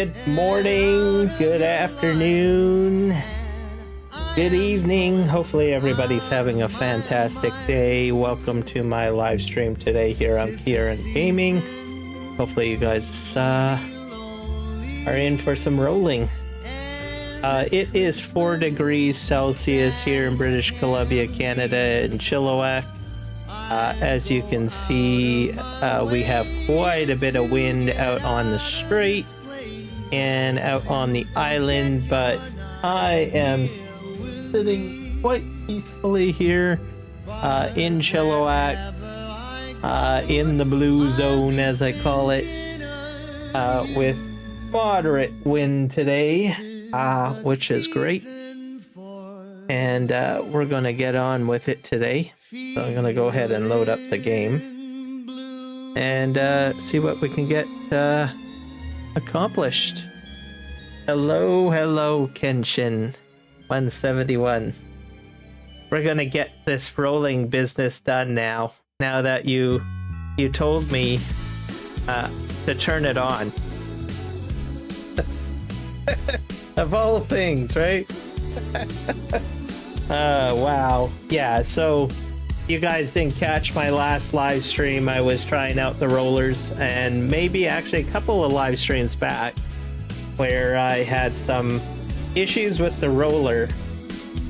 good morning, good afternoon, good evening. Hopefully everybody's having a fantastic day. Welcome to my live stream today here on Pvcanyon Gaming. Hopefully you guys are in for some rolling. It is 4 degrees Celsius here in British Columbia, Canada, in Chilliwack. As you can see, we have quite a bit of wind out on the strait and out on the island, but I am sitting quite peacefully here in Chilliwack, in the blue zone, as I call it, with moderate wind today, which is great. And we're going to get on with it today. So I'm going to go ahead and load up the game and see what we can get accomplished. Hello, Kenshin 171. We're going to get this rolling business done now. Now that you told me to turn it on. Of all things, right? Wow. Yeah, so you guys didn't catch my last live stream. I was trying out the rollers, and maybe actually a couple of live streams back where I had some issues with the roller.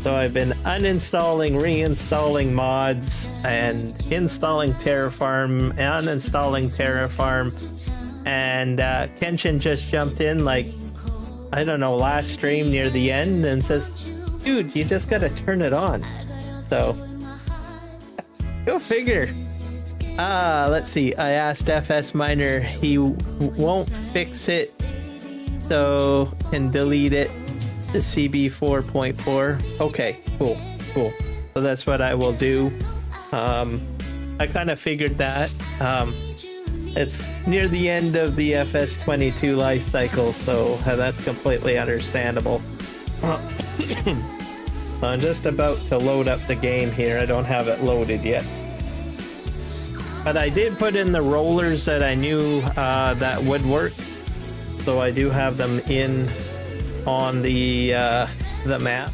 So I've been uninstalling, reinstalling mods, and installing Terraform, uninstalling Terraform, and Kenshin just jumped in like, I don't know, last stream near the end and says, dude, you just gotta turn it on. So, go figure. Let's see. I asked FS Miner, he won't fix it, so can delete it to CB 4.4. Okay, cool. So that's what I will do. I kind of figured that. It's near the end of the FS22 life cycle, so that's completely understandable. I'm just about to load up the game here. I don't have it loaded yet. But I did put in the rollers that I knew that would work. So I do have them in on the map.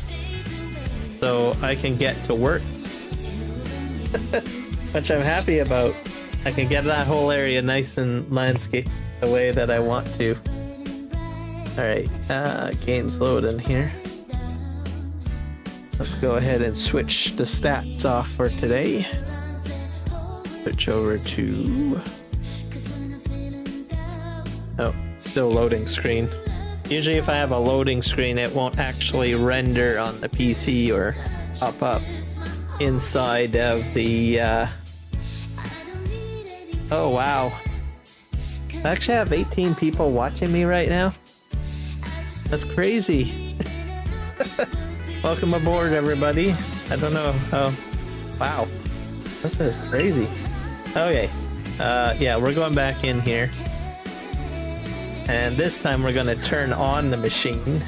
So I can get to work. Which I'm happy about. I can get that whole area nice and landscaped the way that I want to. Alright, game's loading here. Let's go ahead and switch the stats off for today. Switch over to... Oh, still loading screen. Usually if I have a loading screen, it won't actually render on the PC or pop up inside of the... Oh, wow. I actually have 18 people watching me right now. That's crazy. Welcome aboard, everybody. I don't know how... Wow. This is crazy. Okay. Yeah, we're going back in here. And this time we're going to turn on the machine.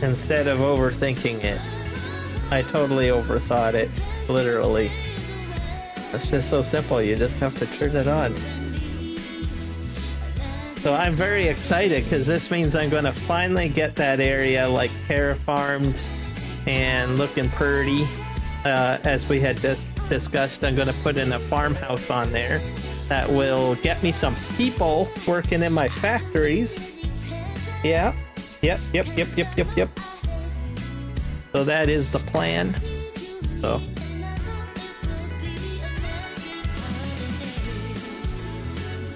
Instead of overthinking it. I totally overthought it. Literally. It's just so simple. You just have to turn it on. So I'm very excited because this means I'm going to finally get that area like terraformed and looking pretty. As we had just discussed, I'm going to put in a farmhouse on there that will get me some people working in my factories. Yeah. Yep. So that is the plan. So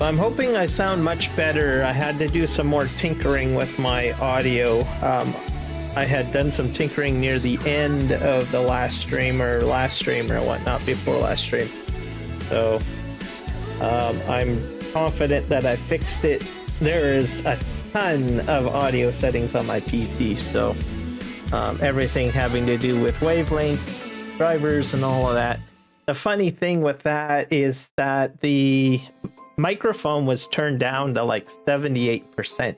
I'm hoping I sound much better. I had to do some more tinkering with my audio. I had done some tinkering near the end of the last stream or whatnot before last stream. So I'm confident that I fixed it. There is a ton of audio settings on my PC, so everything having to do with wavelength, drivers, and all of that. The funny thing with that is that the microphone was turned down to like 78%,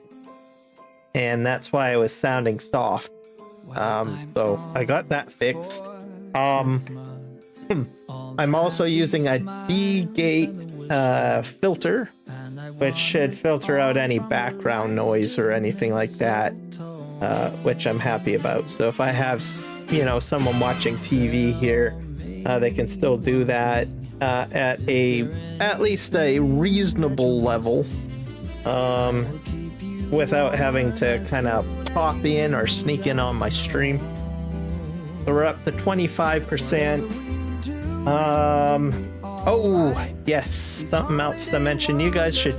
and that's why I was sounding soft. So I got that fixed. I'm also using a D-gate filter which should filter out any background noise or anything like that, which I'm happy about. So if I have, you know, someone watching TV here, they can still do that at least a reasonable level, without having to kind of pop in or sneak in on my stream. So we're up to 25%. Oh, yes, something else to mention. You guys should...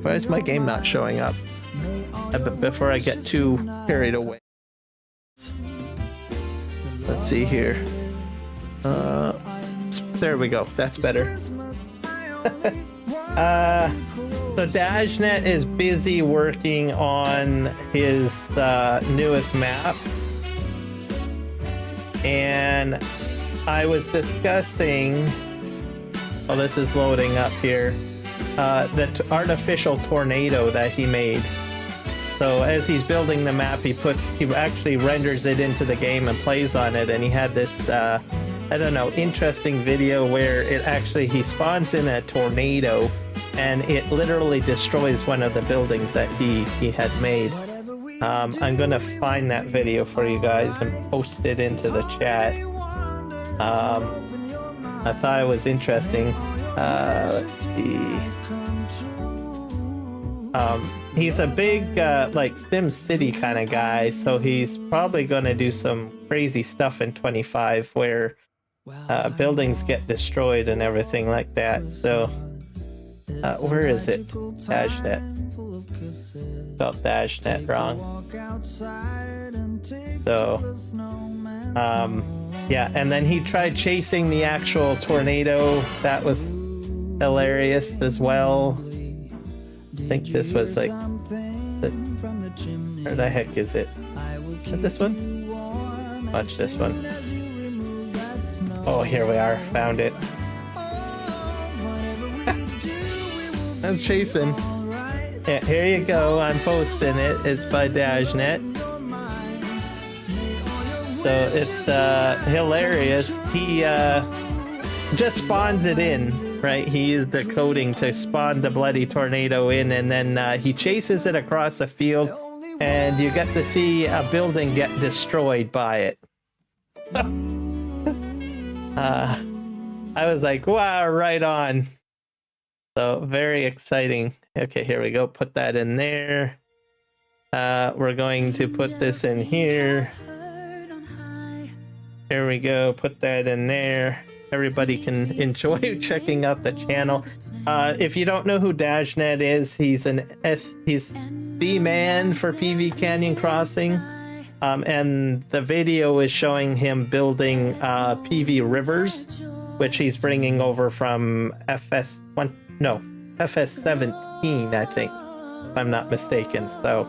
Why is my game not showing up? Before I get too carried away. Let's see here. There we go. That's better. So Dashnet is busy working on his newest map. And I was discussing... Oh, this is loading up here. The artificial tornado that he made. So as he's building the map, he actually renders it into the game and plays on it. And he had this, I don't know, interesting video where he spawns in a tornado and it literally destroys one of the buildings that he had made. I'm gonna find that video for you guys and post it into the chat. I thought it was interesting. Let's see. He's a big like Sim City kind of guy, so he's probably gonna do some crazy stuff in 25 where buildings get destroyed and everything like that. So where is it? Dashnet. Spelled Dashnet wrong. So yeah, and then he tried chasing the actual tornado. That was hilarious as well. I think this was like where the heck is it? Is it this one? Watch this one. Oh, here we are. Found it. I'm chasing. Yeah, here you go. I'm posting it. It's by Dashnet. So it's hilarious. He just spawns it in, right? He used the coding to spawn the bloody tornado in, and then he chases it across a field, and you get to see a building get destroyed by it. I was like, wow, right on. So very exciting. Okay, here we go. Put that in there. We're going to put this in here. There we go. Put that in there. Everybody can enjoy checking out the channel. If you don't know who Dashnet is, he's the man for Pvcanyon Crossing. And the video is showing him building PV rivers, which he's bringing over from FS17, I think, if I'm not mistaken. So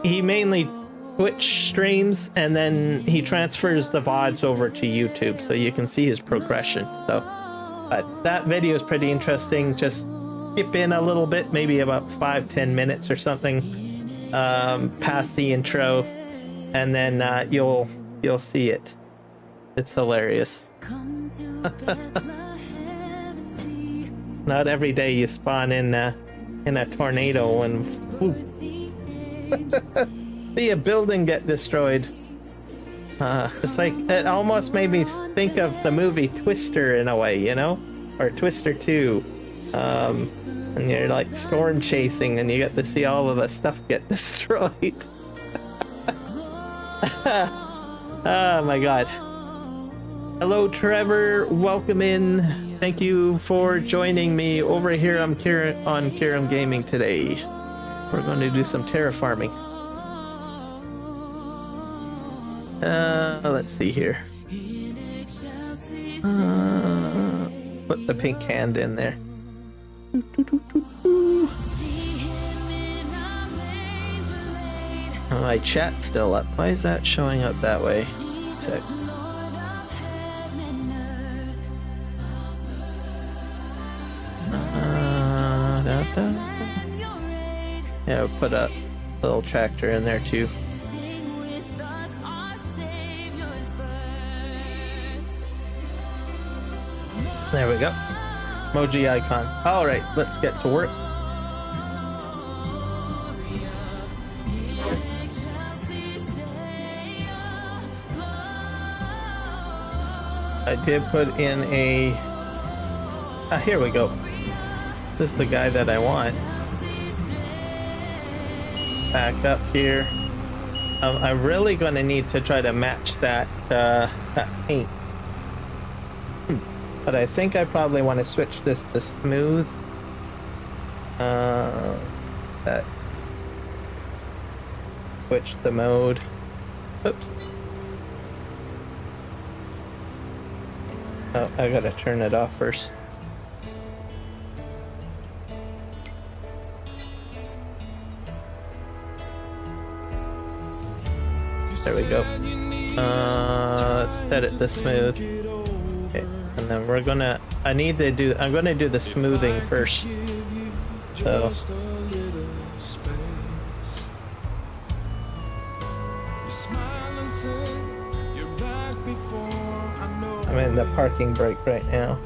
he mainly Twitch streams, and then he transfers the VODs over to YouTube, so you can see his progression. So that video is pretty interesting. Just skip in a little bit, maybe about 5-10 minutes or something past the intro, and then you'll see it. It's hilarious. Not every day you spawn in a tornado and see a building get destroyed. It's like, it almost made me think of the movie Twister in a way, you know, or Twister 2. And you're like storm chasing, and you get to see all of the stuff get destroyed. Oh my god. Hello Trevor, welcome in. Thank you for joining me over here on Kiram Gaming today. We're going to do some terraforming. Let's see here. Put the pink hand in there. Oh, my chat's still up. Why is that showing up that way? Check. Yeah, we'll put a little tractor in there too. There we go. emoji icon. All right, let's get to work. I did put in a... here we go. This is the guy that I want. Back up here. I'm really going to need to try to match that, that paint. But I think I probably want to switch this to smooth. That. Switch the mode. Oops. Oh, I gotta turn it off first. There we go. Let's set it to smooth. Okay, and then we're gonna. I'm gonna do the smoothing first. So. I'm in the parking brake right now.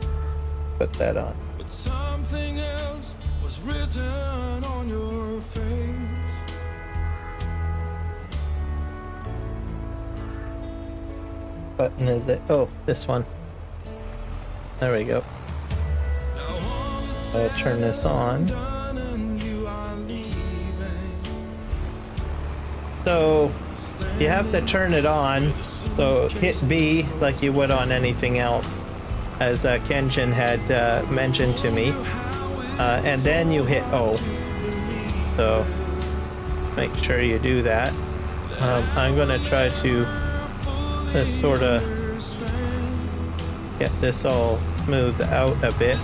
Put that on. But something else was written on your face. Button is it? Oh, this one. There we go. I'll turn this on. So you have to turn it on. So hit B like you would on anything else, as Kenjin had mentioned to me, and then you hit O. So make sure you do that. I'm gonna try to just sort of get this all smoothed out a bit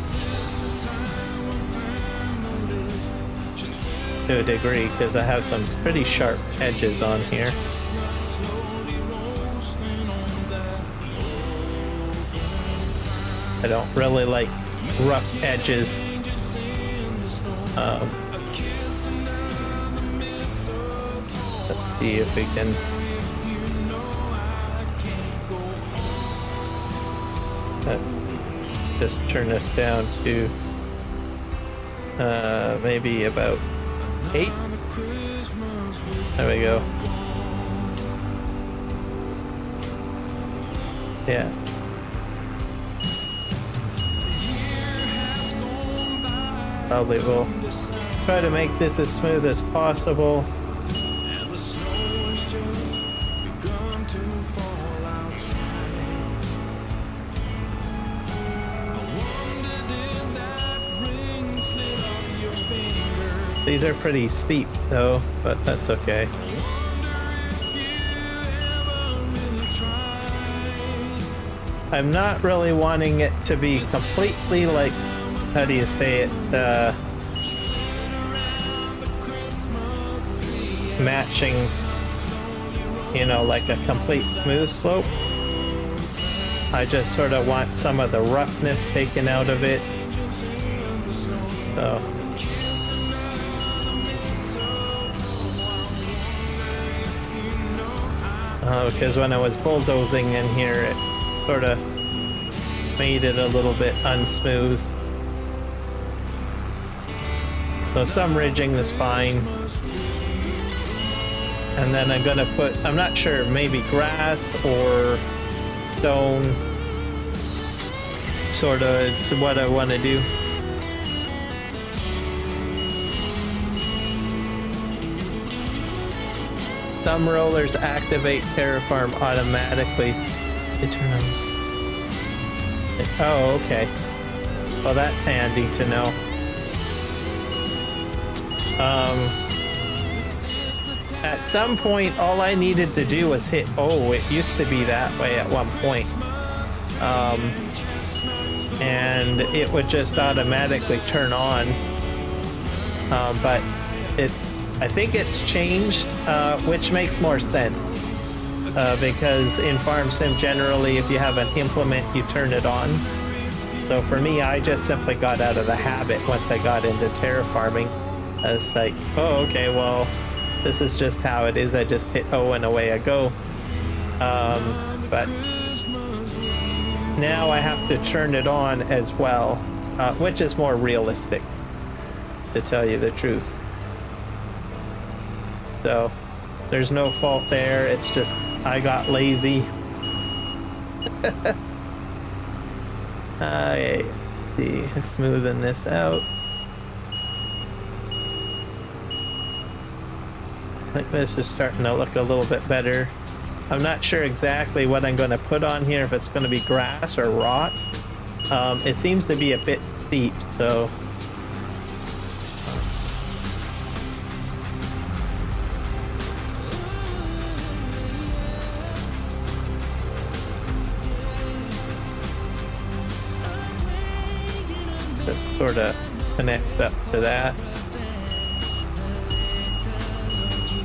to a degree, because I have some pretty sharp edges on here. I don't really like rough edges. Let's see if we can. Just turn this down to maybe about 8. There we go. Yeah. Probably will try to make this as smooth as possible. These are pretty steep though, but that's okay. I'm not really wanting it to be completely like, how do you say it, matching, you know, like a complete smooth slope. I just sort of want some of the roughness taken out of it. So because when I was bulldozing in here, it sort of made it a little bit unsmooth. So some ridging is fine. And then I'm gonna put, I'm not sure, maybe grass or stone, sort of, it's what I want to do. Some rollers activate Terraform automatically. They turn on. Oh, okay. Well, that's handy to know. At some point, all I needed to do was hit O. It used to be that way at one point. And it would just automatically turn on. But I think it's changed, which makes more sense. Because in Farm Sim, generally, if you have an implement, you turn it on. So for me, I just simply got out of the habit once I got into terraforming. I was like, oh, okay, well, this is just how it is. I just hit O and away I go. But now I have to turn it on as well. which is more realistic, to tell you the truth. So there's no fault there. It's just I got lazy. I see, smoothing this out. I think this is starting to look a little bit better. I'm not sure exactly what I'm going to put on here, if it's going to be grass or rock. It seems to be a bit steep, so just sort of connect up to that.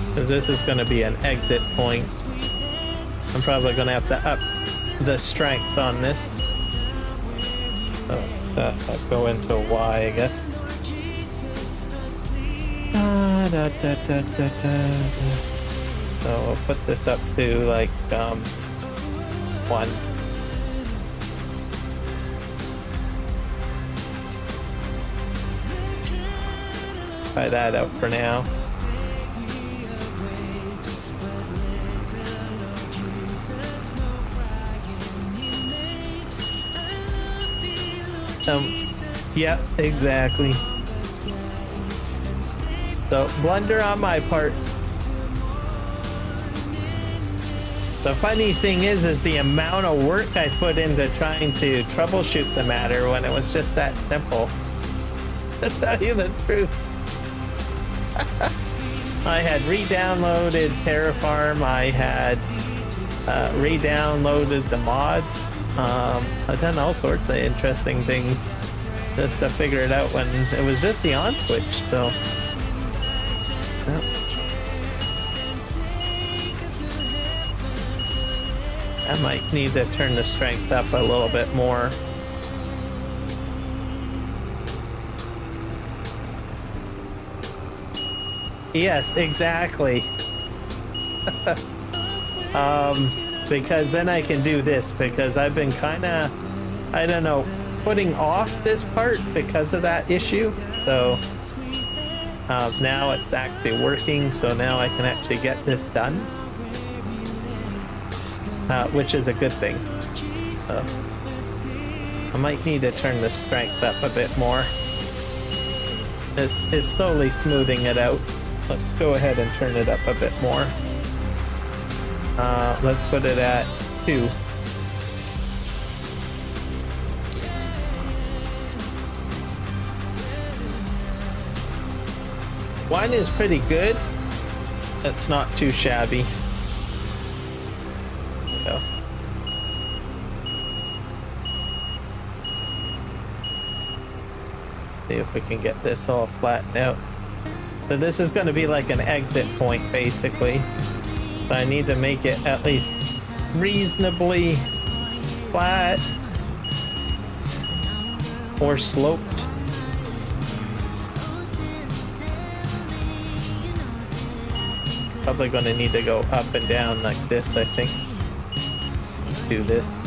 Because this is going to be an exit point. I'm probably going to have to up the strength on this. So that go into Y, I guess. So we'll put this up to like 1. Try that out for now. Yeah, exactly. So, blunder on my part. The funny thing is the amount of work I put into trying to troubleshoot the matter when it was just that simple. To tell you the truth. I had re-downloaded Terraform, I had re-downloaded the mods. I've done all sorts of interesting things just to figure it out when it was just the on switch, so. Yep. I might need to turn the strength up a little bit more. Yes, exactly. Because then I can do this, because I've been kind of, I don't know, putting off this part because of that issue. So now it's actually working, so now I can actually get this done, which is a good thing. So I might need to turn the strength up a bit more. It's slowly smoothing it out. Let's go ahead and turn it up a bit more. Let's put it at 2. One is pretty good. It's not too shabby. There we go. See if we can get this all flattened out. So this is going to be like an exit point, basically. So I need to make it at least reasonably flat or sloped. Probably going to need to go up and down like this, I think. Do this.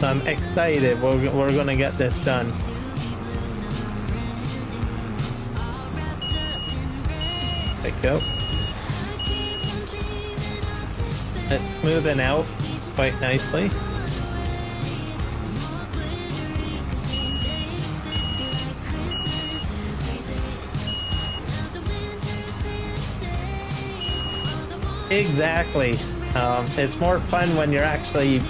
So I'm excited. We're going to get this done. There we go. It's smoothing out quite nicely. Exactly. It's more fun when you're actually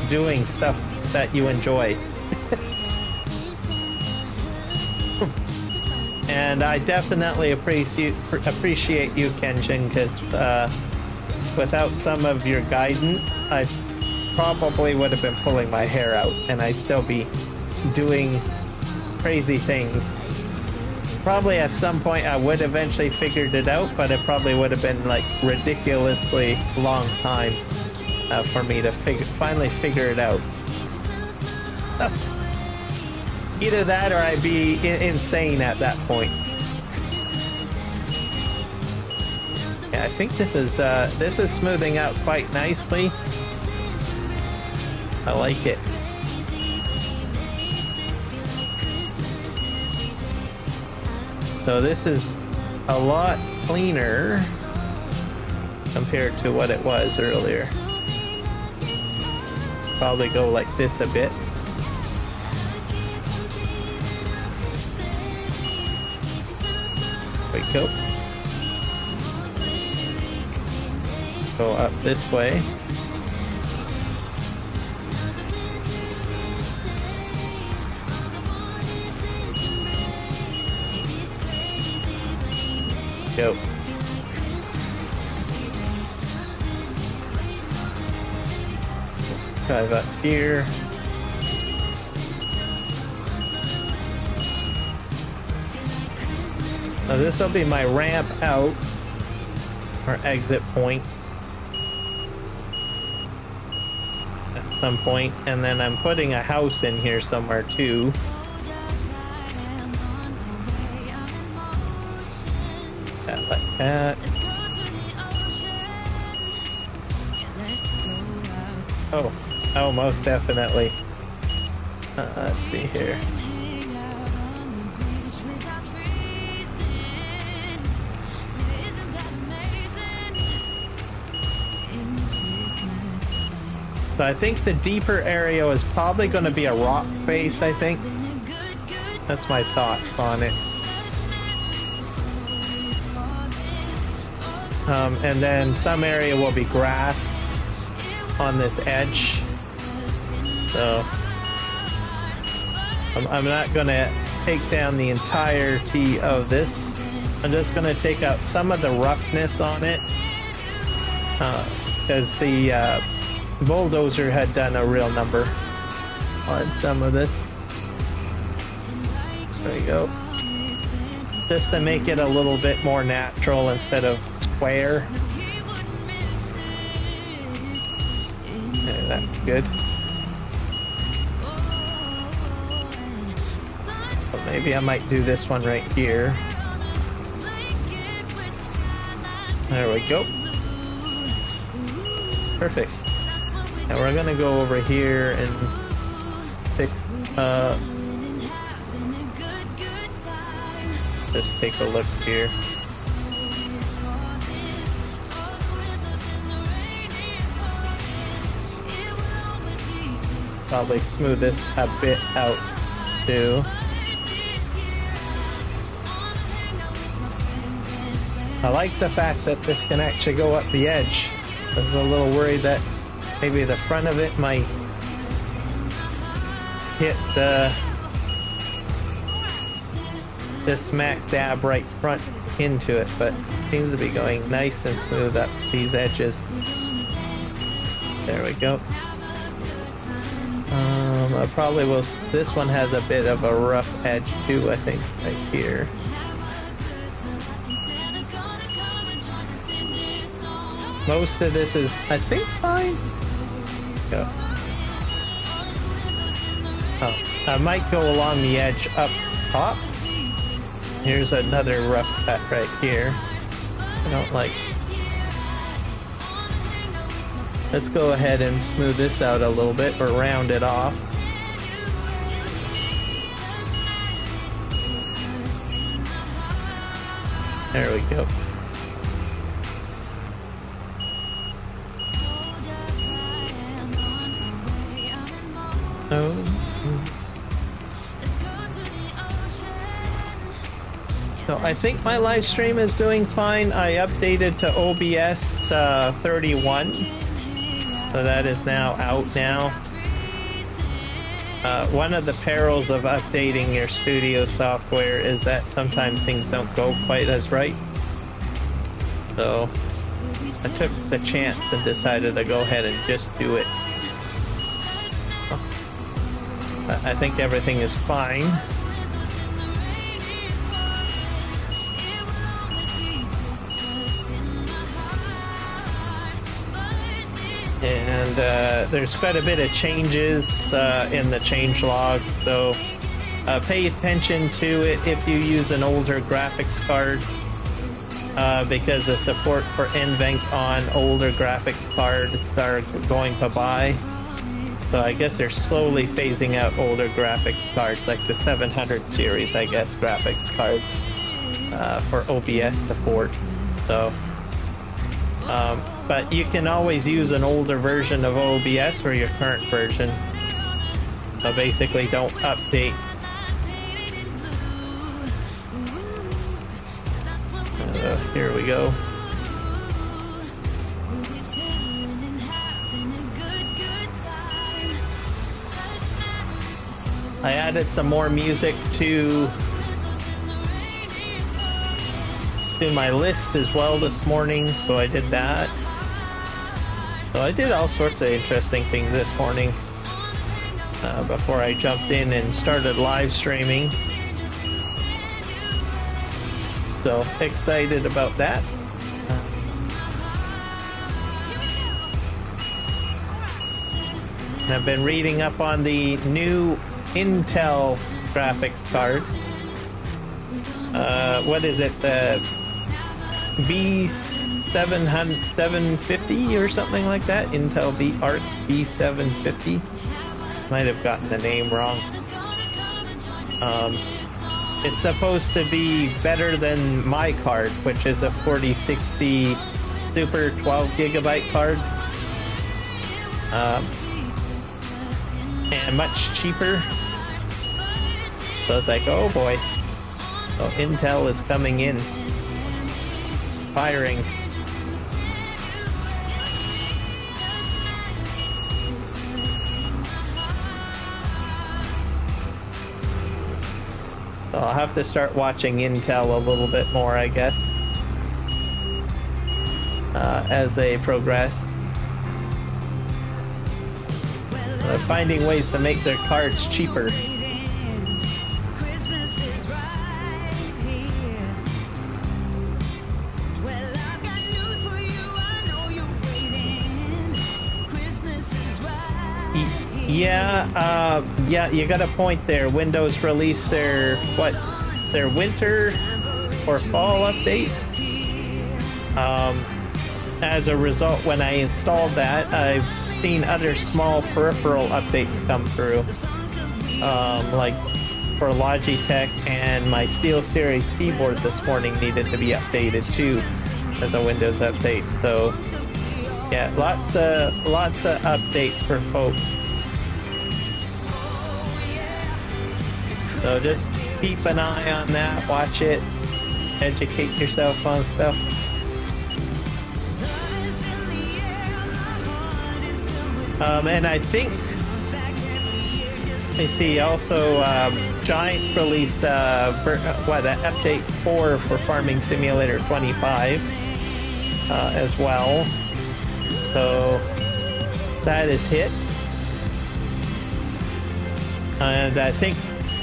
doing stuff that you enjoy. And I definitely appreciate you, Kenshin, because without some of your guidance, I probably would have been pulling my hair out, and I'd still be doing crazy things. Probably at some point I would eventually figured it out, but it probably would have been like ridiculously long time for me to finally figure it out. Either that or I'd be insane at that point. Yeah, I think this is smoothing out quite nicely. I like it. So this is a lot cleaner compared to what it was earlier. Probably go like this a bit. There we go. Go up this way. Go. Drive up here. So this will be my ramp out, or exit point at some point, and then I'm putting a house in here somewhere too. Like that. Oh, most definitely. Let's see here. So I think the deeper area is probably going to be a rock face, I think. That's my thoughts on it. And then some area will be grass on this edge. So I'm not going to take down the entirety of this. I'm just going to take out some of the roughness on it. Because the bulldozer had done a real number on some of this. There you go. Just to make it a little bit more natural instead of square. Yeah, that's good. So maybe I might do this one right here. There we go. Perfect. And we're gonna go over here and fix just take a look here. Probably smooth this a bit out too. I like the fact that this can actually go up the edge. I was a little worried that maybe the front of it might hit this smack dab right front into it, but it seems to be going nice and smooth up these edges. There we go. I probably will. This one has a bit of a rough edge too, I think, right here. Most of this is, I think, fine. Go. Oh, I might go along the edge up top. Here's another rough cut right here. I don't like. Let's go ahead and smooth this out a little bit, or round it off. There we go. So I think my live stream is doing fine. I updated to OBS 31, so that is now out now. One of the perils of updating your studio software is that sometimes things don't go quite as right. So I took the chance and decided to go ahead and just do it. I think everything is fine. And there's quite a bit of changes in the changelog, so pay attention to it if you use an older graphics card, because the support for NVENC on older graphics cards are going bye-bye. So I guess they're slowly phasing out older graphics cards, like the 700 series, I guess, graphics cards for OBS support. So, but you can always use an older version of OBS or your current version. So basically, don't update. Here we go. I added some more music to my list as well this morning, so I did that. So I did all sorts of interesting things this morning before I jumped in and started live streaming. So excited about that. I've been reading up on the new Intel graphics card. What is it? The B750 or something like that? Intel Arc B750. Might have gotten the name wrong. It's supposed to be better than my card, which is a 4060 Super 12GB card. And much cheaper. So it's like, oh boy. So Intel is coming in. Firing. So I'll have to start watching Intel a little bit more, I guess, as they progress. They're finding ways to make their cards cheaper. Yeah, you got a point there. Windows released their winter or fall update. As a result, when I installed that, I've seen other small peripheral updates come through, like for Logitech, and my SteelSeries keyboard this morning needed to be updated too as a Windows update. So yeah, lots of updates for folks. So just keep an eye on that, watch it, educate yourself on stuff. And I think, you see, also Giant released an update 4 for Farming Simulator 25 as well. So that is hit. And I think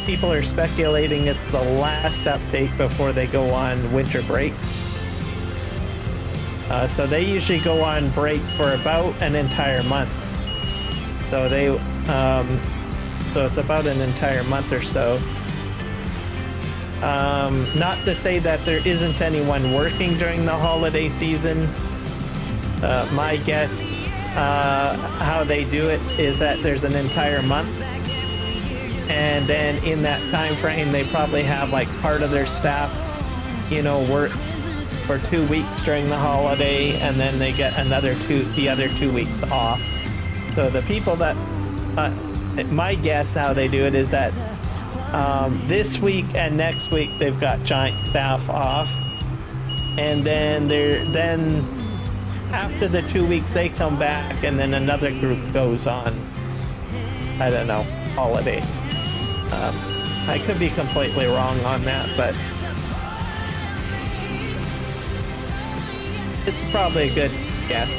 people are speculating it's the last update before they go on winter break. So they usually go on break for about an entire month. So so it's about an entire month or so. Not to say that there isn't anyone working during the holiday season. My guess how they do it is that there's an entire month, and then in that time frame they probably have like part of their staff, work for 2 weeks during the holiday, and then they get the other 2 weeks off. So the people that, my guess how they do it is that this week and next week they've got Giant staff off, and then after the 2 weeks they come back, and then another group goes on, I don't know, holiday. I could be completely wrong on that, but it's probably a good guess.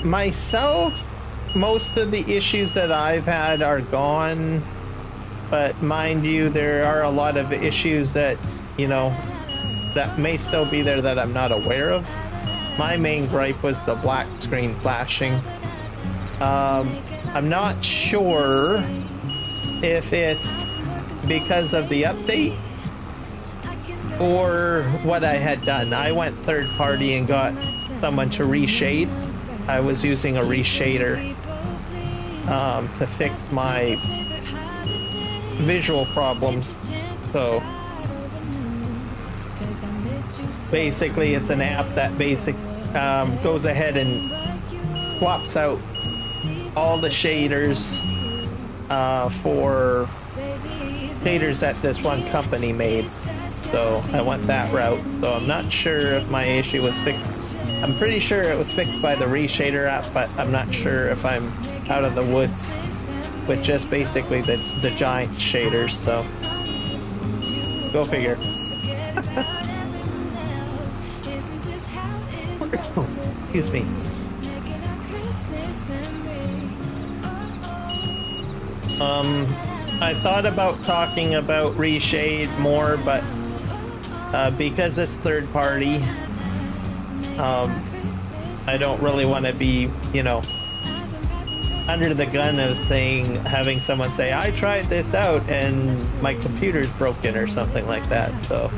Myself, most of the issues that I've had are gone, but mind you, there are a lot of issues that, that may still be there that I'm not aware of. my main gripe was the black screen flashing. I'm not sure if it's because of the update or what I had done. I went third party and got someone to reshade. I was using a reshader to fix my visual problems. So basically it's an app that goes ahead and swaps out all the shaders for shaders that this one company made. So I went that route. So I'm not sure if my issue was fixed. I'm pretty sure it was fixed by the reshader app, but I'm not sure if I'm out of the woods with just basically the giant shaders. So go figure. Excuse me. I thought about talking about reshade more, but because it's third party, I don't really want to be, you know, under the gun of having someone say, I tried this out and my computer's broken or something like that. So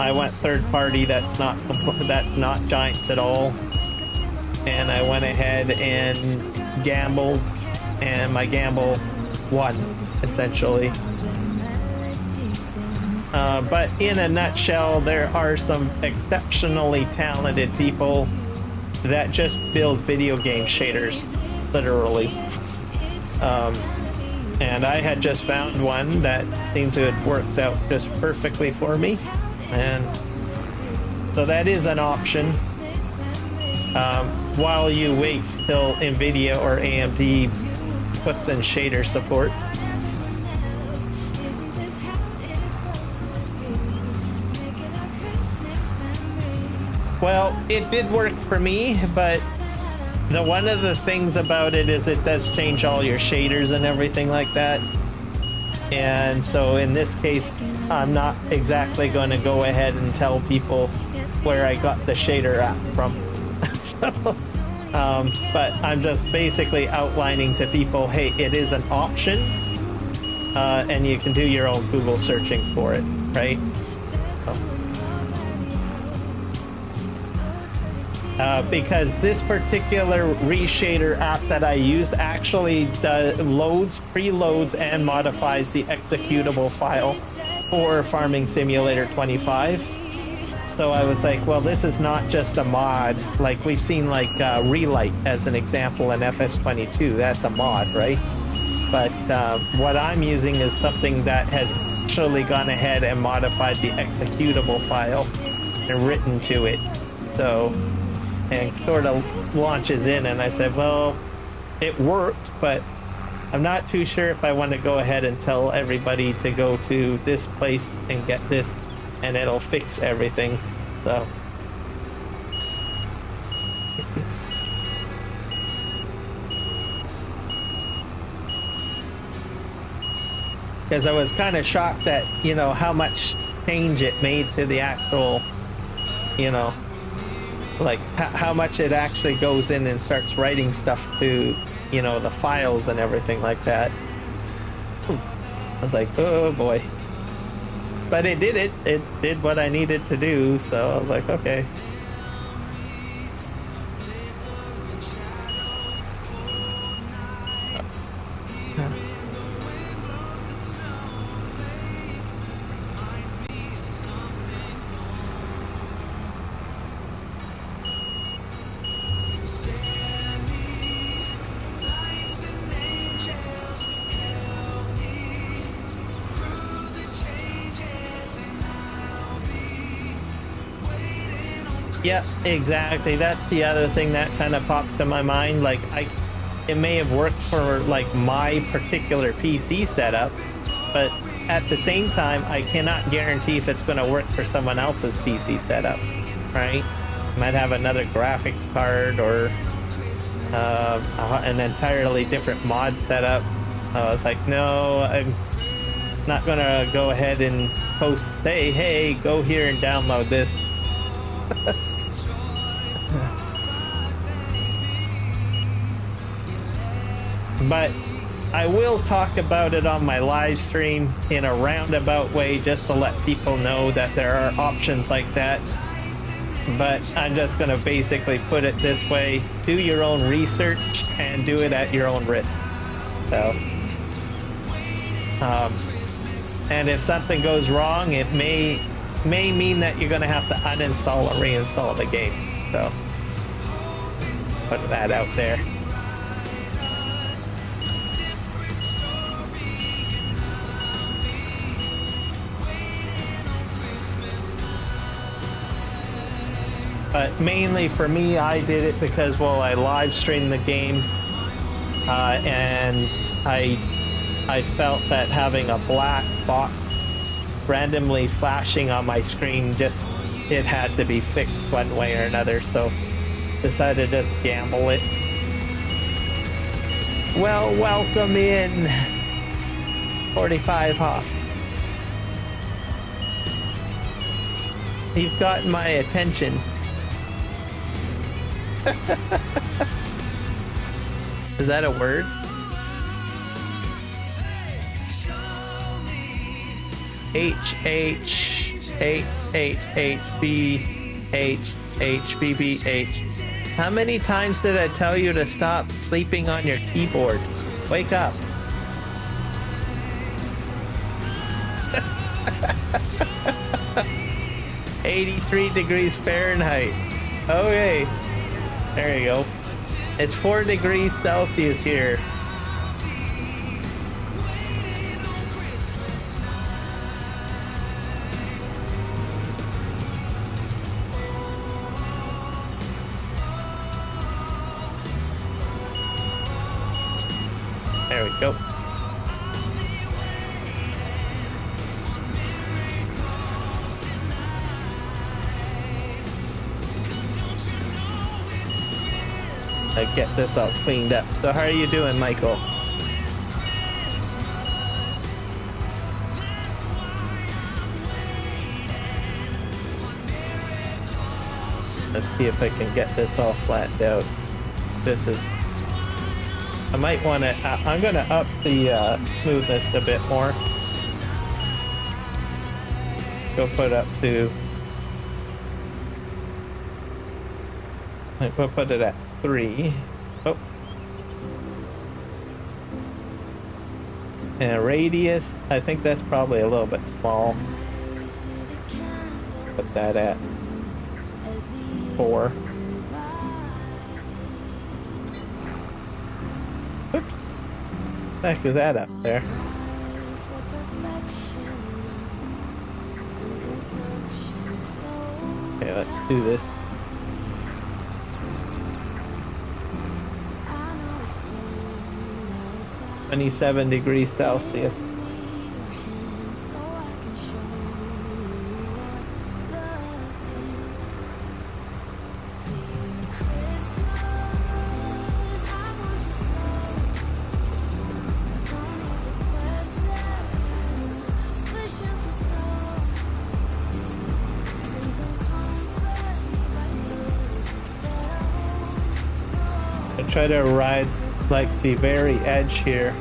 I went third party. That's not Giants at all, and I went ahead and gambled, and my gamble won essentially. But in a nutshell, there are some exceptionally talented people that just build video game shaders, literally. And I had just found one that seemed to have worked out just perfectly for me. And so that is an option while you wait till NVIDIA or AMD puts in shader support. Well, it did work for me, but one of the things about it is it does change all your shaders and everything like that. And so in this case, I'm not exactly going to go ahead and tell people where I got the shader app from. So, but I'm just basically outlining to people, hey, it is an option, and you can do your own Google searching for it, right? So. Because this particular reshader app that I used actually preloads and modifies the executable file for Farming Simulator 25. So I was like, well, this is not just a mod. Like we've seen like Relight as an example in FS22. That's a mod, right? But what I'm using is something that has actually gone ahead and modified the executable file and written to it. So, and sort of launches in, and I said, well, it worked, but I'm not too sure if I want to go ahead and tell everybody to go to this place and get this, and it'll fix everything. So because I was kind of shocked at, you know, how much change it made to the actual, you know, like how much it actually goes in and starts writing stuff to, you know, the files and everything like that. I was like, oh boy. But it did it. It did what I needed to do, so I was like, okay. Yeah, exactly. That's the other thing that kind of popped to my mind. Like, it may have worked for like my particular PC setup, but at the same time, I cannot guarantee if it's going to work for someone else's PC setup, right? Might have another graphics card or an entirely different mod setup. I was like, no, I'm not going to go ahead and post, hey, go here and download this. But I will talk about it on my live stream in a roundabout way just to let people know that there are options like that. But I'm just going to basically put it this way: do your own research and do it at your own risk. So, and if something goes wrong, it may mean that you're going to have to uninstall or reinstall the game. So, put that out there. But mainly for me, I did it because, well, I live streamed the game, and I felt that having a black box randomly flashing on my screen, just, it had to be fixed one way or another, so decided to just gamble it. Well, welcome in 45 Hawk. You've gotten my attention. Is that a word? H. How many times did I tell you to stop sleeping on your keyboard? Wake up. $83 degrees Fahrenheit. Okay. There you go. It's 4 degrees Celsius here. There we go. Get this all cleaned up. So how are you doing, Michael? Let's see if I can get this all flattened out. This is... I might want to... I'm going to up the smoothness a bit more. Go put up to... We'll put it at 3. Oh. And radius, I think that's probably a little bit small. Put that at 4. Oops. What the heck is that up there? Okay, let's do this. 27 degrees Celsius. I try to ride like the very edge here.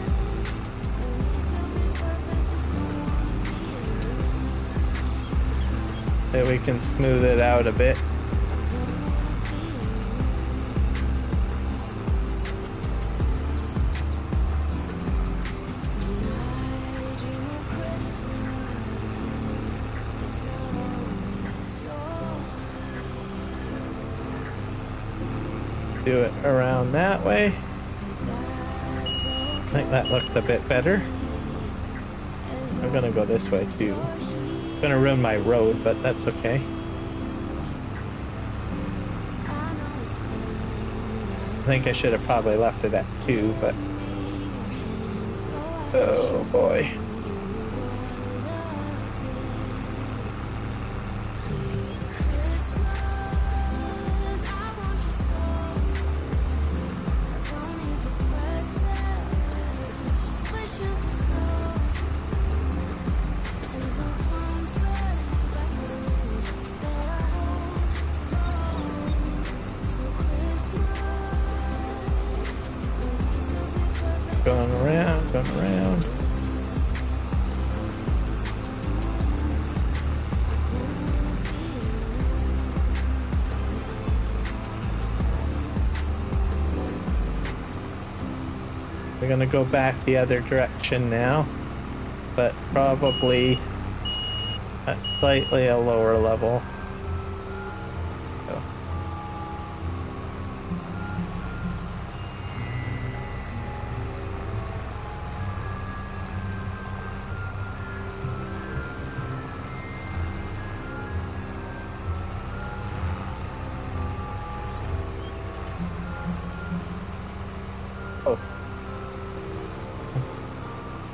So we can smooth it out a bit. Do it around that way. I think that looks a bit better. I'm gonna go this way too. It's gonna ruin my road, but that's okay. I think I should have probably left it at 2, but... Oh boy. gonna go back the other direction now, but probably at slightly a lower level. So.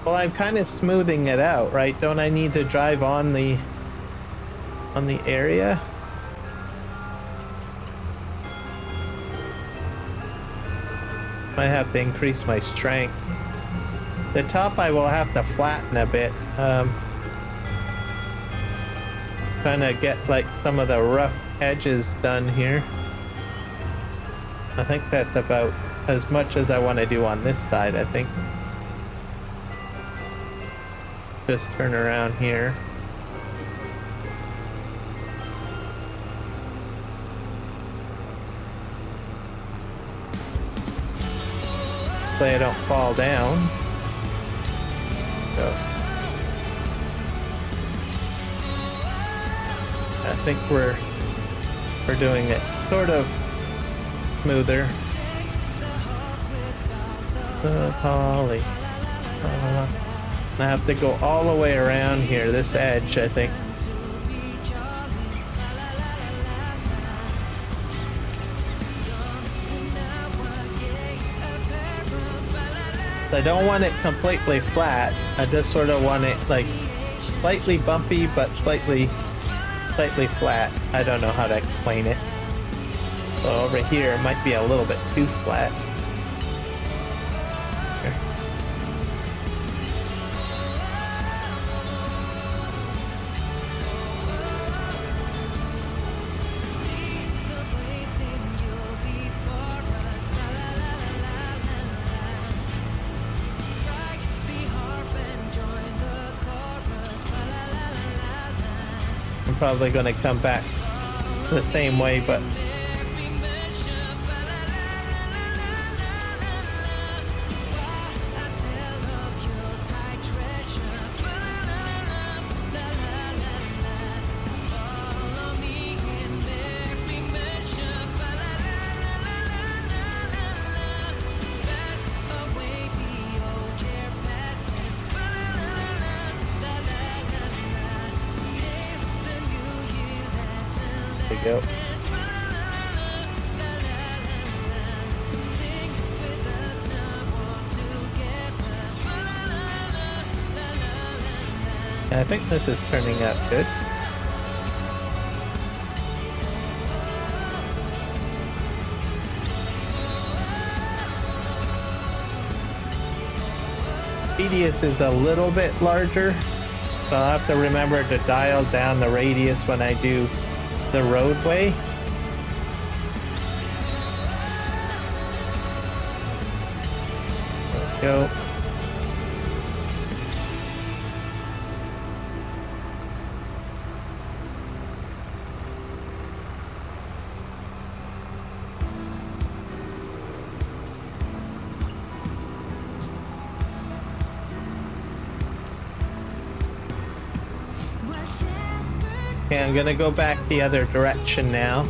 Well, I'm kind of smoothing it out, right? Don't I need to drive on the area? I have to increase my strength. The top I will have to flatten a bit. Trying to get like some of the rough edges done here. I think that's about as much as I want to do on this side, I think. Just turn around here. So I don't fall down. So I think we're doing it sort of smoother. Holly. I have to go all the way around here, this edge, I think. I don't want it completely flat. I just sort of want it like slightly bumpy, but slightly flat. I don't know how to explain it. So over here, it might be a little bit too flat. Probably going to come back the same way, but go. I think this is turning out good. Radius is a little bit larger, so I'll have to remember to dial down the radius when I do the roadway. Let's go. Okay, I'm gonna go back the other direction now.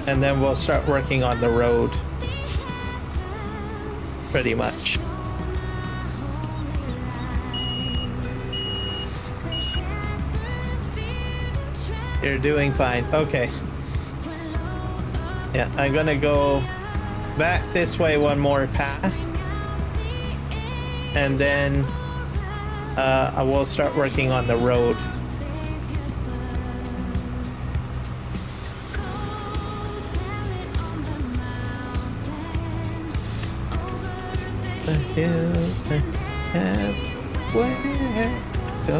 And then we'll start working on the road. Pretty much. You're doing fine. Okay. Yeah, I'm gonna go back this way one more pass. And then I will start working on the road. So,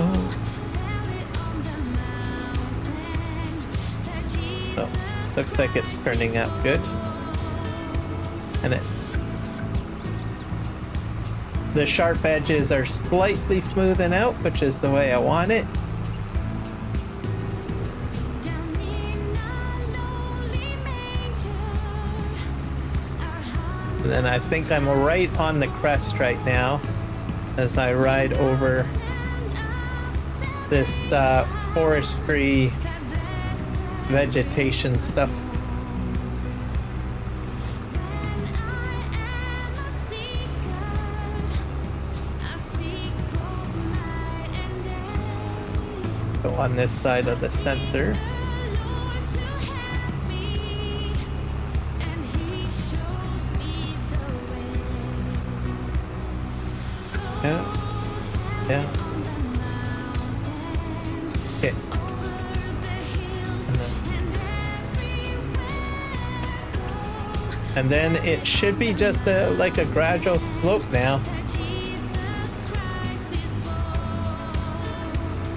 looks like it's turning out good. And the sharp edges are slightly smoothing out, which is the way I want it. And then I think I'm right on the crest right now as I ride over this forestry vegetation stuff. Go on this side of the sensor. Yeah. Okay. And then it should be just like a gradual slope now,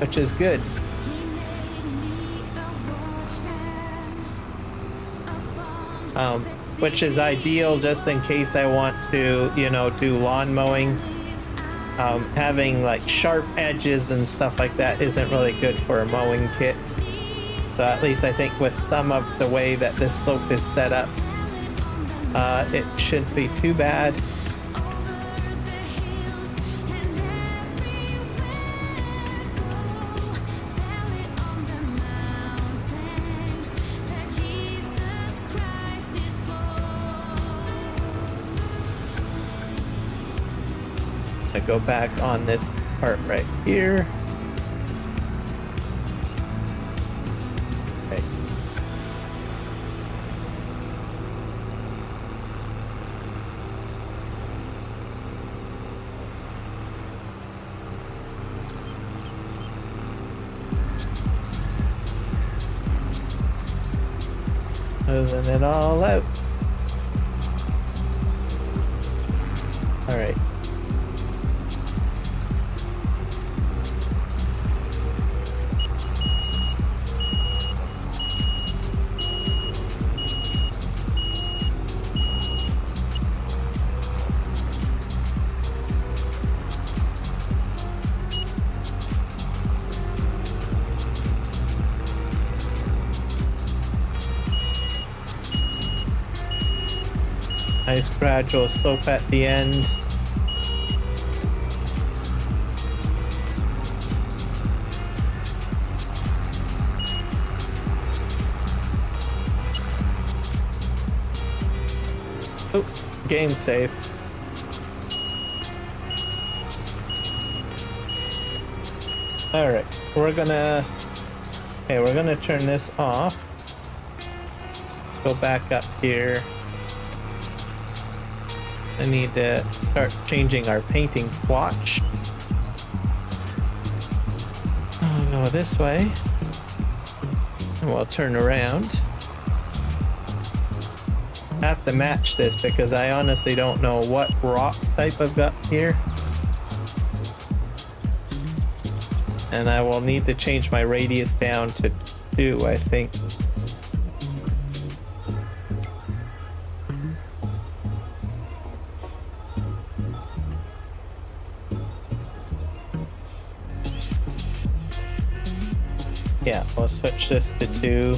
which is good. Which is ideal just in case I want to, you know, do lawn mowing. Having like sharp edges and stuff like that isn't really good for a mowing kit. So at least I think with some of the way that this slope is set up, it shouldn't be too bad. I go back on this part right here. Okay. Moving it all out. All right. Nice gradual slope at the end. Oh, game save. All right, we're gonna turn this off. Go back up here. I need to start changing our painting swatch. I'll go this way. And we'll turn around. I have to match this because I honestly don't know what rock type I've got here. And I will need to change my radius down to 2, I think. Yeah, we'll switch this to 2.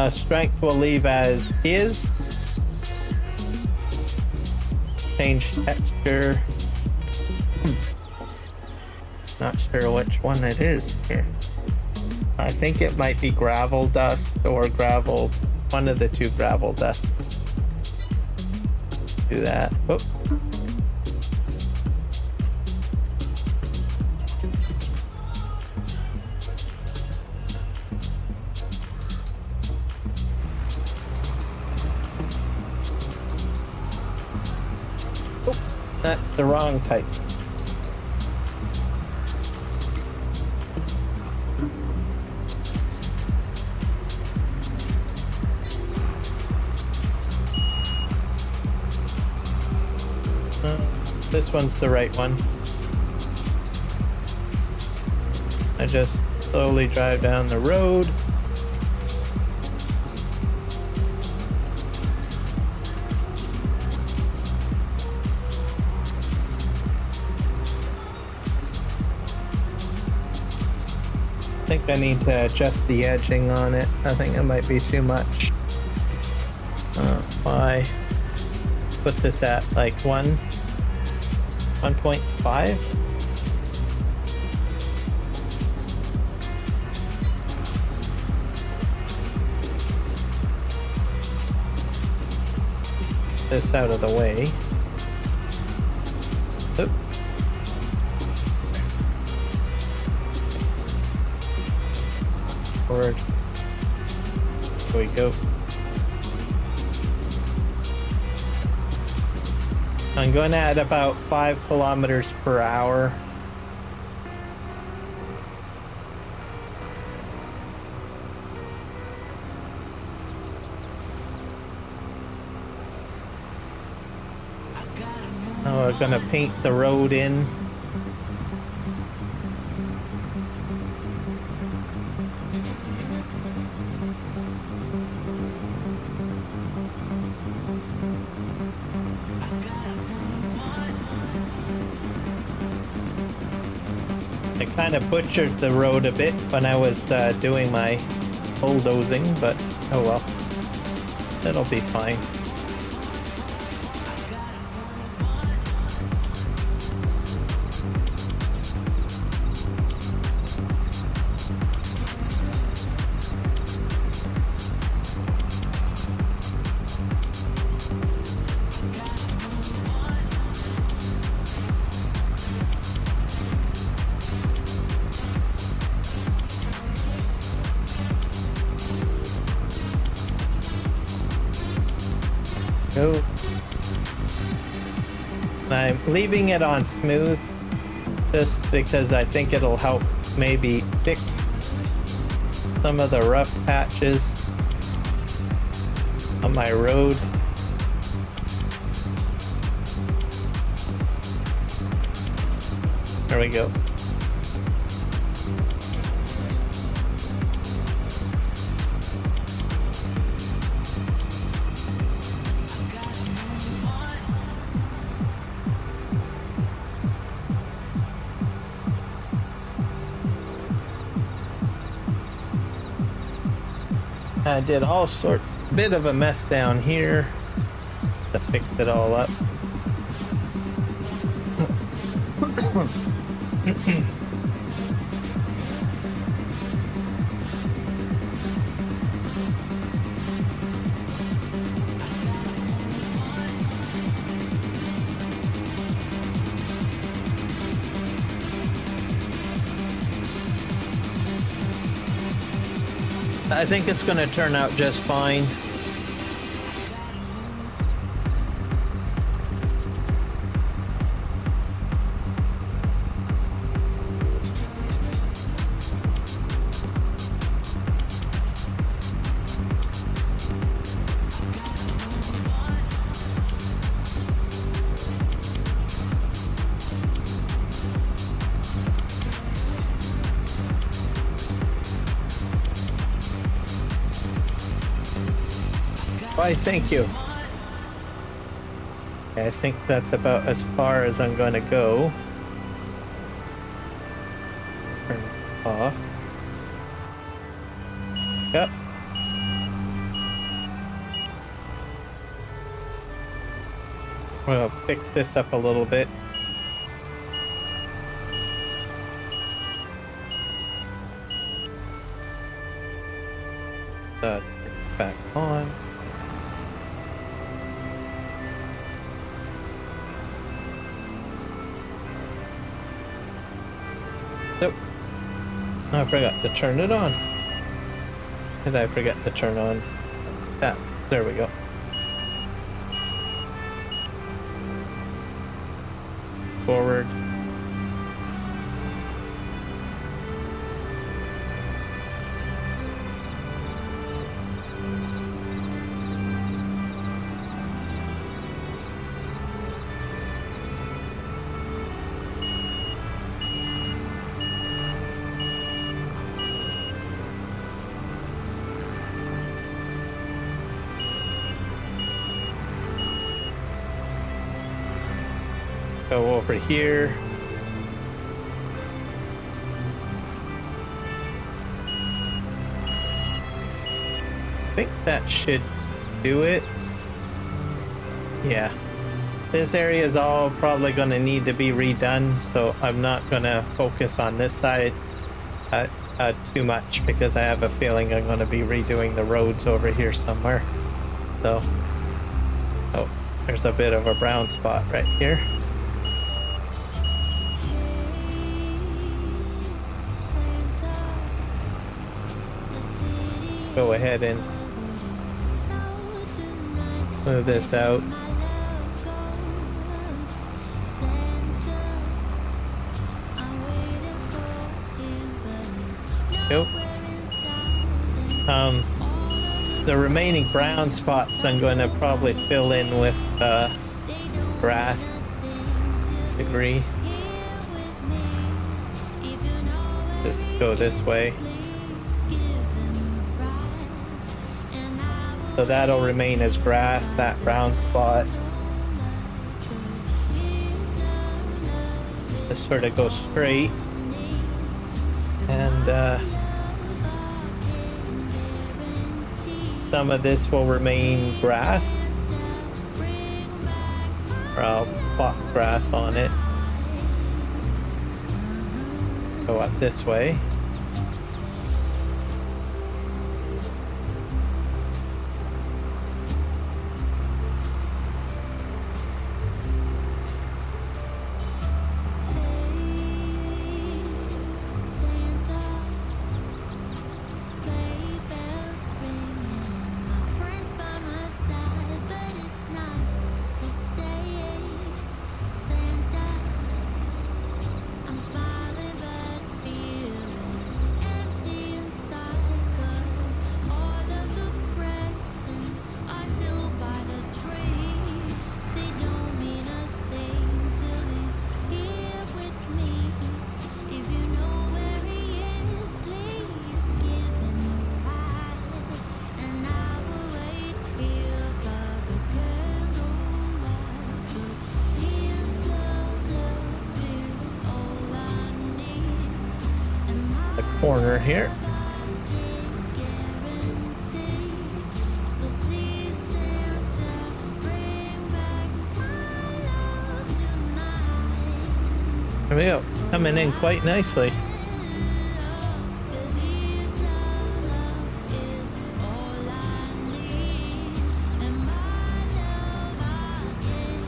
Strength we'll leave as is. Change texture. Not sure which one it is here. I think it might be gravel dust or gravel, one of the 2 gravel dust. Do that. Oh. That's the wrong type. This one's the right one. I just slowly drive down the road. I think I need to adjust the edging on it. I think it might be too much. Why? Put this at like 1.5? This out of the way. Oop. Forward. Here we go. I'm going at about 5 kilometers per hour. Oh, we're gonna paint the road in. I kind of butchered the road a bit when I was doing my bulldozing, but oh well, it'll be fine. Go. I'm leaving it on smooth just because I think it'll help maybe fix some of the rough patches on my road. There we go. I did all sorts, bit of a mess down here to fix it all up. I think it's going to turn out just fine. Why, thank you. I think that's about as far as I'm going to go. Turn it off. Yep. We'll fix this up a little bit. Back on. Nope. I forgot to turn it on. Did I forget to turn on that? There we go. Forward. Go over here. that should do it. Yeah. This area is all probably going to need to be redone, so I'm not going to focus on this side too much because I have a feeling I'm going to be redoing the roads over here somewhere. So, oh, there's a bit of a brown spot right here. Go ahead and move this out. Nope. The remaining brown spots I'm going to probably fill in with grass. Agree. Just go this way. So that'll remain as grass, that brown spot. Just sort of go straight. And some of this will remain grass. Or I'll plot grass on it. Go up this way. Corner here. There we go, coming in quite nicely.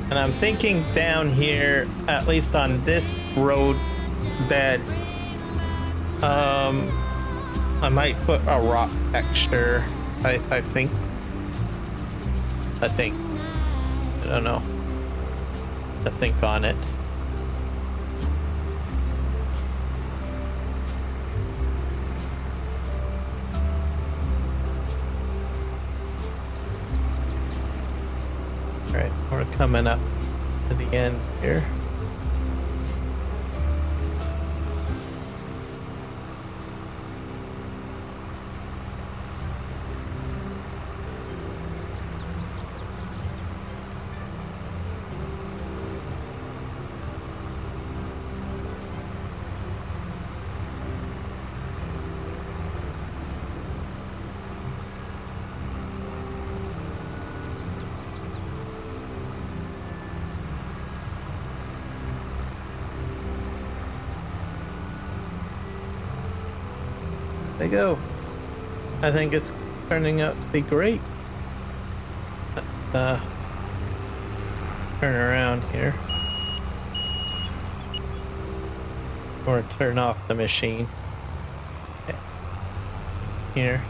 And I'm thinking down here, at least on this road bed, I might put a rock texture. I think. I don't know. To think on it. All right, we're coming up to the end here. There you go. I think it's turning out to be great. Turn around here. Or turn off the machine. Okay. Here.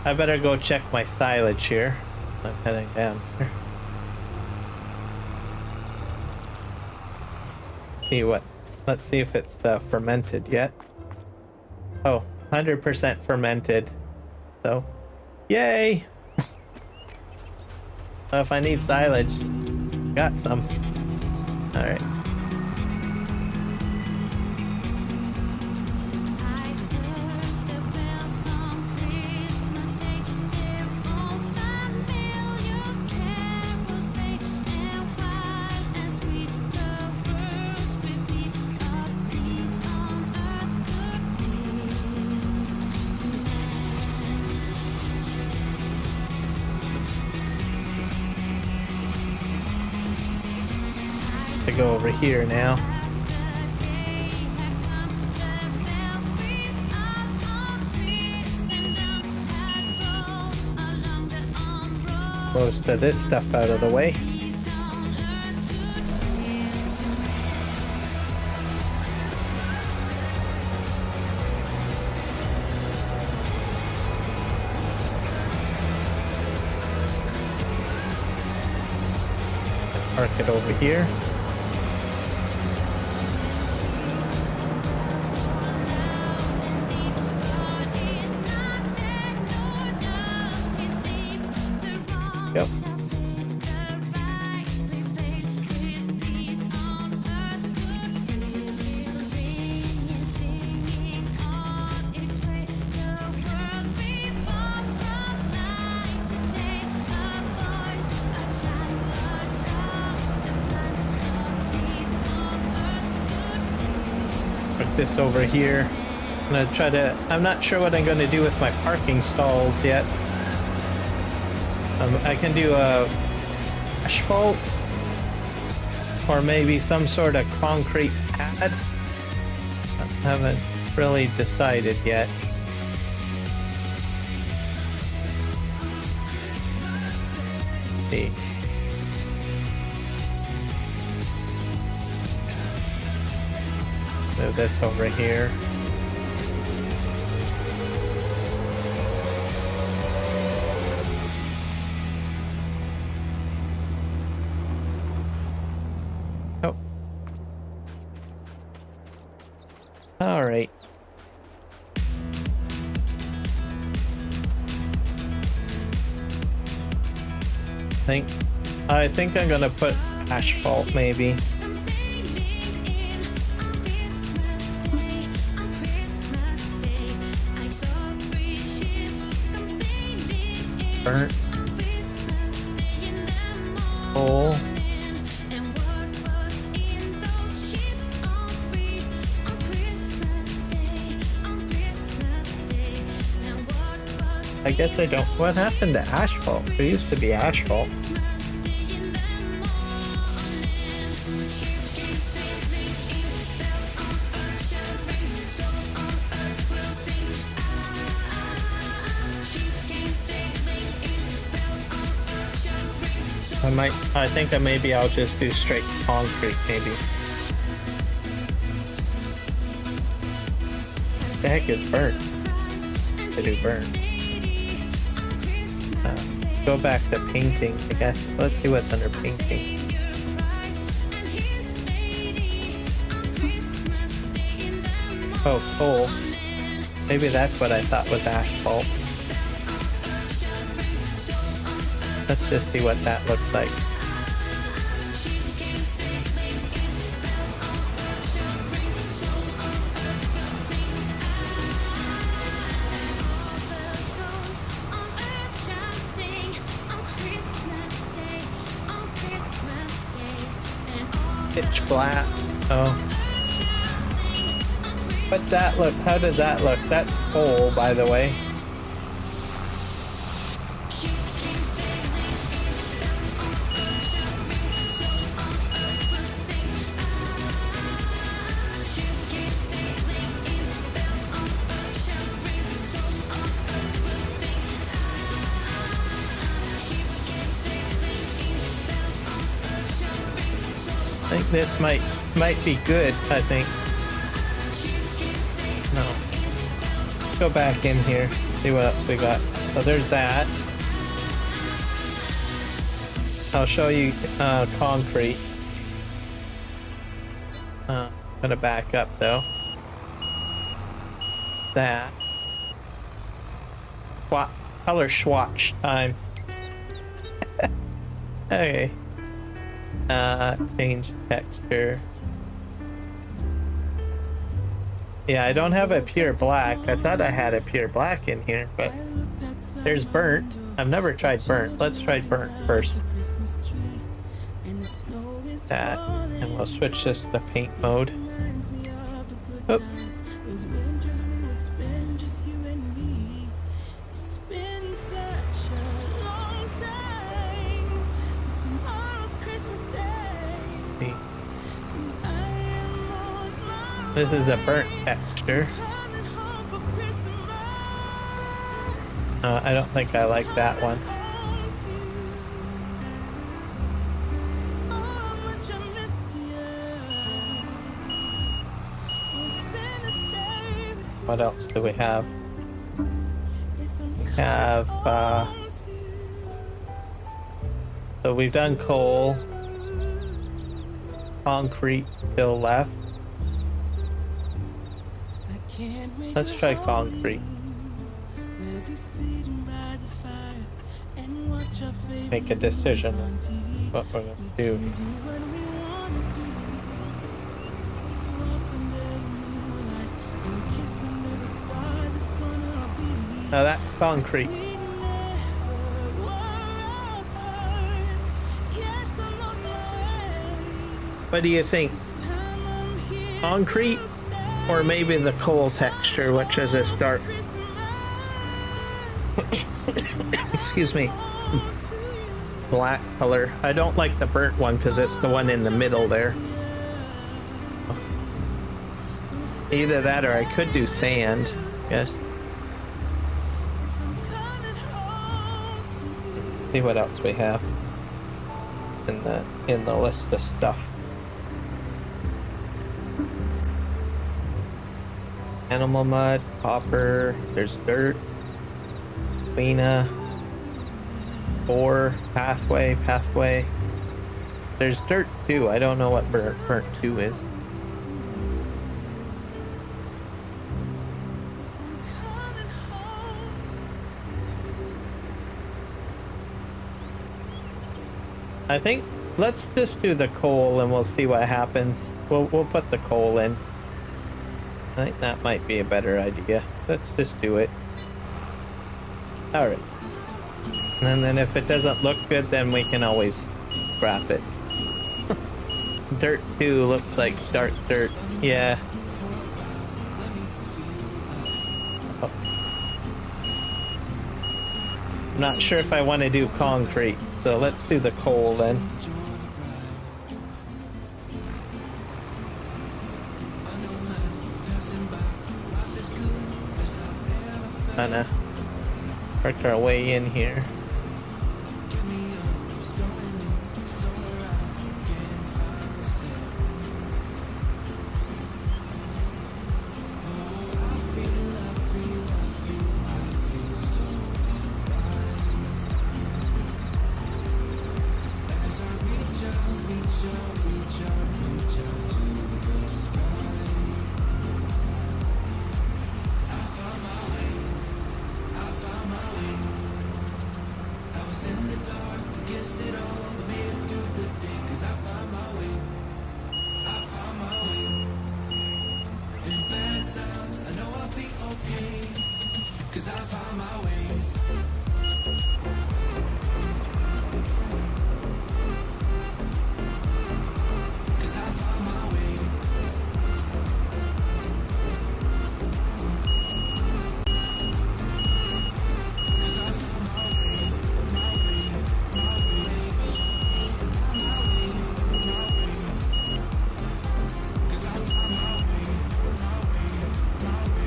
I better go check my silage here. I'm heading down here. See what? Let's see if it's fermented yet. Oh. 100% fermented, so yay. Well, if I need silage, got some. All right. to go over here now. Most of this stuff out of the way. Park it over here. Yep. Put this over here. I'm gonna try to. I'm not sure what I'm gonna do with my parking stalls yet. I can do a asphalt or maybe some sort of concrete pad. I haven't really decided yet. Let's see. Move this over here. Oh. All right. I think I'm gonna put asphalt maybe. Burnt. Coal. I guess I don't. What happened to asphalt? There used to be asphalt. I think that maybe I'll just do straight concrete, maybe. The heck is burnt? I do burn. Go back to painting, I guess. Let's see what's under painting. Oh, coal. Maybe that's what I thought was asphalt. Let's just see what that looks like. Pitch black. Oh. What's that look? How does that look? That's coal, by the way. I think this might be good, I think. No. Go back in here, see what else we got. So there's that. I'll show you concrete. I'm gonna back up though. That. Color swatch time. Okay. Change texture. Yeah, I don't have a pure black. I thought I had a pure black in here, but there's burnt. I've never tried burnt. Let's try burnt first. That, and we'll switch this to paint mode. Oop. This is a burnt texture. I don't think I like that one. What else do we have? We have, so we've done coal. Concrete still left. Let's try concrete. Make a decision on what we're going to do. Now that's concrete. What do you think? Concrete or maybe the coal texture, which is this dark excuse me, black color. I don't like the burnt one because it's the one in the middle there. Either that or I could do sand. Yes. See what else we have in the list of stuff. Animal mud, copper, there's dirt, cleana, ore, pathway. There's dirt too. I don't know what burnt 2 is. I think let's just do the coal and we'll see what happens. We'll put the coal in. I think that might be a better idea. Let's just do it. Alright. And then if it doesn't look good, then we can always scrap it. Dirt 2 looks like dark dirt. Yeah. Oh. I'm not sure if I want to do concrete, so let's do the coal then. Kinda work our way in here.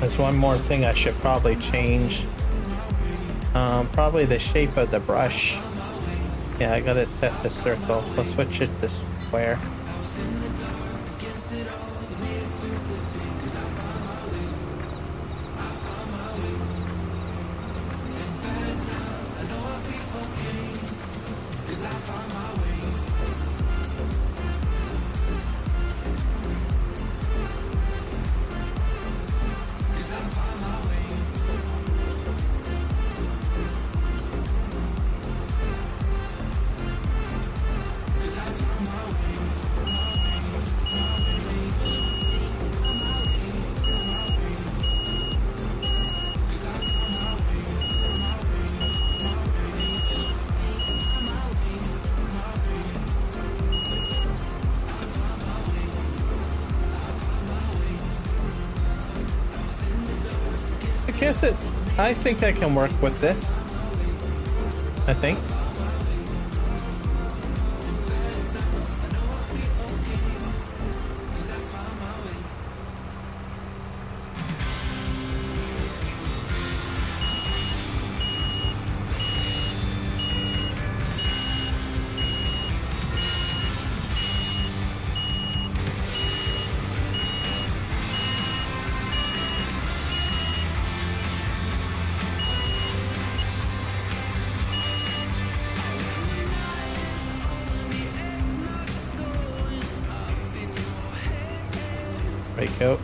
There's one more thing I should probably change. Probably the shape of the brush. Yeah, I got it set to circle. We'll switch it to square. I think I can work with this. I think. There we go.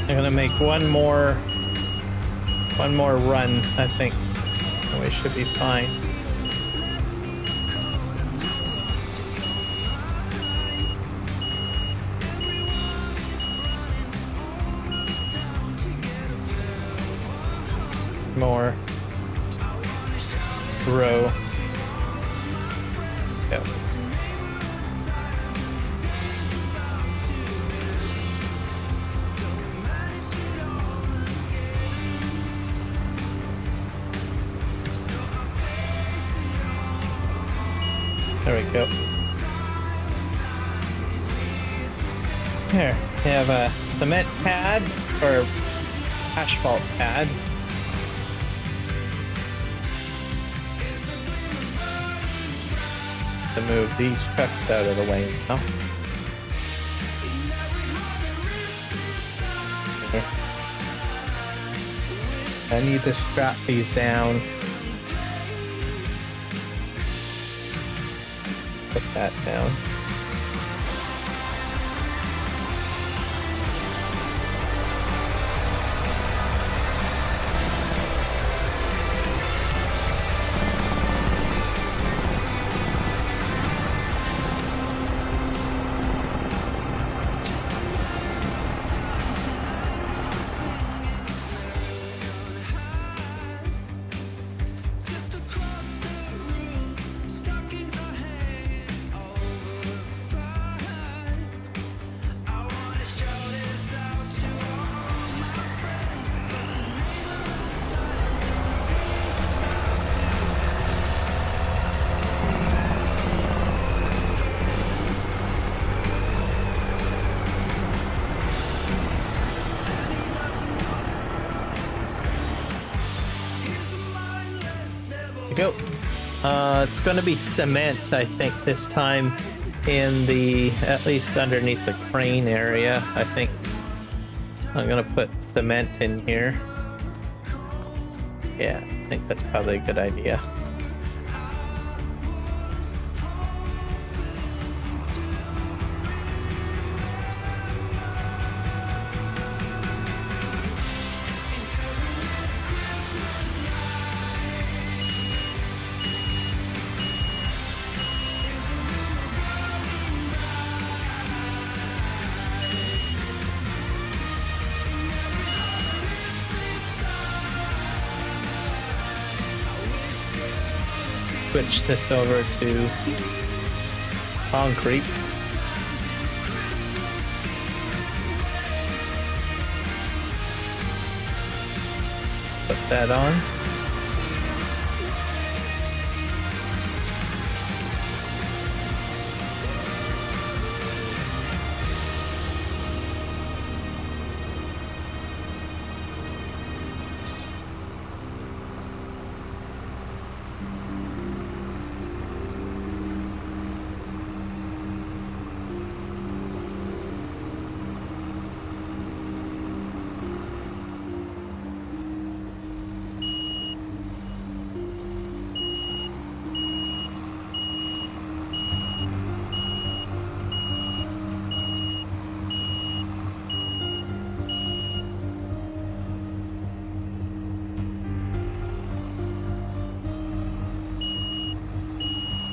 I'm gonna make one more run, I think. We should be fine. More row. Let's go. There we go. Here, we have a cement pad or asphalt pad. To move these trucks out of the way now. Okay. I need to strap these down. Put that down. Go. It's going to be cement, I think, this time in the, at least underneath the crane area. I think I'm going to put cement in here. Yeah, I think that's probably a good idea. Switch this over to concrete. Put that on.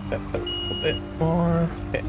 Up a little bit more. Okay.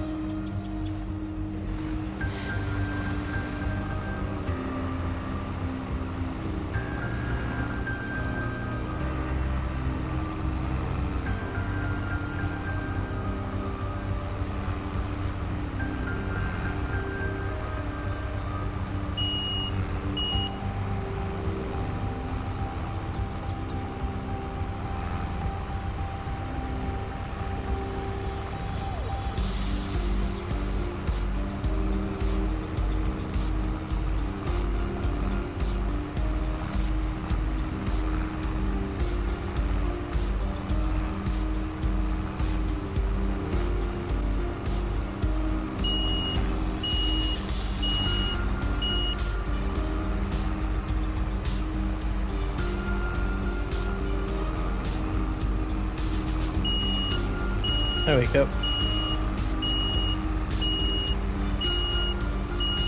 There we go.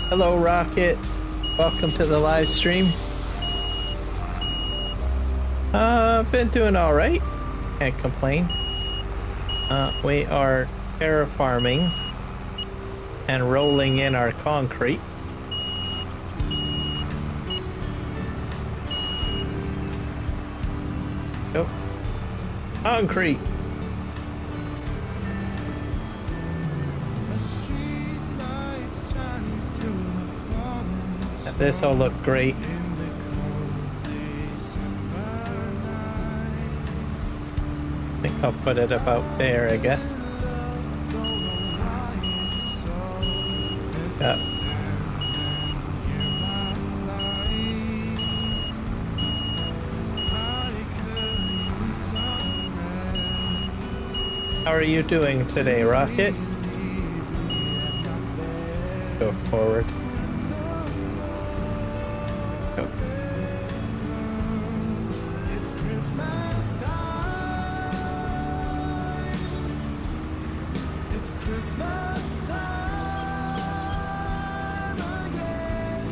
Hello, Rocket. Welcome to the live stream. Been doing all right. Can't complain. We are terraforming and rolling in our concrete. Go. Concrete. This will look great. I think I'll put it about there, I guess. Yeah. How are you doing today, Rocket? Go forward. Go. It's Christmas time. It's Christmas time again.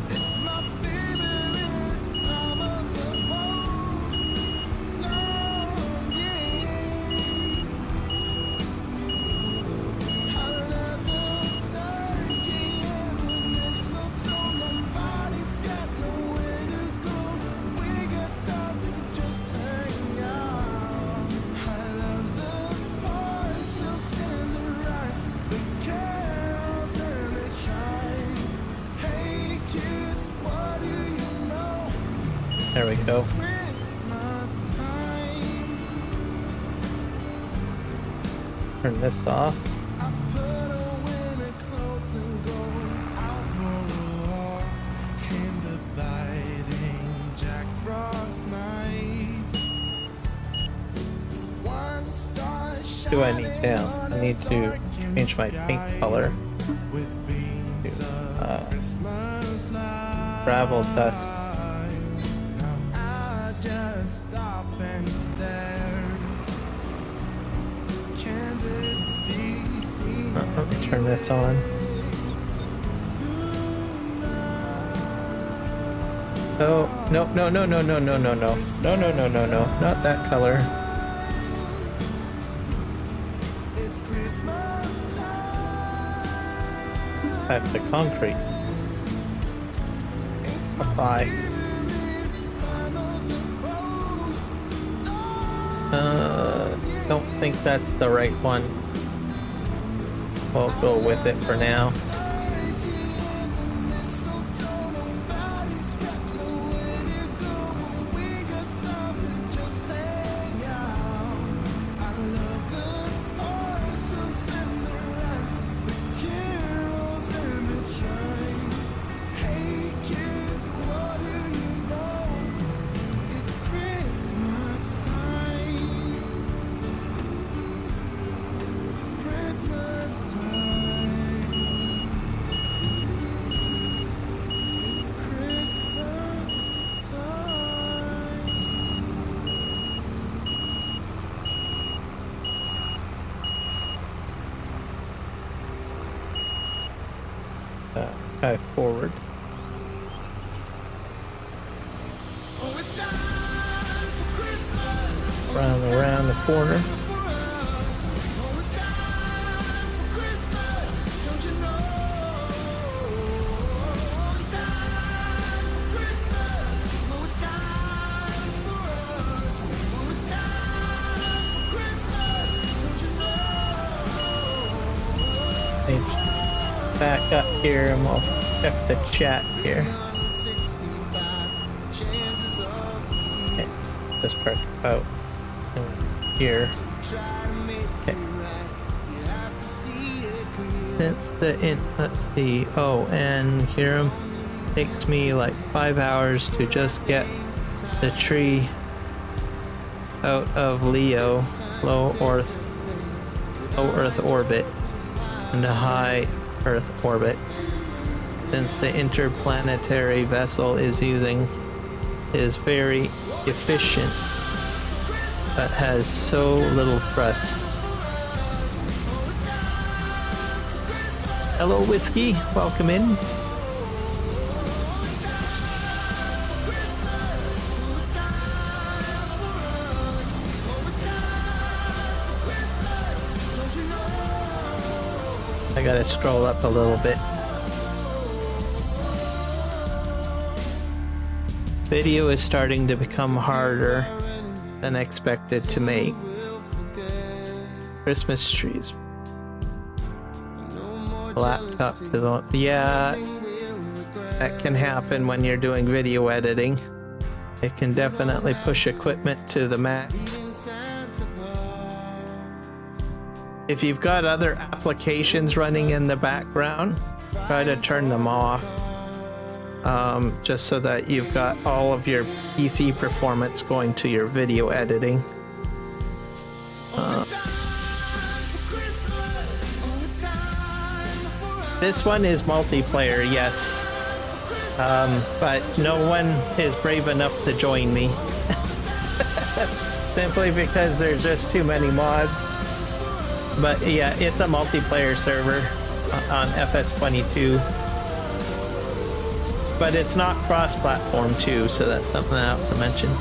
It's my favorite time of the whole long year. I love the turkey and the mistletoe. My body's got nowhere to go. We got time to just hang out. I love the parcels and the rides, the carols and the chimes. Hey kids, what do you know? There we go. Christmas time. Turn this off. I put on winter clothes and go out for a walk in the biting Jack Frost night. One star shining. Do I need down? I need to change my paint color with beams to Christmas light. Gravel dust. Now I just stop and stare. Can this be seen? Let me turn this on. Oh, no, no, no, no, no, no, no, no. No, no, no, no, no. Not that color. It's Christmas time. Back to concrete. Apply. Don't think that's the right one. We'll go with it for now. Guy forward. Around the corner. Back up here and we'll check the chat here. Okay, this part about here. Okay. That's the let's see. Oh, and here takes me like 5 hours to just get the tree out of Leo, low Earth orbit, into high Earth orbit, since the interplanetary vessel is very efficient. but has so little thrust. Hello, Whiskey. Welcome in. I gotta scroll up a little bit. Video is starting to become harder than expected to make. Christmas trees. Laptop to the... Yeah, that can happen when you're doing video editing. It can definitely push equipment to the max. If you've got other applications running in the background, try to turn them off, just so that you've got all of your PC performance going to your video editing. This one is multiplayer, yes, but no one is brave enough to join me. Simply because there's just too many mods. But yeah, it's a multiplayer server on FS22. But it's not cross-platform too, so that's something else to mention.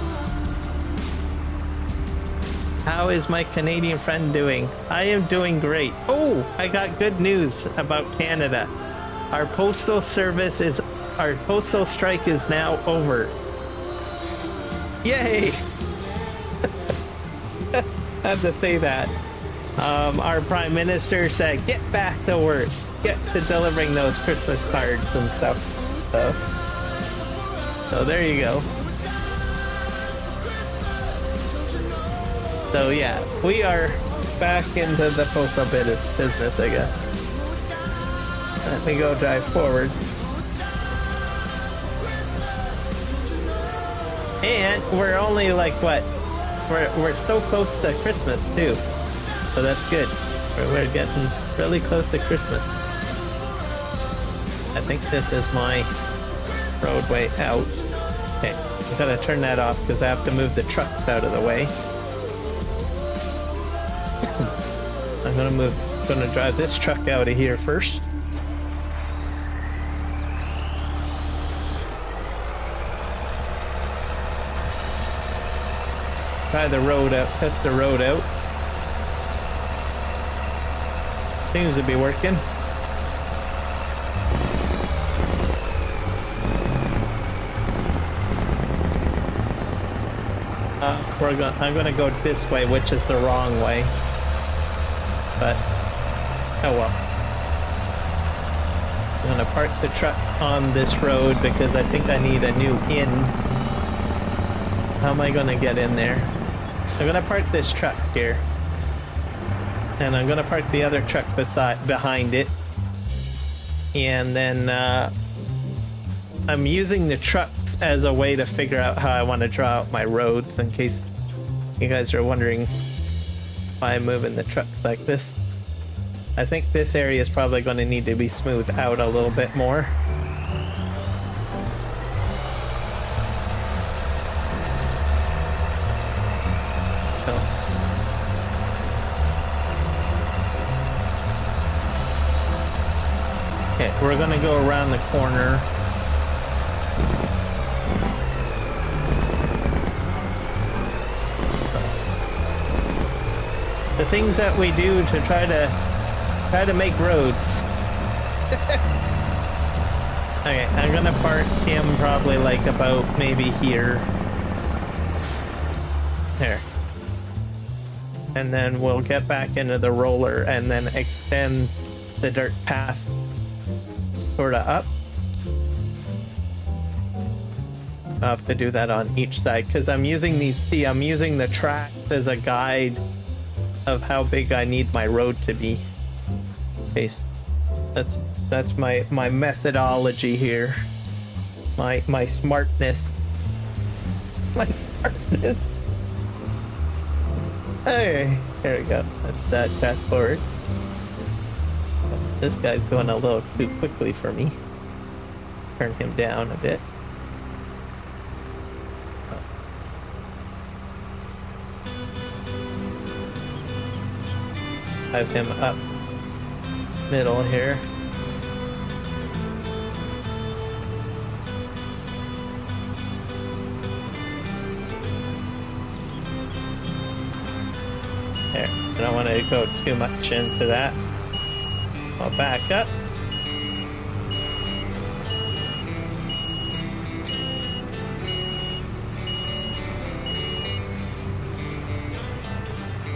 How is my Canadian friend doing? I am doing great. Oh, I got good news about Canada. Our postal strike is now over. Yay! I have to say that. Our Prime Minister said, get back to work. Get to delivering those Christmas cards and stuff. So there you go. So yeah, we are back into the postal business, I guess. Let me go drive forward. And we're only like what? We're so close to Christmas too. So that's good. We're getting really close to Christmas. I think this is my roadway out. Okay, I'm gonna turn that off because I have to move the trucks out of the way. I'm gonna drive this truck out of here first. Try the road out, test the road out. Seems to be working. I'm gonna go this way, which is the wrong way. But oh well. I'm gonna park the truck on this road because I think I need a new in. How am I gonna get in there? I'm gonna park this truck here. And I'm gonna park the other truck behind it. And then I'm using the trucks as a way to figure out how I want to draw out my roads, in case you guys are wondering why I'm moving the trucks like this. I think this area is probably going to need to be smoothed out a little bit more. Okay, we're gonna go around the corner. The things that we do to try to make roads. Okay, I'm gonna park him probably like about maybe here. There. And then we'll get back into the roller and then extend the dirt path sort of up. I'll have to do that on each side because I'm using I'm using the tracks as a guide of how big I need my road to be. Okay, that's my methodology here. My smartness. My smartness. Okay, there we go. That's that fast forward. This guy's going a little too quickly for me. Turn him down a bit. Have him up middle here. There, I don't want to go too much into that. I'll back up.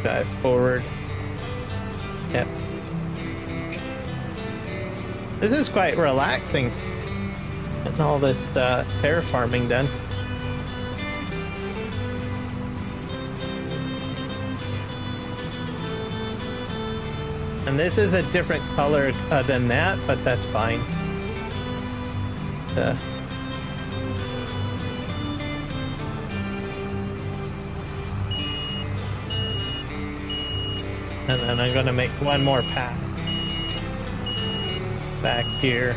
Drive forward. Yep. This is quite relaxing. Getting all this terraforming done. And this is a different color than that, but that's fine. And then I'm gonna make one more path back here.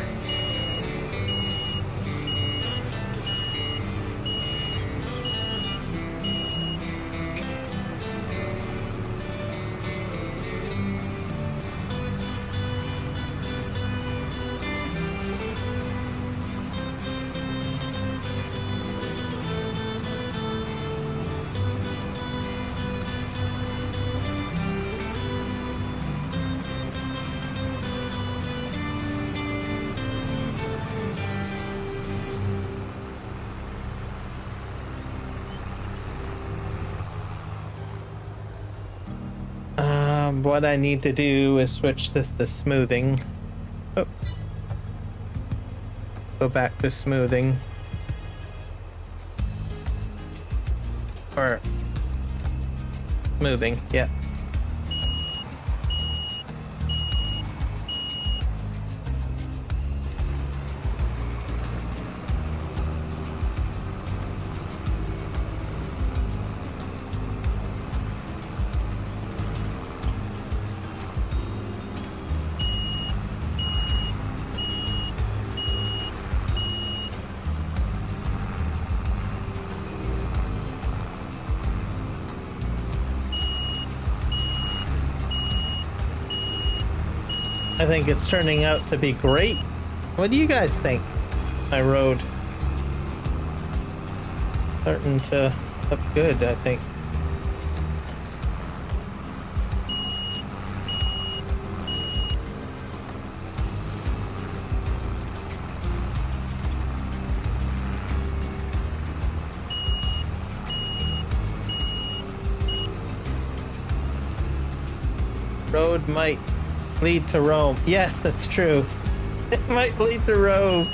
What I need to do is switch this to smoothing. Oh. Go back to smoothing. Or smoothing, yeah. I think it's turning out to be great. What do you guys think? My road starting to look good, I think. Road might lead to Rome. Yes, that's true. It might lead to Rome.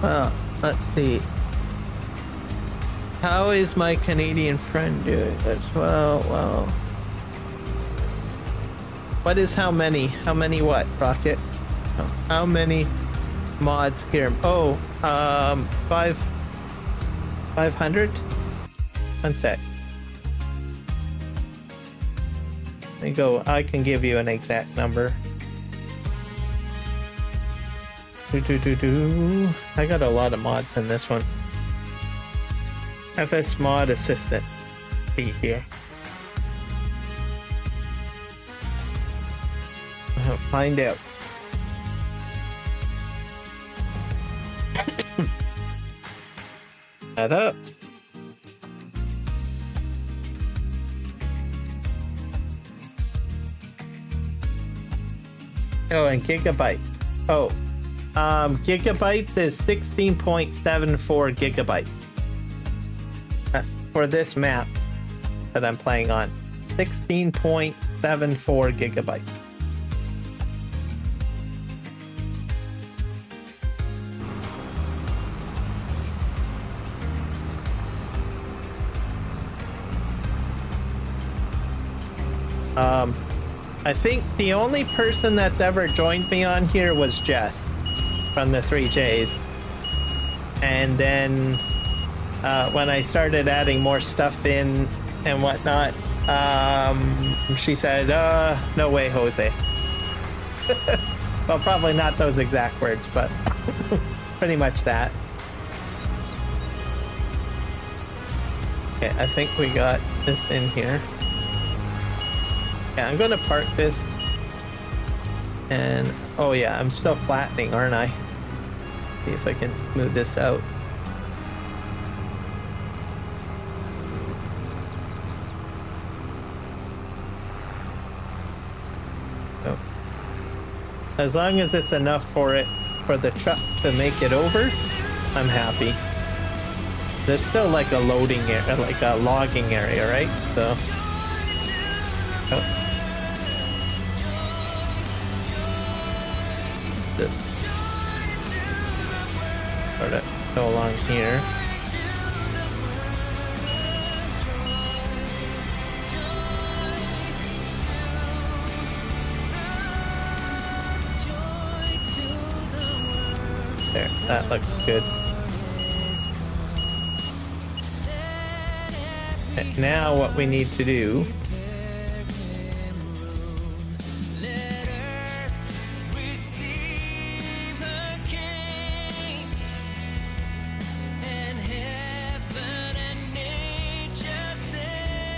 Well, let's see. How is my Canadian friend doing? That's well. What is how many? How many what, Rocket? How many mods here? Oh, 500? One sec. There you go. I can give you an exact number. I got a lot of mods in this one. FS Mod Assistant. Be here. I'll find out. Add up. Oh, and gigabyte. Oh, gigabytes is 16.74 gigabytes for this map that I'm playing on. 16.74 gigabytes. I think the only person that's ever joined me on here was Jess from the 3Js. And then when I started adding more stuff in and whatnot, she said, no way, Jose. Well, probably not those exact words, but pretty much that. Okay, I think we got this in here. Yeah, I'm gonna park this. And, oh yeah, I'm still flattening, aren't I? See if I can move this out. Oh. As long as it's enough for the truck to make it over, I'm happy. It's still like a loading area, like a logging area, right? So, oh. This sort of go along here. There, that looks good. Okay, now what we need to do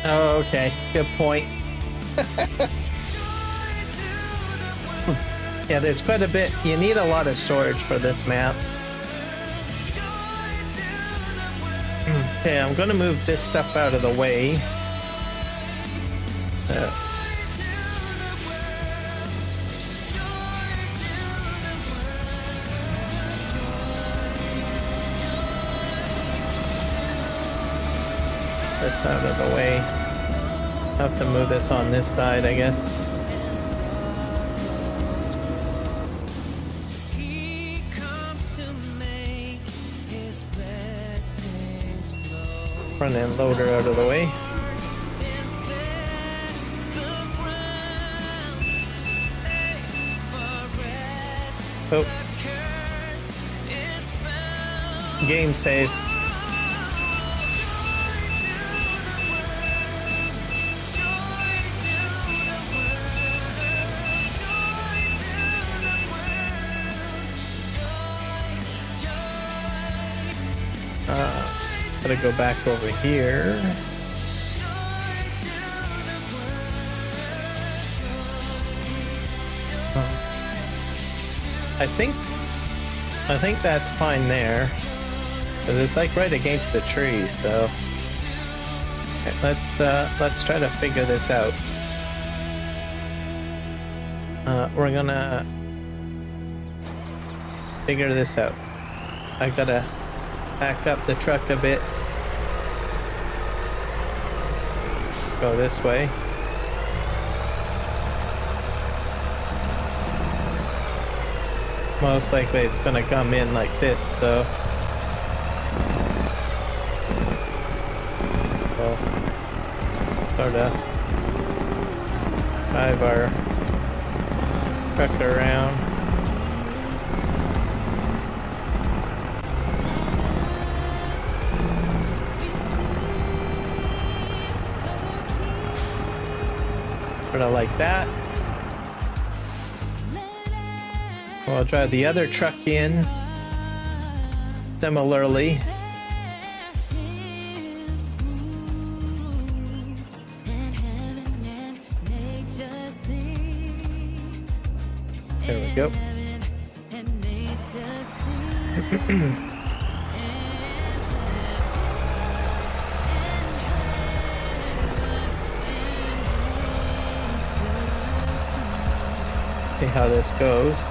Oh, okay. Good point. Yeah, there's quite a bit. You need a lot of storage for this map. Okay, I'm going to move this stuff out of the way. This out of the way. I'll have to move this on this side, I guess. Front end loader out of the way. Oh. Game save. Gotta go back over here. I think that's fine there, because it's like right against the tree. So okay, let's try to figure this out. We're gonna figure this out. I gotta back up the truck a bit. Go this way. Most likely it's gonna come in like this, though. We'll sort of drive our truck around. Sort of like that. We'll drive the other truck in similarly. There we go. See how this goes.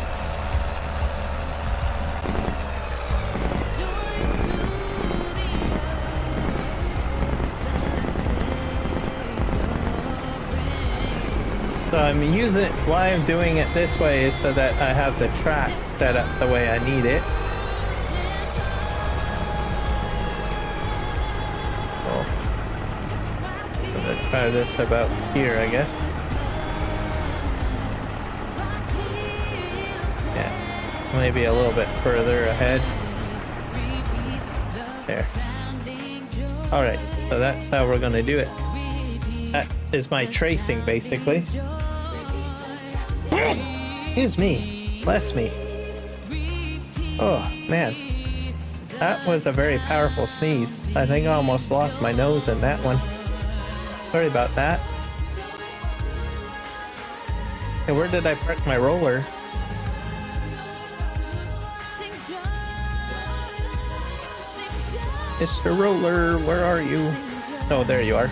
So I'm using it, why I'm doing it this way is so that I have the track set up the way I need it. Cool. So let's try this about here, I guess. Yeah, maybe a little bit further ahead. There. Alright, so that's how we're gonna do it. That is my tracing, basically. Excuse me. Bless me. Oh, man. That was a very powerful sneeze. I think I almost lost my nose in that one. Sorry about that. Hey, where did I park my roller? Mr. Roller, where are you? Oh, there you are.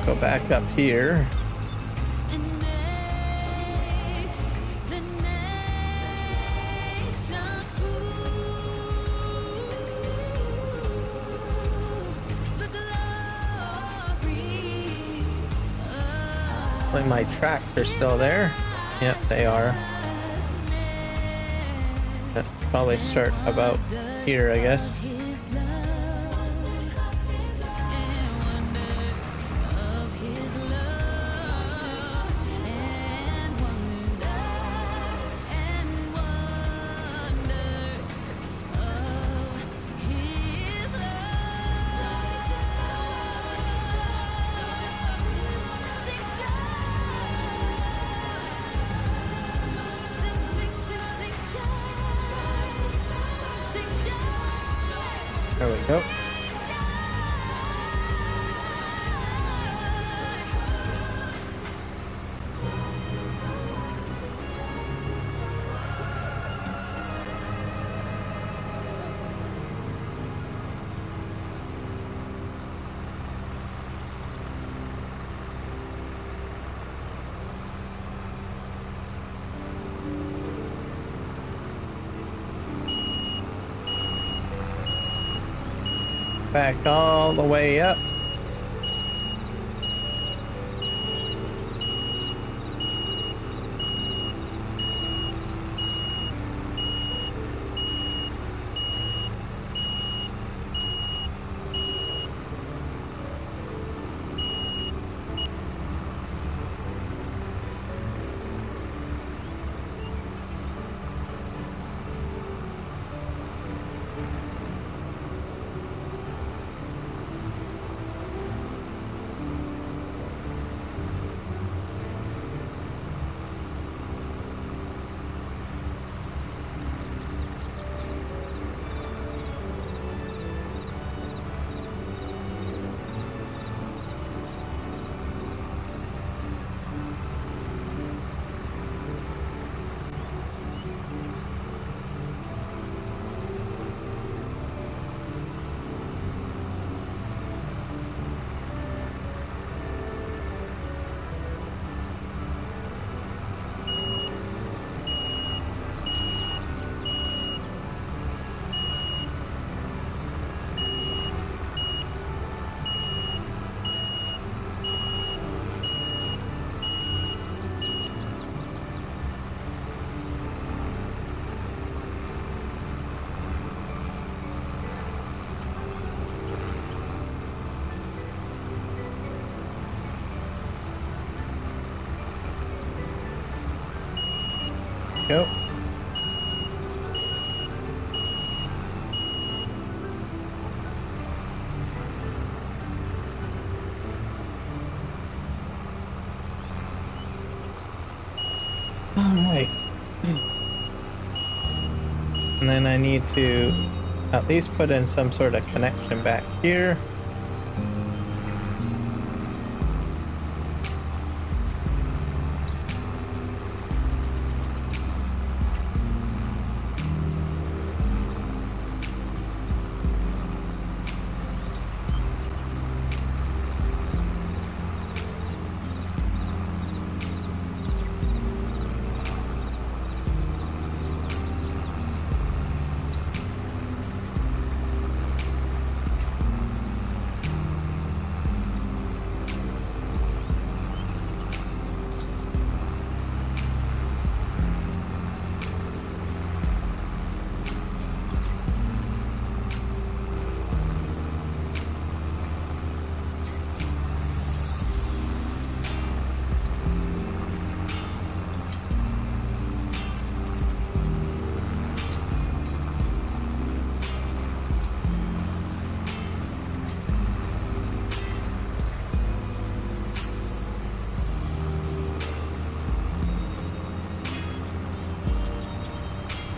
Go back up here. My tracks are still there. Yep, they are. Let's probably start about here, I guess. There we go. Back all the way up. Go. All right. And then I need to at least put in some sort of connection back here.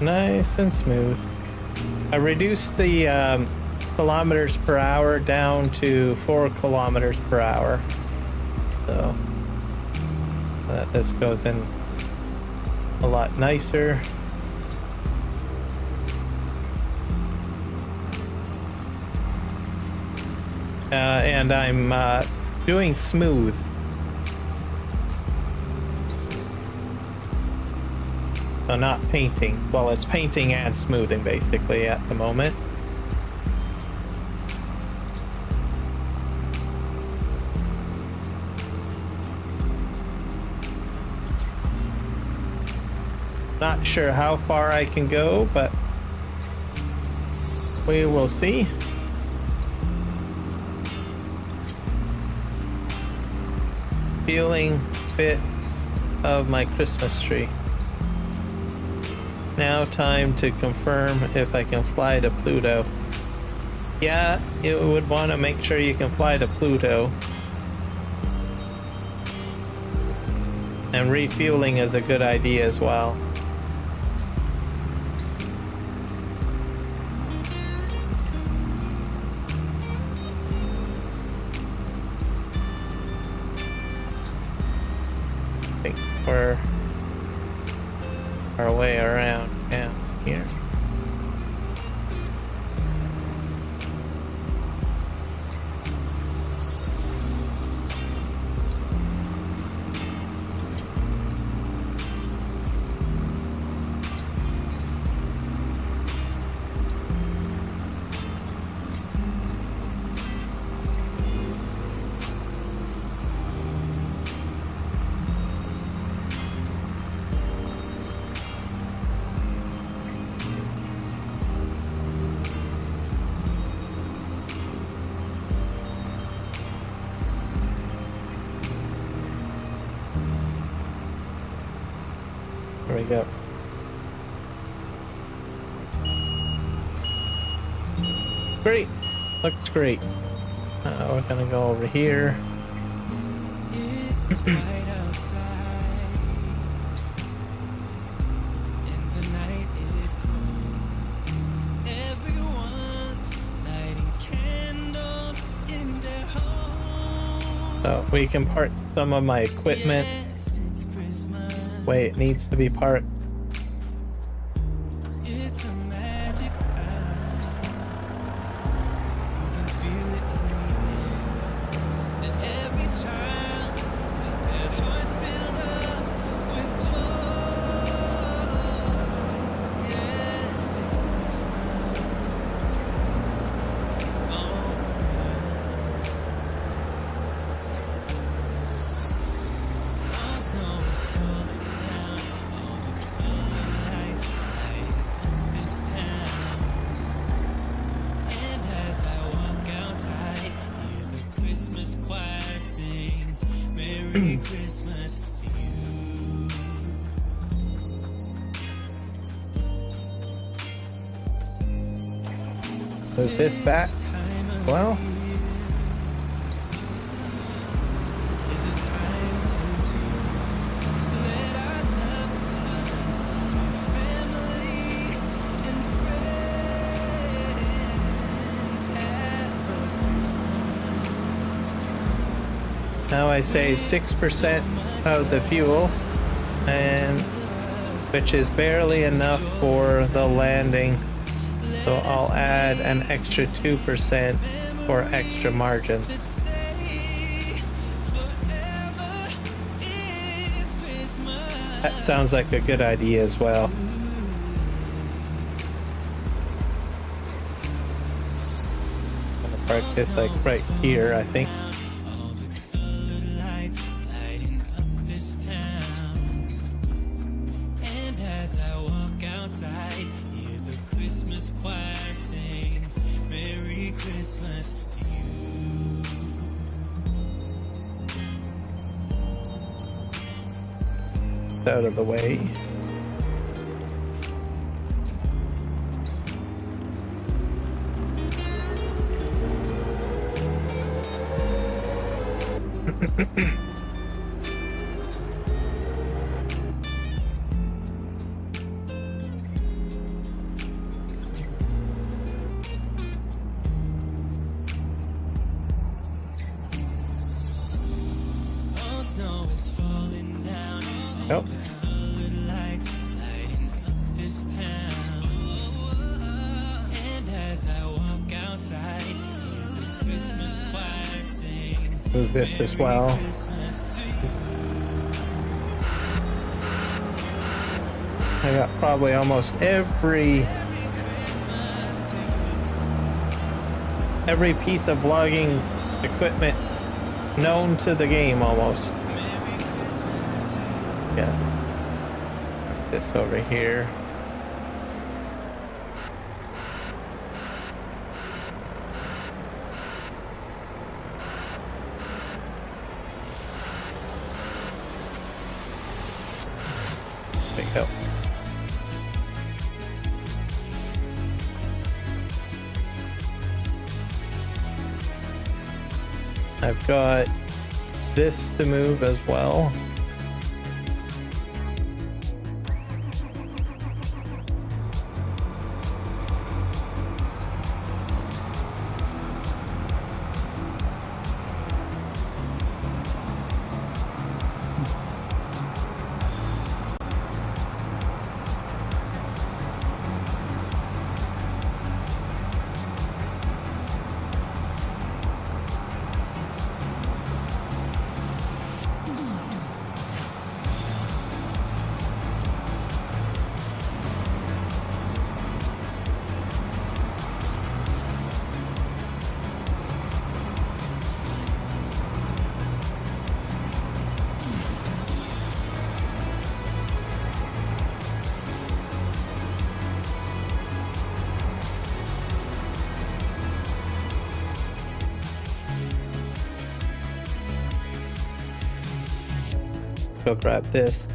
Nice and smooth. I reduced the kilometers per hour down to 4 kilometers per hour. So that this goes in a lot nicer. And I'm doing smooth. So not painting. Well, it's painting and smoothing basically at the moment. Not sure how far I can go, but we will see. Feeling fit of my Christmas tree. Now time to confirm if I can fly to Pluto. Yeah, you would want to make sure you can fly to Pluto. And refueling is a good idea as well. I think we're our way around down here. There we go. Great. Looks great. We're gonna go over here. It's right outside, and the night is cold. Everyone's lighting candles in their home. So we can park some of my equipment. Yes, it's Christmas. Way it needs to be parked. It's a magic time. You can feel it in the air. That every child got their hearts filled up with joy. Yes, it's Christmas. Oh, our snow is falling down. All the colored lights lighting up this town. And as I walk outside, hear the Christmas choir sing, Merry Christmas to you. Move this back. Time of Well, is a time to choose. Let our loved ones, our family and friends have a Christmas. now I save 6% of the fuel, and which is barely enough for the landing. So I'll add an extra 2% for extra margin. Stay forever. It's Christmas. That sounds like a good idea as well. I'm gonna park this like right here, I think. All the colored lights lighting up this town. And as I walk outside, hear the Christmas choir sing, Merry Christmas to you. Out of the way. snow is falling down. Nope. Colored lights lighting up this town. And as I walk outside, the Christmas choir sing. Move this as well. Christmas to I got probably almost every piece of vlogging equipment known to the game almost. Yeah. This over here. There you go. I've got this to move as well. Go grab this.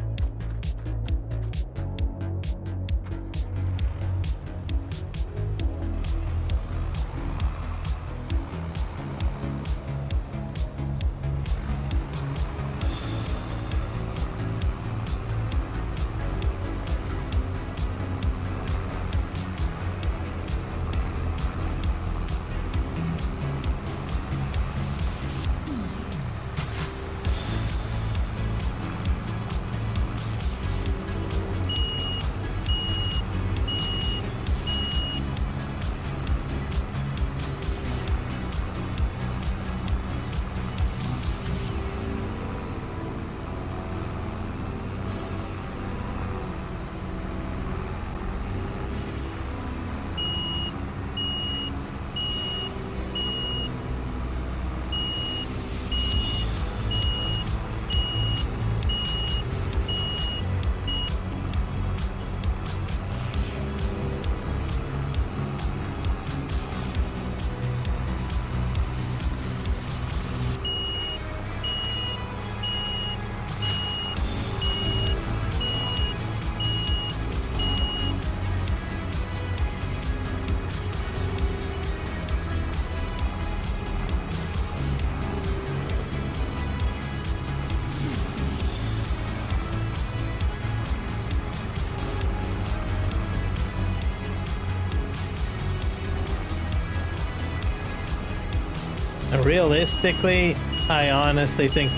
Realistically, I honestly think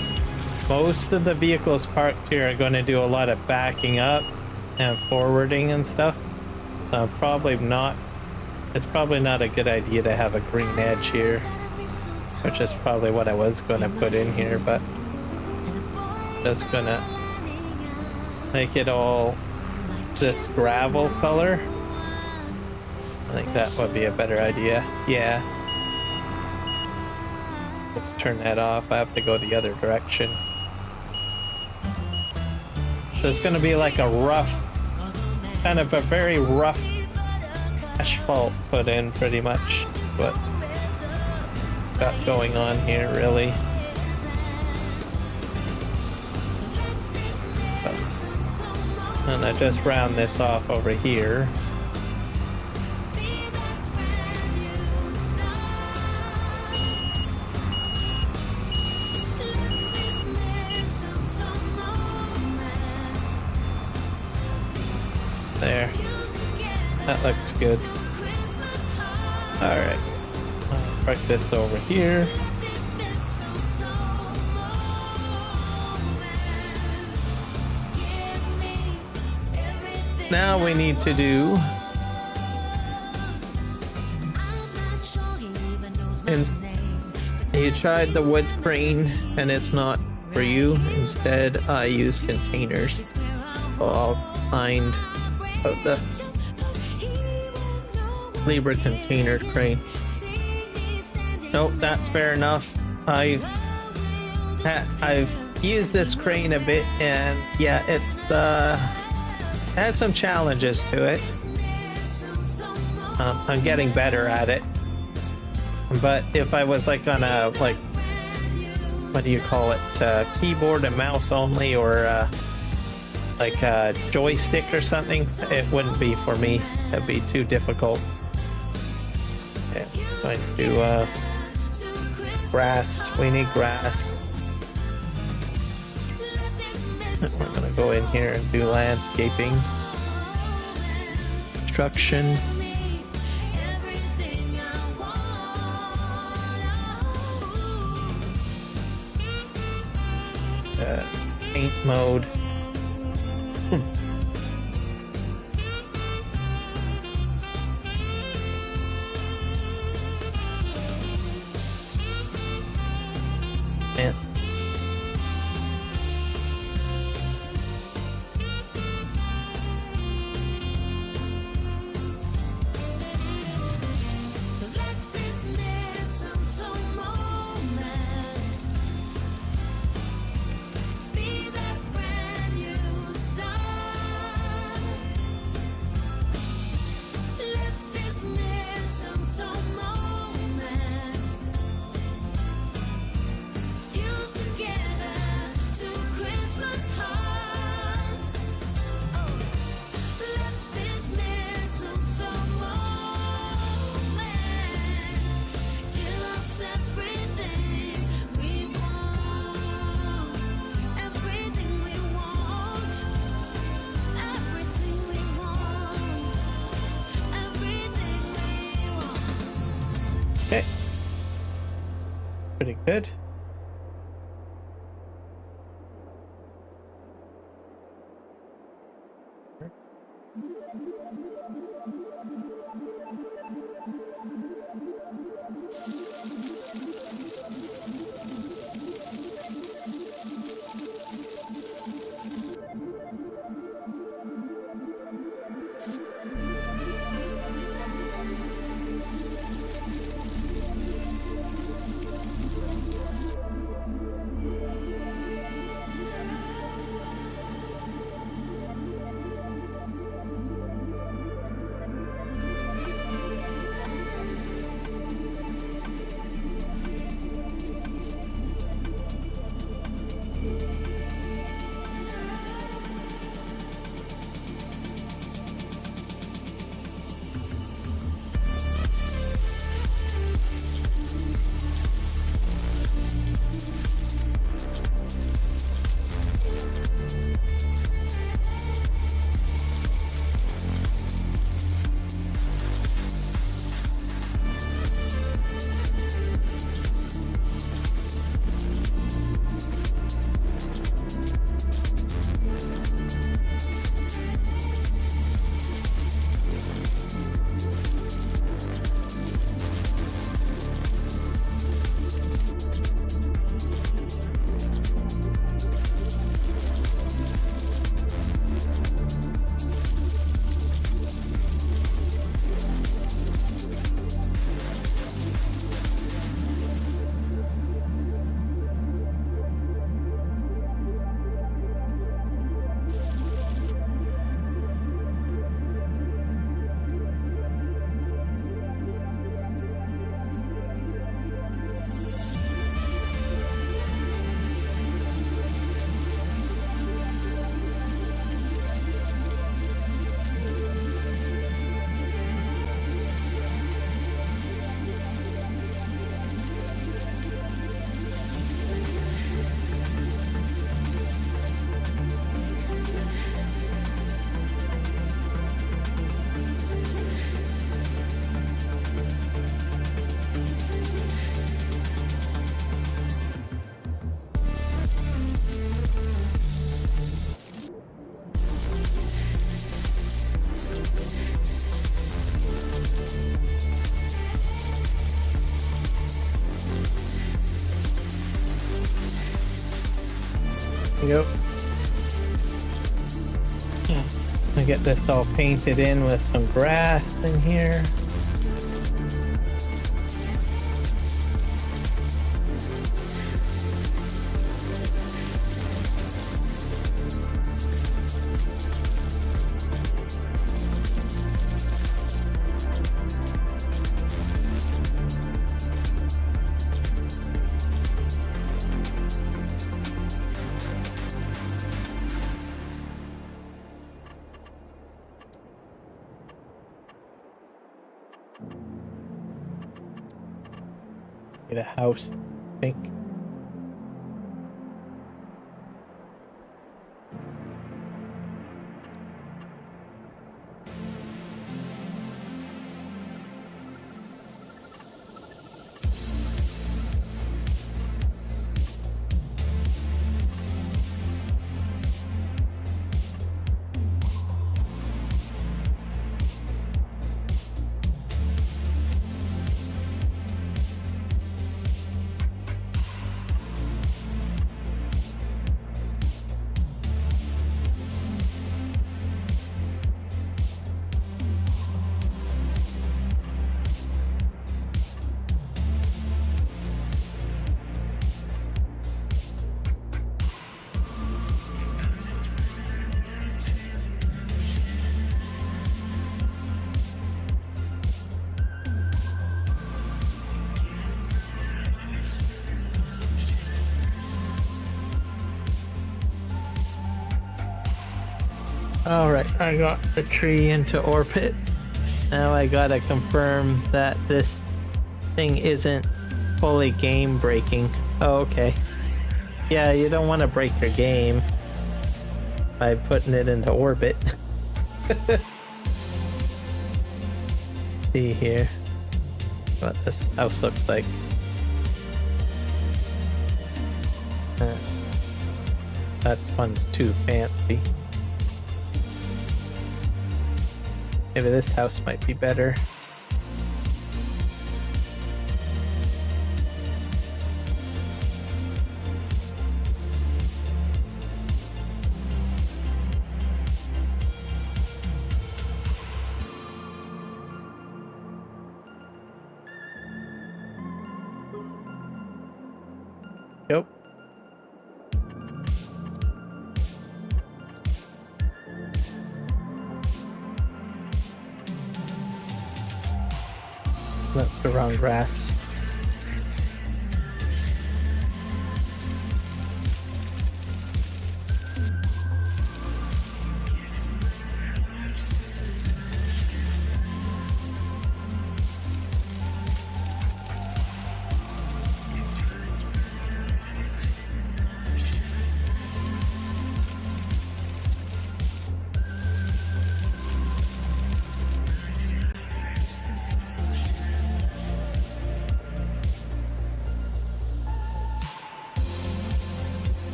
most of the vehicles parked here are going to do a lot of backing up and forwarding and stuff. Probably not. It's probably not a good idea to have a green edge here, which is probably what I was going to put in here, but just gonna make it all this gravel color. I think that would be a better idea. Yeah. Let's turn that off. I have to go the other direction. So it's going to be like a rough, kind of a very rough asphalt put in pretty much. What got going on here really. And I just round this off over here. There. That looks good. Alright. I'll park this over here. now we need to do. And you tried the wood crane and it's not for you. Instead, I use containers. So I'll find the Libra container crane. Nope, that's fair enough. I've used this crane a bit, and yeah, it has some challenges to it. I'm getting better at it. But if I was like on a what do you call it, keyboard and mouse only, or like a joystick or something, it wouldn't be for me. It'd be too difficult. Okay, going to do grass. We need grass. We're gonna go in here and do landscaping, construction. Paint mode. Yeah. Okay. Pretty good. Yep. I get this all painted in with some grass in here. Get a house, I think. Alright, I got the tree into orbit. Now I gotta confirm that this thing isn't fully game breaking. Oh, okay. Yeah, you don't want to break your game by putting it into orbit. See here what this house looks like. That's one's too fancy. Maybe this house might be better. Yep. That's the wrong grass.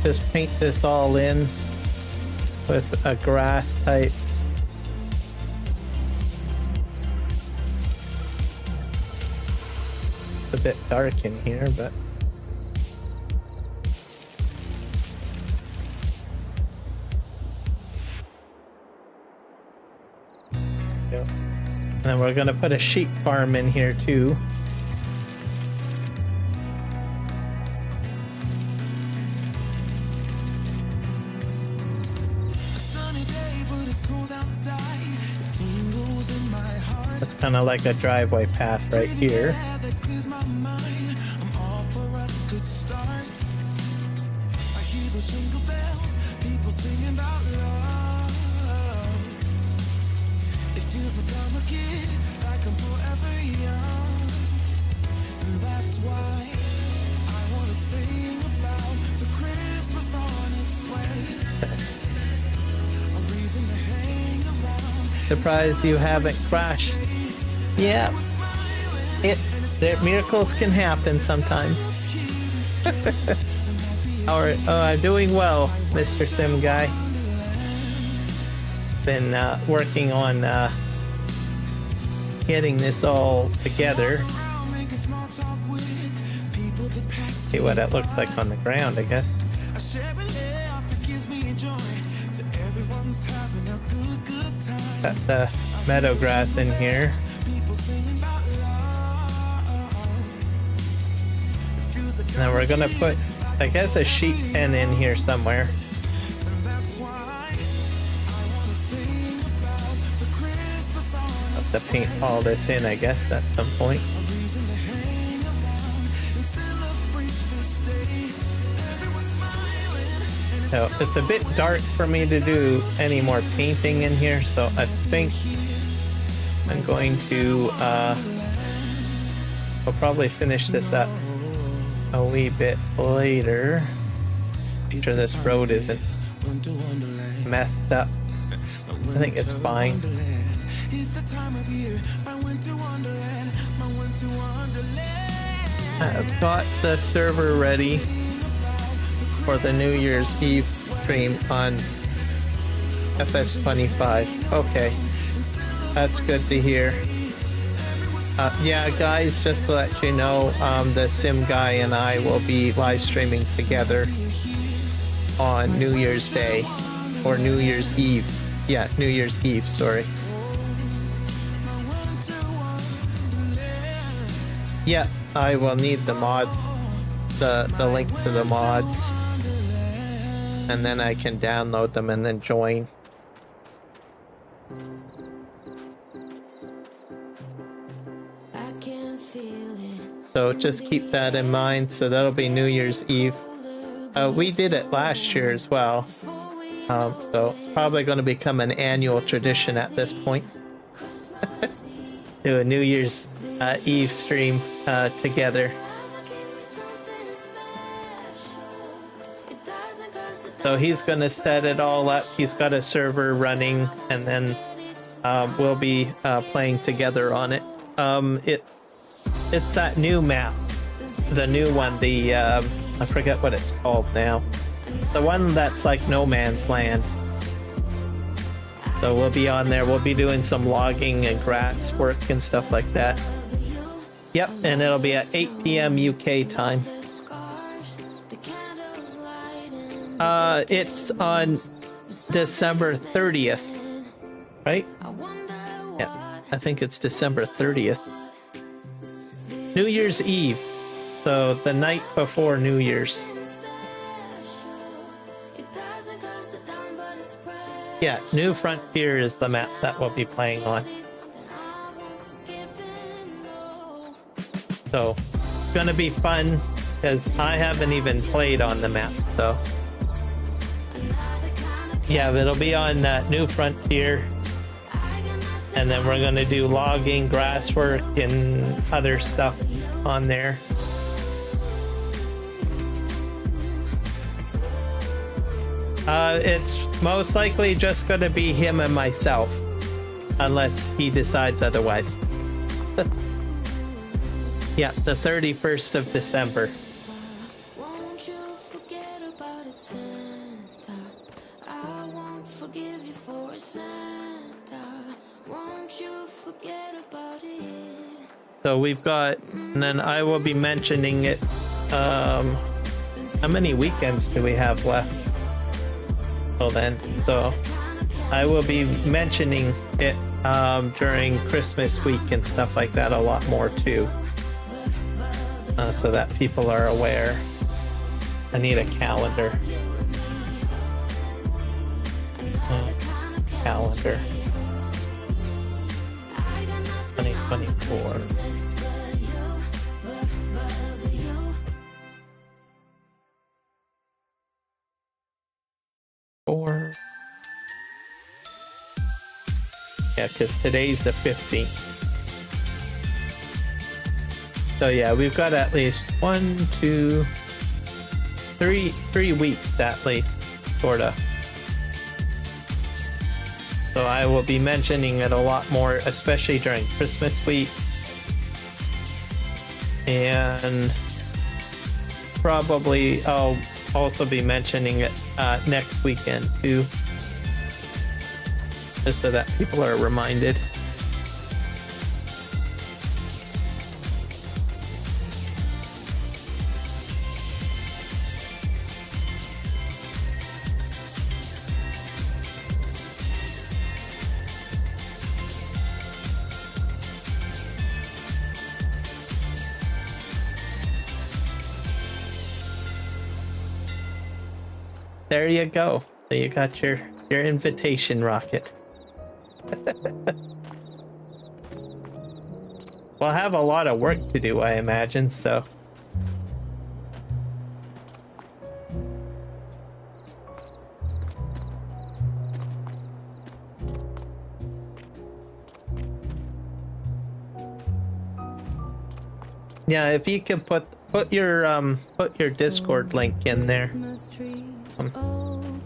Just paint this all in with a grass type. It's a bit dark in here, but yep. And then we're gonna put a sheep farm in here too. That's kind of like a driveway path right here. Surprised you haven't crashed. Yeah. Miracles can happen sometimes. Alright, I'm doing well, Mr. Sim Guy. Been working on getting this all together. See what it looks like on the ground, I guess. Got the meadow grass in here. Now we're gonna put, I guess, a sheep pen in here somewhere. Have to paint all this in, I guess, at some point. So it's a bit dark for me to do any more painting in here, so I think I'm going to we'll probably finish this up a wee bit later. Make sure this road isn't messed up. I think it's fine. I've got the server ready for the New Year's Eve stream on FS25. Okay, that's good to hear. Yeah, guys, just to let you know, the Sim Guy and I will be live streaming together on New Year's Day, or New Year's Eve. Yeah, New Year's Eve, sorry. Yeah, I will need the mod, the link to the mods, and then I can download them and then join. So just keep that in mind. So that'll be New Year's Eve. We did it last year as well. So it's probably going to become an annual tradition at this point. Do a New Year's Eve stream together. So he's going to set it all up. He's got a server running, and then we'll be playing together on it. It's that new map, the new one, the I forget what it's called now, the one that's like no man's land. So we'll be on there. We'll be doing some logging and grass work and stuff like that. Yep, and it'll be at 8 p.m. UK time. It's on December 30th, right? Yeah, I think it's December 30th. New Year's Eve, so the night before New Year's. Yeah, New Frontier is the map that we'll be playing on. So, it's gonna be fun, because I haven't even played on the map, so. Yeah, it'll be on New Frontier. And then we're going to do logging, grass work, and other stuff on there. It's most likely just going to be him and myself, unless he decides otherwise. Yeah, the 31st of December. Won't you forget about it, Santa? I won't forgive you for it, Santa. Won't you forget about it? So we've got, and then I will be mentioning it. How many weekends do we have left? Well then, so I will be mentioning it during Christmas week and stuff like that a lot more too, so that people are aware. I need a calendar. Calendar. 2024. Yeah, because today's the 15th. So yeah, we've got at least 1, 2, 3 weeks at least, sorta. So I will be mentioning it a lot more, especially during Christmas week. And probably I'll also be mentioning it next weekend too, just so that people are reminded. There you go. So you got your invitation rocket. We'll have a lot of work to do, I imagine, so. Yeah, if you could put your Discord link in there.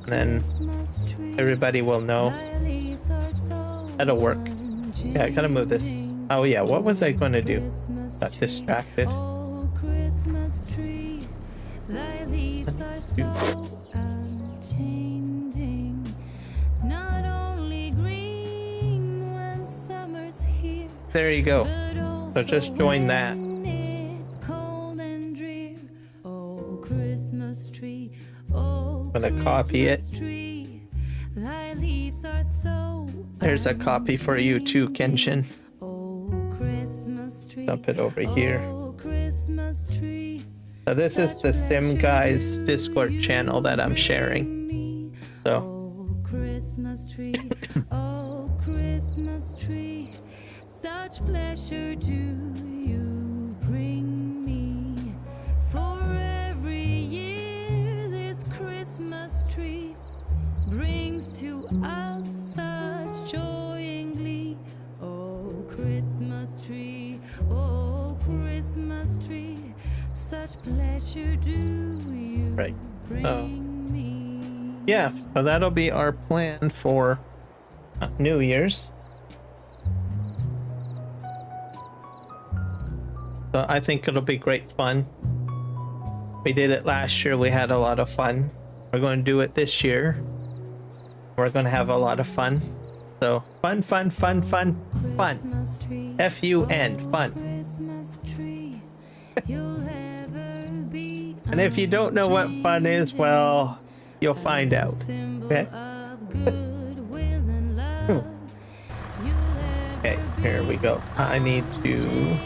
Then everybody will know. That'll work. Yeah, I gotta move this. Oh yeah, what was I gonna do? Got distracted. There you go. So just join that. I'm gonna copy it. There's a copy for you too, Kenshin. Dump it over here. So this is the Sim Guys Discord channel that I'm sharing. So such pleasure do you bring me. For every year this Christmas tree brings to us such joy and glee. Oh Christmas tree, such pleasure do you bring me. Yeah, so that'll be our plan for New Year's. So I think it'll be great fun. We did it last year, we had a lot of fun. We're going to do it this year. We're going to have a lot of fun. So fun. F-U-N, fun. And if you don't know what fun is, well, you'll find out. Okay? Okay, here we go. I need to...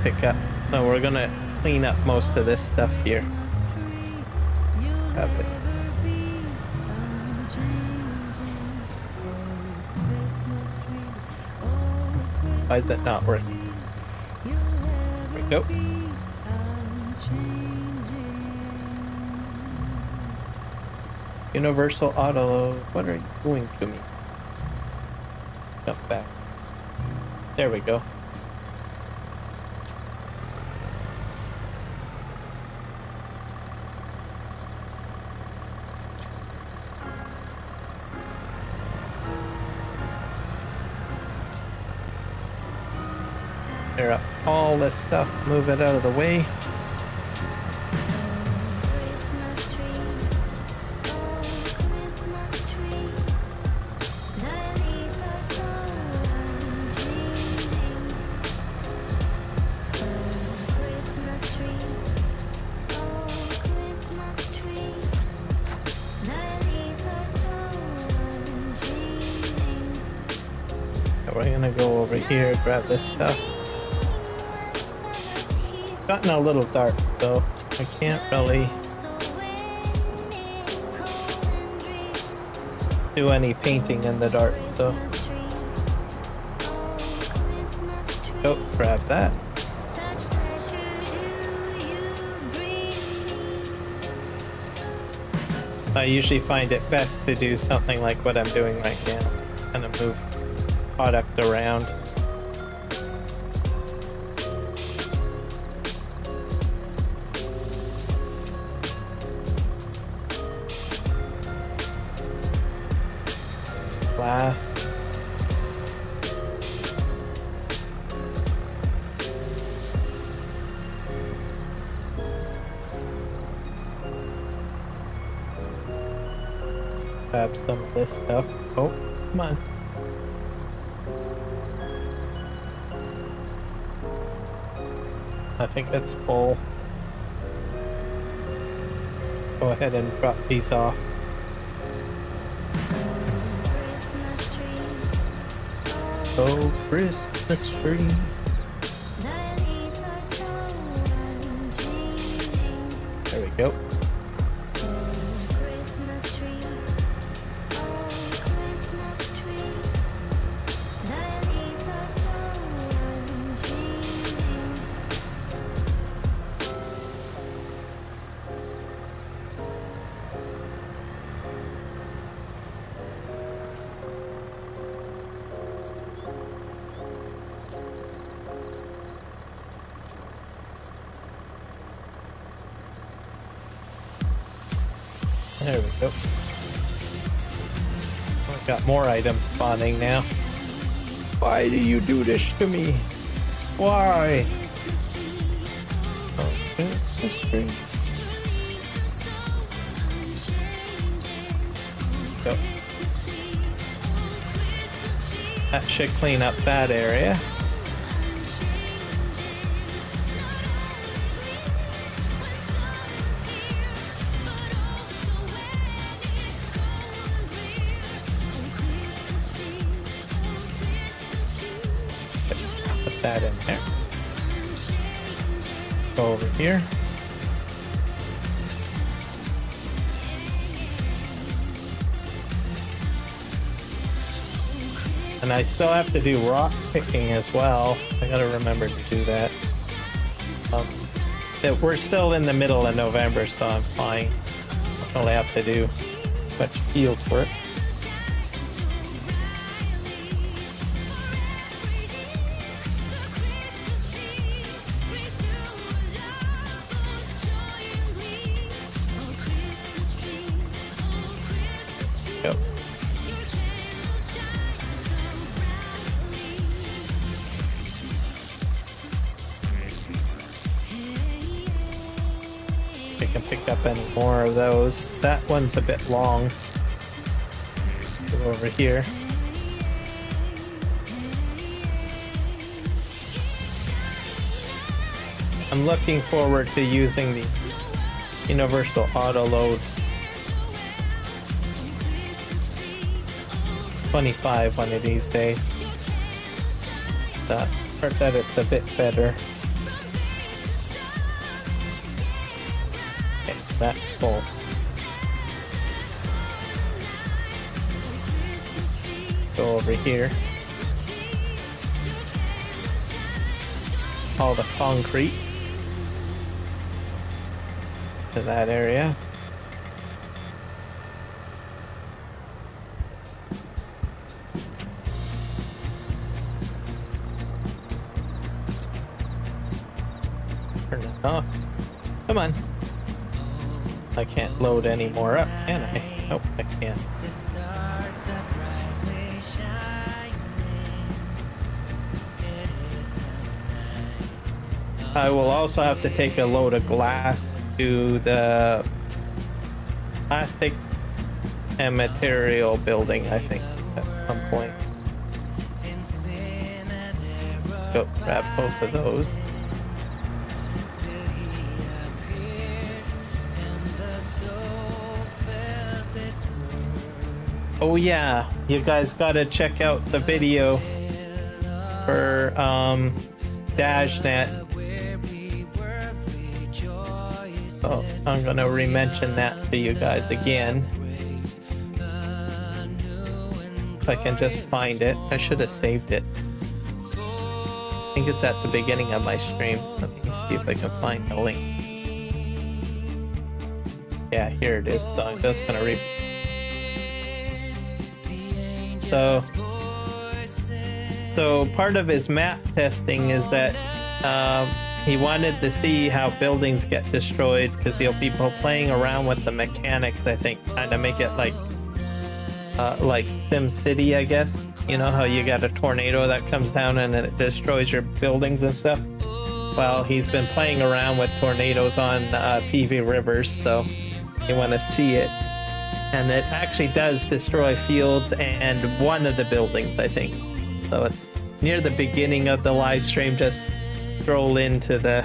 pick up. So we're gonna clean up most of this stuff here. Have it. Why is that not working? There we go. Universal auto load. What are you doing to me? Jump back. There we go. Clear up all this stuff, move it out of the way. We're gonna go over here, grab this stuff. Gotten a little dark, so I can't really do any painting in the dark, so go grab that. I usually find it best to do something like what I'm doing right now, kind of move product around. glass. Grab some of this stuff. Oh, come on. I think that's full. Go ahead and drop these off. Oh, Christmas tree. There we go. There we go. I've got more items spawning now. Why do you do this to me? Why? Oh, Christmas tree. Go. That should clean up that area. That in there. Go over here. And I still have to do rock picking as well. I gotta remember to do that. We're still in the middle of November, so I'm fine. I only have to do much field work. Yep. I can pick up any more of those. That one's a bit long. Go over here. I'm looking forward to using the universal auto load 25 one of these days. Heard that it's a bit better. Okay, that's full. Go over here. All the concrete to that area. Oh, come on. I can't load any more up, can I? Nope, I can't. I will also have to take a load of glass to the plastic and material building, I think, at some point. Go grab both of those. Oh yeah, you guys gotta check out the video for DashNet. So I'm gonna re-mention that to you guys again. If I can just find it. I should have saved it. I think it's at the beginning of my stream. Let me see if I can find the link. Yeah, here it is. So I'm just gonna So part of his map testing is that he wanted to see how buildings get destroyed because he'll be playing around with the mechanics, I think, kind of make it like like Sim City, I guess. You know how you got a tornado that comes down and it destroys your buildings and stuff? Well, he's been playing around with tornadoes on PV Rivers, so you want to see it. And it actually does destroy fields and one of the buildings, I think. So it's near the beginning of the live stream. Just scroll into the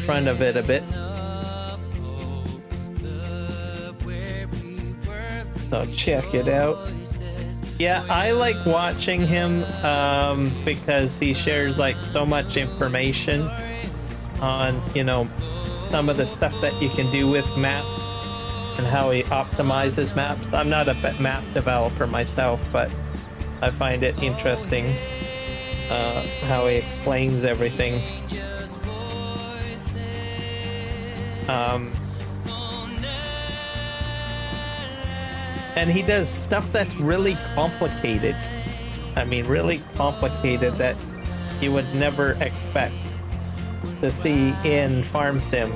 front of it a bit. So check it out. Yeah, I like watching him because he shares like so much information on, you know, some of the stuff that you can do with maps and how he optimizes maps. I'm not a map developer myself, but I find it interesting how he explains everything. And he does stuff that's really complicated. I mean, really complicated that you would never expect to see in Farm Sim.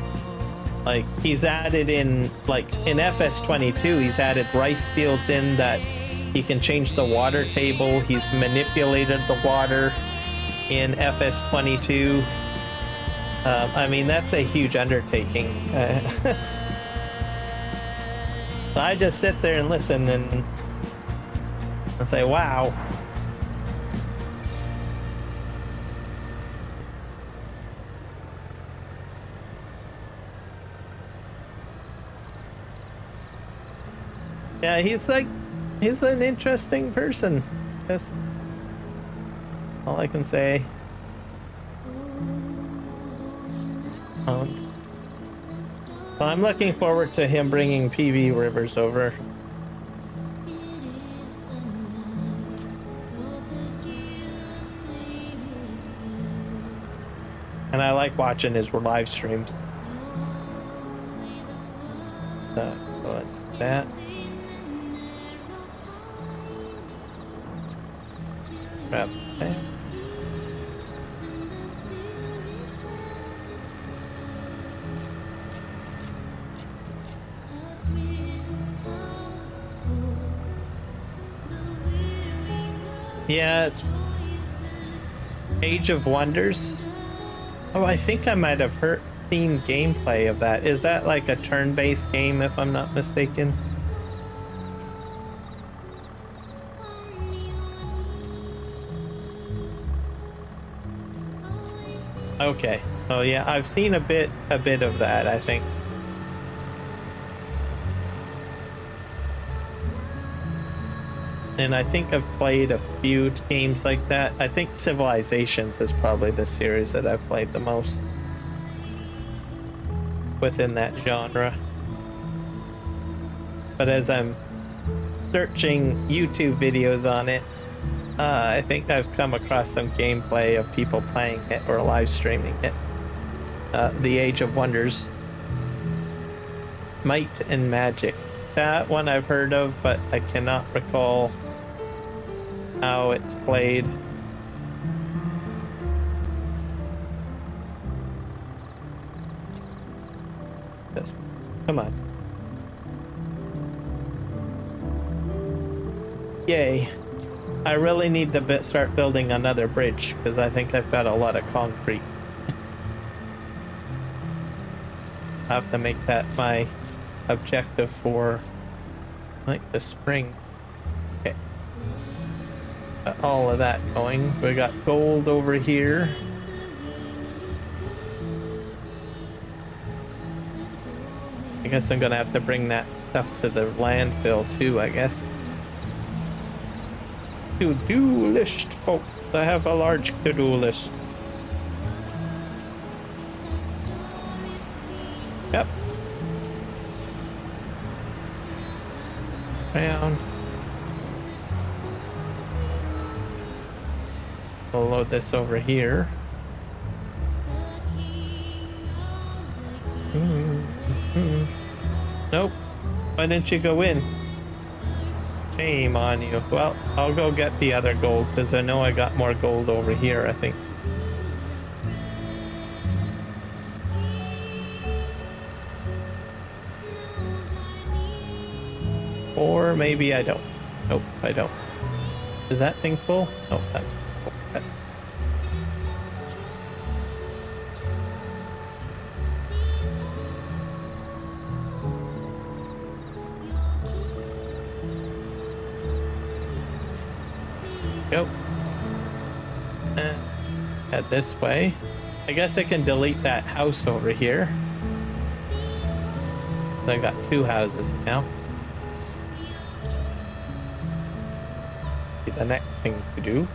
Like, he's added in, like, in FS22, he's added rice fields in that he can change the water table. He's manipulated the water in FS22. I mean, that's a huge undertaking. I just sit there and listen and say, wow. Yeah, he's an interesting person. That's all I can say. So I'm looking forward to him bringing PV Rivers over. And I like watching his live streams. So, like that. Grab that. Yeah, it's Age of Wonders. Oh, I think I might have seen gameplay of that. Is that like a turn-based game, if I'm not mistaken? Okay. Oh yeah, I've seen a bit of that, I think. And I think I've played a few games like that. I think Civilizations is probably the series that I've played the most within that genre. But as I'm searching YouTube videos on it, I think I've come across some gameplay of people playing it or live streaming it. The Age of Wonders. Might and Magic. That one I've heard of, but I cannot recall how it's played. This one. Come on. Yay. I really need to start building another bridge because I think I've got a lot of concrete. I have to make that my objective for like the spring. Okay. Got all of that going. We got gold over here. I guess I'm gonna have to bring that stuff to the landfill too, I guess. To-do list, folks. I have a large to-do list. Yep. Round. We'll load this over here. Nope. Why didn't you go in? Shame on you. Well, I'll go get the other gold because I know I got more gold over here, I think. Or maybe I don't. Nope, I don't. Is that thing full? Oh, that's full. That's... Go. Head this way. I guess I can delete that house over here. I got 2 houses now. Be the next thing to do.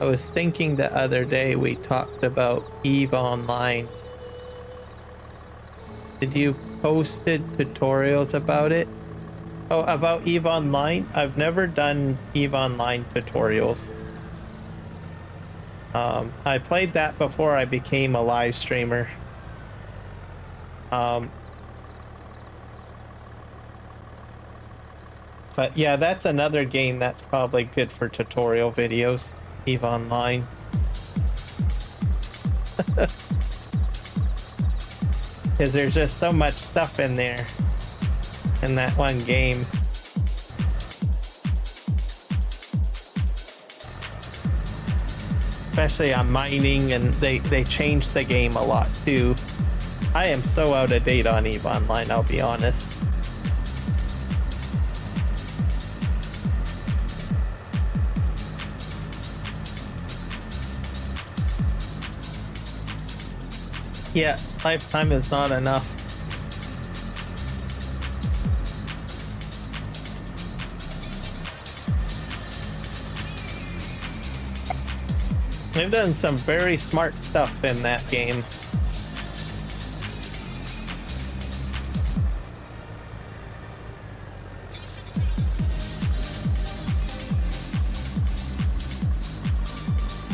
I was thinking the other day we talked about EVE Online. Did you posted tutorials about it? Oh, about EVE Online? I've never done EVE Online tutorials. I played that before I became a live streamer. But yeah, that's another game that's probably good for tutorial videos. EVE Online. Because there's just so much stuff in there in that one game. Especially on mining, and they changed the game a lot too. I am so out of date on EVE Online, I'll be honest. Yeah, lifetime is not enough. They've done some very smart stuff in that game.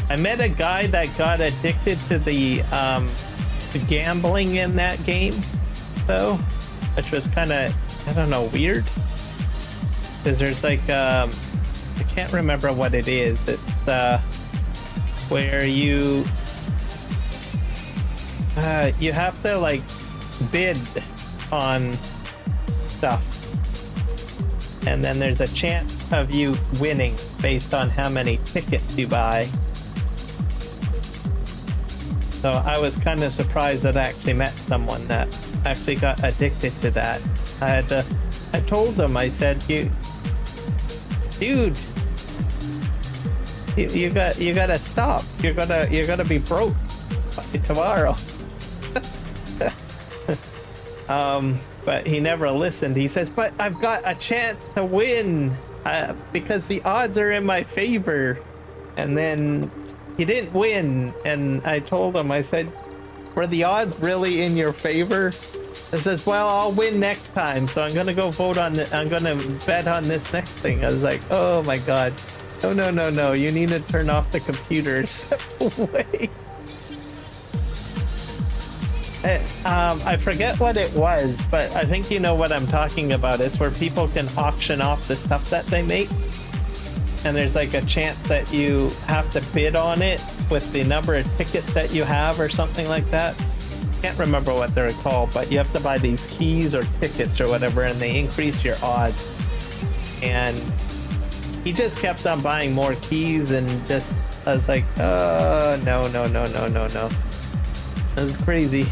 I met a guy that got addicted to the gambling in that game, though, which was kind of, I don't know, weird. Because there's like, I can't remember what it is. It's where you have to like bid on stuff, and then there's a chance of you winning based on how many tickets you buy. So I was kind of surprised that I actually met someone that actually got addicted to that. I told them, I said, dude, you gotta stop. You're gonna be broke by tomorrow. But he never listened. He says, but I've got a chance to win because the odds are in my favor. And then he didn't win, and I told him, I said, were the odds really in your favor? I says, well, I'll win next time, so I'm gonna go vote on it. I'm gonna bet on this next thing. I was like, oh my god. No, you need to turn off the computers. Wait. I forget what it was, but I think you know what I'm talking about. It's where people can auction off the stuff that they make. And there's like a chance that you have to bid on it with the number of tickets that you have or something like that. Can't remember what they're called, but you have to buy these keys or tickets or whatever, and they increase your odds. And he just kept on buying more keys, and just, I was like, oh, no. That was crazy.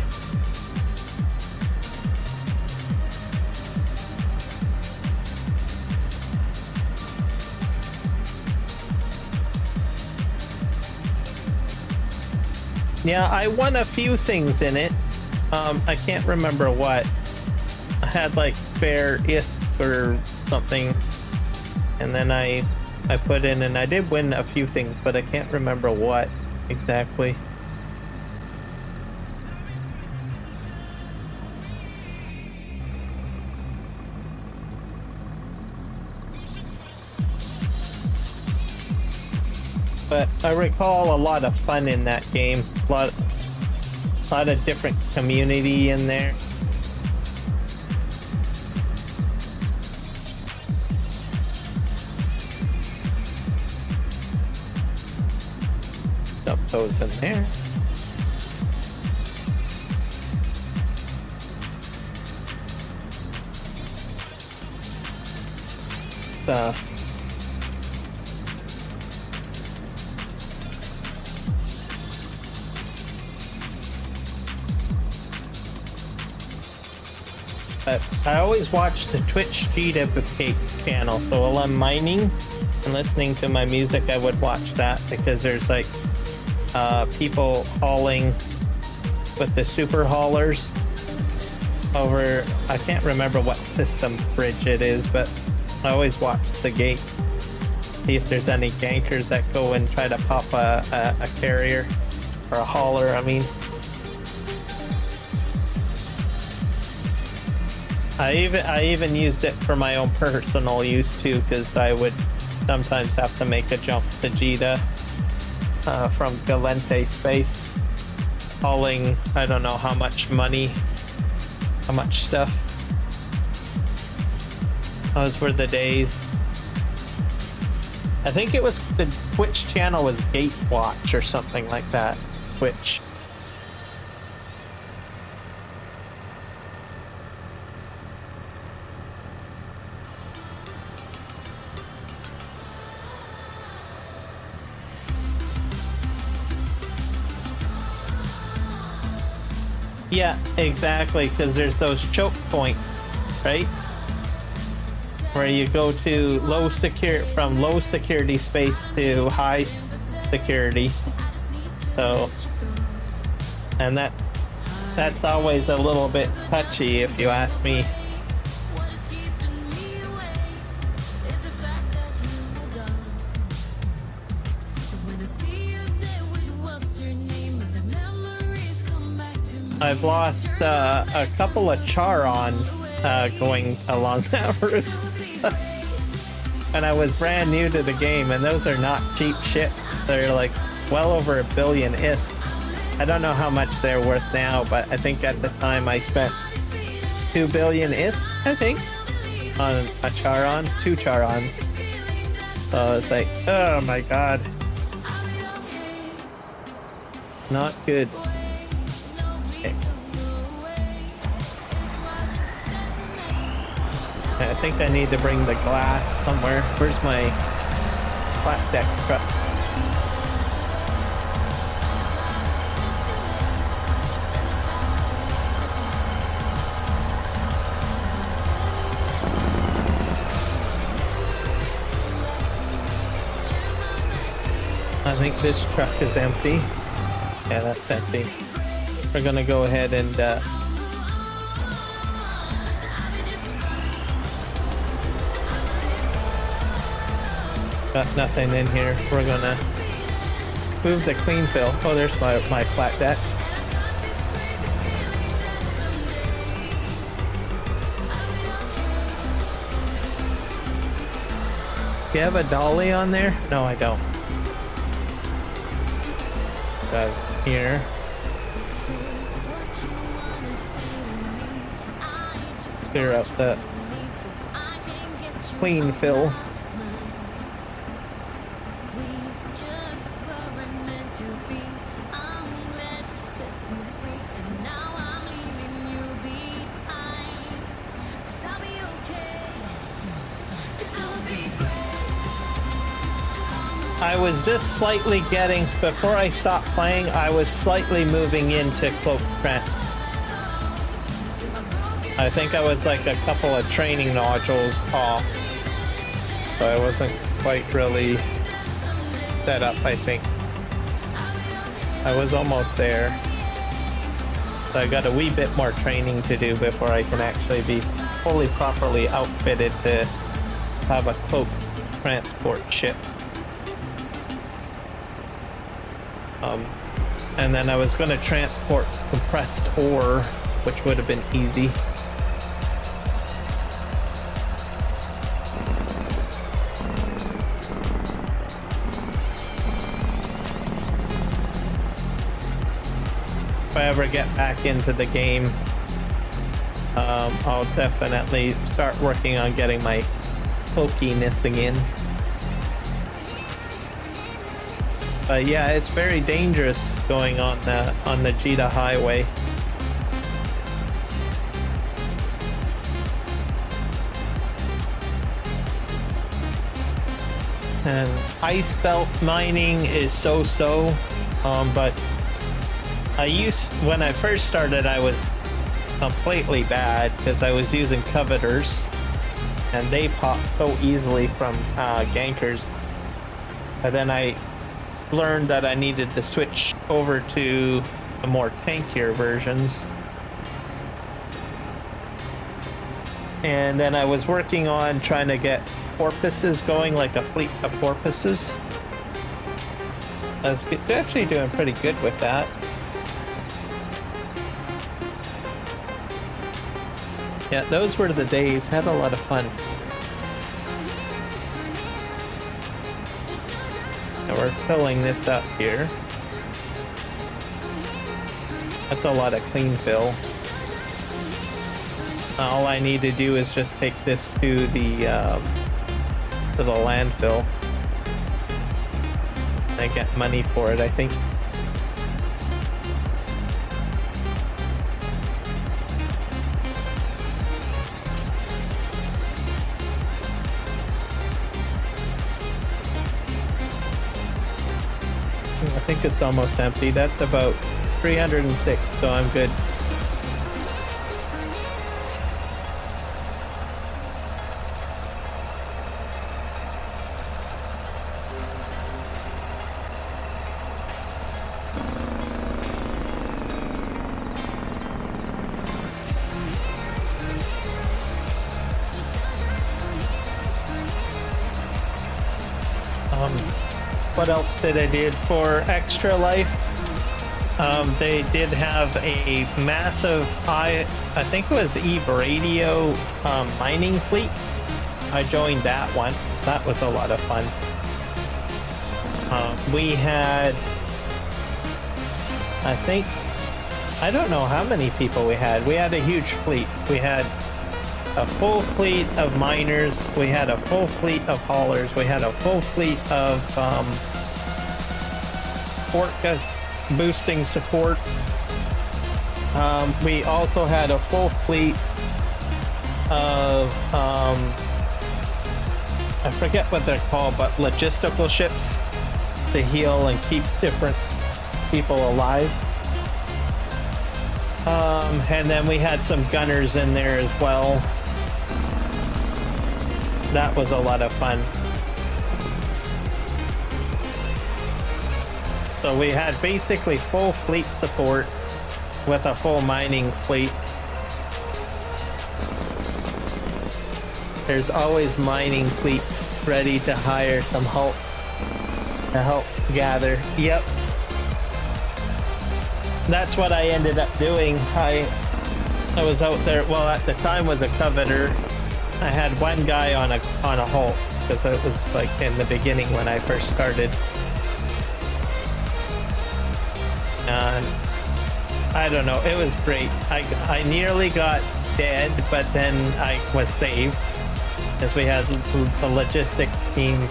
Yeah, I won a few things in it. I can't remember what. I had like fair ISK or something, and then I put in, and I did win a few things, but I can't remember what exactly. But I recall a lot of fun in that game. A lot of different community in there. So dump those in there. But I always watch the Twitch Gita channel, so while I'm mining and listening to my music, I would watch that because there's like people hauling with the super haulers over, I can't remember what system bridge it is, but I always watch the gate, see if there's any gankers that go and try to pop a carrier or a hauler, I mean. I even used it for my own personal use too, because I would sometimes have to make a jump to Jita from Galente space, hauling I don't know how much money, how much stuff. Those were the days. I think it was the Twitch channel was Gatewatch or something like that. Twitch. Yeah, exactly, because there's those choke points, right? Where you go to from low security space to high security. So, and that's always a little bit touchy if you ask me. I've lost a couple of Charons going along that route. And I was brand new to the game, and those are not cheap ships. They're like well over $1 billion IS. I don't know how much they're worth now, but I think at the time I spent 2 billion IS, I think, on a Charon, 2 Charons. So it's like, oh my god. Not good. Okay. I think I need to bring the glass somewhere. Where's my flat deck truck? I think this truck is empty. Yeah, that's empty. We're gonna go ahead and got nothing in here. We're gonna move the clean fill. Oh, there's my flat deck. Do you have a dolly on there? No, I don't. Here. Clear up the clean fill. I was just slightly getting, before I stopped playing, I was slightly moving into cloak transport. I think I was like a couple of training nodules off, so I wasn't quite really set up, I think. I was almost there. So I got a wee bit more training to do before I can actually be fully properly outfitted to have a cloak transport ship. And then I was going to transport compressed ore, which would have been easy. If I ever get back into the game, I'll definitely start working on getting my pokiness again. But yeah, it's very dangerous going on the Jita highway. And ice belt mining is so-so, but when I first started, I was completely bad because I was using coveters, and they pop so easily from gankers. But then I learned that I needed to switch over to the more tankier versions. And then I was working on trying to get porpoises going, like a fleet of porpoises. I was actually doing pretty good with that. Yeah, those were the days. Had a lot of fun. And we're filling this up here. That's a lot of clean fill. All I need to do is just take this to the landfill. I get money for it, I think. I think it's almost empty. That's about 306, so I'm good. What else did I did for Extra Life? They did have a massive, I think it was Eve Radio mining fleet. I joined that one. That was a lot of fun. We had, I don't know how many people we had. We had a huge fleet. We had a full fleet of miners, we had a full fleet of haulers, we had a full fleet of Orcas boosting support. We also had a full fleet of I forget what they're called, but logistical ships to heal and keep different people alive. And then we had some gunners in there as well. That was a lot of fun. So we had basically full fleet support with a full mining fleet. There's always mining fleets ready to hire some help to help gather. Yep. That's what I ended up doing. I was out there, well, at the time was a coveter. I had one guy on a halt because it was like in the beginning when I first started. And I don't know, it was great. I nearly got dead, but then I was saved because we had the logistics team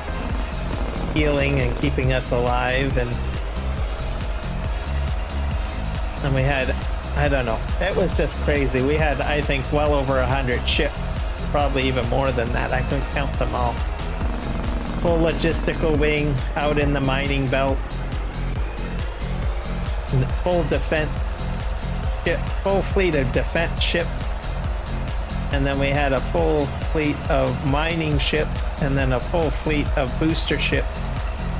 healing and keeping us alive, and we had, I don't know, it was just crazy. We had, I think, well over 100 ships. Probably even more than that. I couldn't count them all. Full logistical wing out in the mining belt. Full defense, full fleet of defense ships. And then we had a full fleet of mining ships, and then a full fleet of booster ships,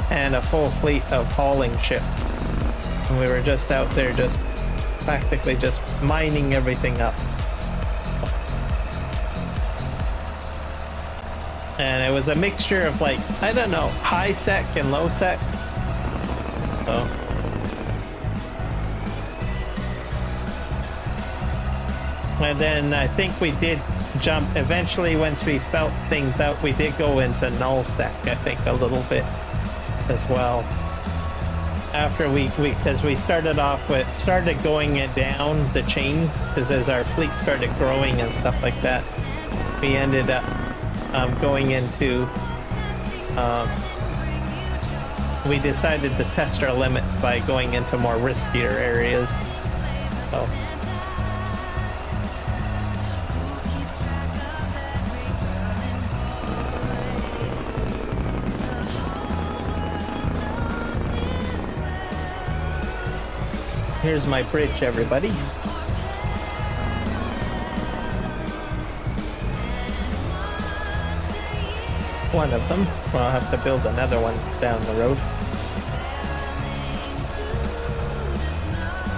and a full fleet of hauling ships. And we were just out there just practically just mining everything up. And it was a mixture of, like, I don't know, high sec and low sec. So and then I think we did jump eventually. Once we felt things out, we did go into null sec, I think, a little bit as well. After because we started going it down the chain, because as our fleet started growing and stuff like that, we ended up going into we decided to test our limits by going into more riskier areas. So. Here's my bridge, everybody. One of them. Well, I'll have to build another one down the road.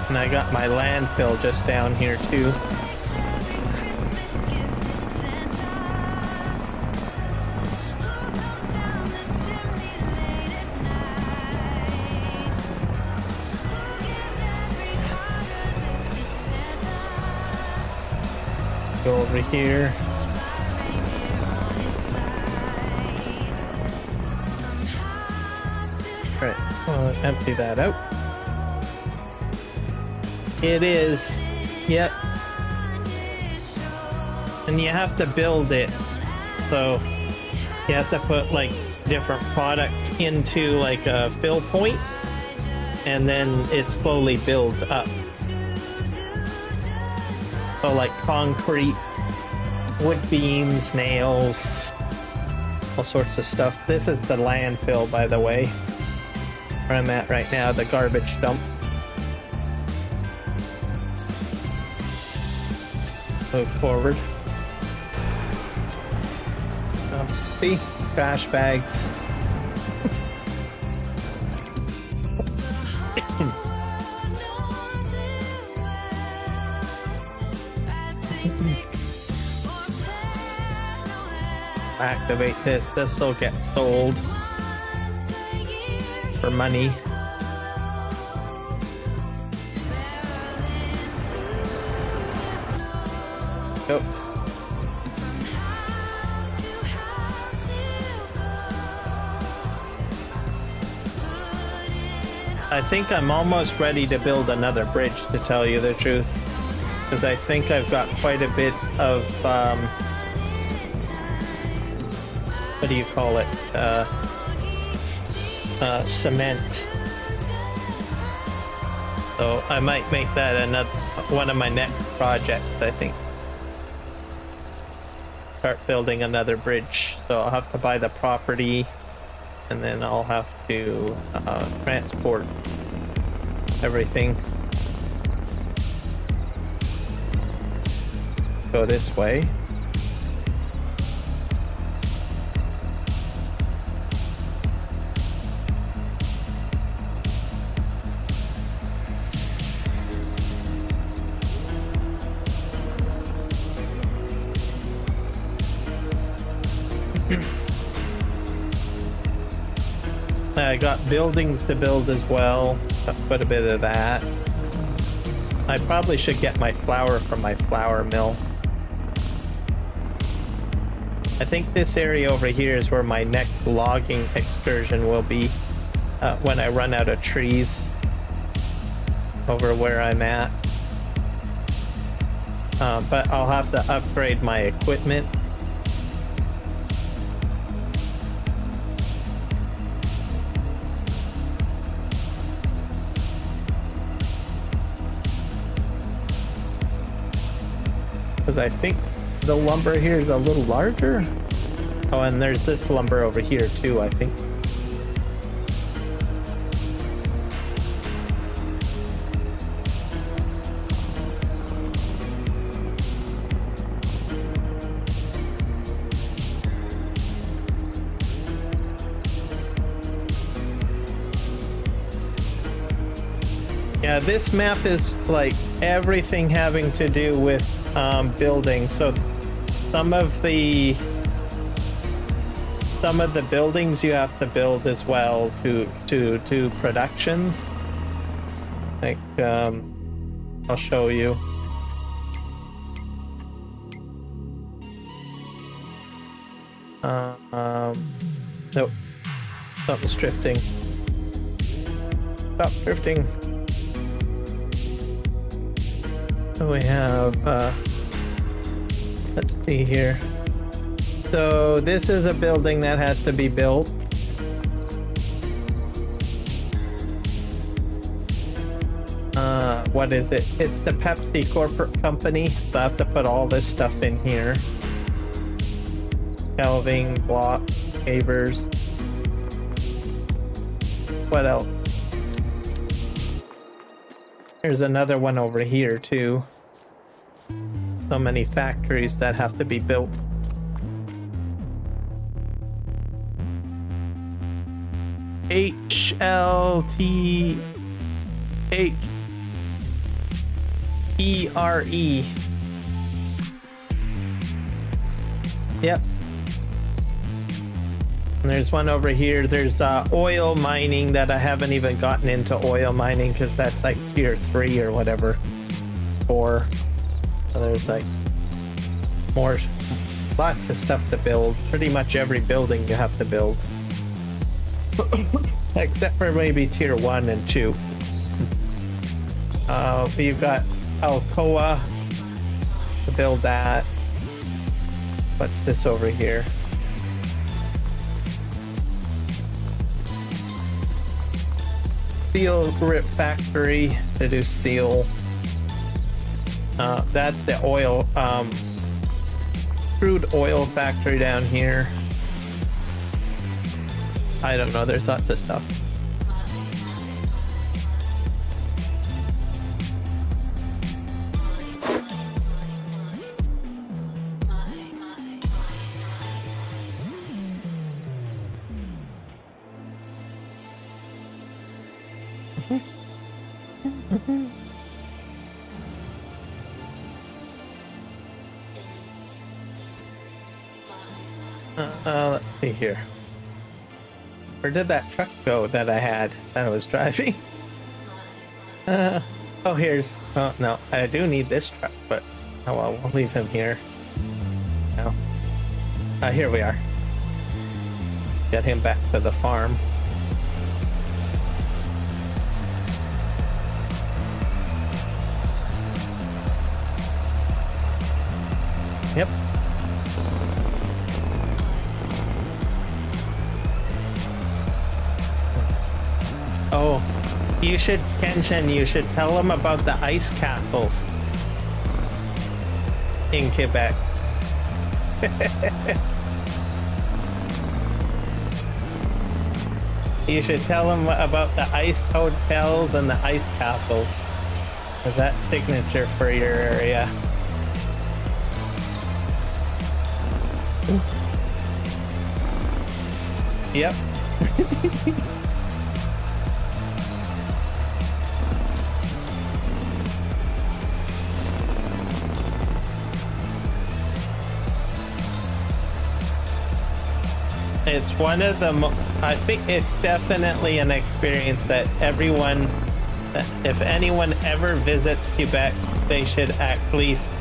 And I got my landfill just down here too. Go over here. Right, I'll empty that out. It is, yep. And you have to build it, so you have to put like different products into like a fill point, and then it slowly builds up. So like concrete, wood beams, nails, all sorts of stuff. This is the landfill, by the way, where I'm at right now, the garbage dump. Move forward. See? Trash bags. Activate this. This will get sold for money. Go. I think I'm almost ready to build another bridge, to tell you the truth, because I think I've got quite a bit of what do you call it? Cement. So I might make that another one of my next projects, I think. Start building another bridge. So I'll have to buy the property, and then I'll have to transport everything. Go this way. I got buildings to build as well. Quite a bit of that. I probably should get my flour from my flour mill. I think this area over here is where my next logging excursion will be when I run out of trees over where I'm at. But I'll have to upgrade my equipment. Because I think the lumber here is a little larger. Oh, and there's this lumber over here too, I think. Yeah, this map is like everything having to do with building. So some of the buildings you have to build as well to productions. Like I'll show you. Nope. Something's drifting. Stop drifting. So we have, let's see here. So this is a building that has to be built. what is it? It's the Pepsi corporate company. So I have to put all this stuff in here. Shelving, block, pavers. What else? There's another one over here too. So many factories that have to be built. HLTHERE. Yep. And there's one over here. There's oil mining that I haven't even gotten into oil mining because that's like tier 3 or whatever. 4. So there's like more, lots of stuff to build. Pretty much every building you have to build. Except for maybe tier 1 and 2. We've got Alcoa to build that. What's this over here? Steel grip factory to do steel. That's the oil, crude oil factory down here. I don't know, there's lots of stuff. Let's see here. Where did that truck go that I had that I was driving? Oh, here's. Oh no, I do need this truck, but oh well, we'll leave him here. No. Here we are. Get him back to the farm. Yep. Oh, you should, Kenshin, you should tell them about the ice castles in Quebec. You should tell them about the ice hotels and the ice castles, because that's signature for your area. Yep. It's one of the I think it's definitely an experience that everyone, if anyone ever visits Quebec, they should at least,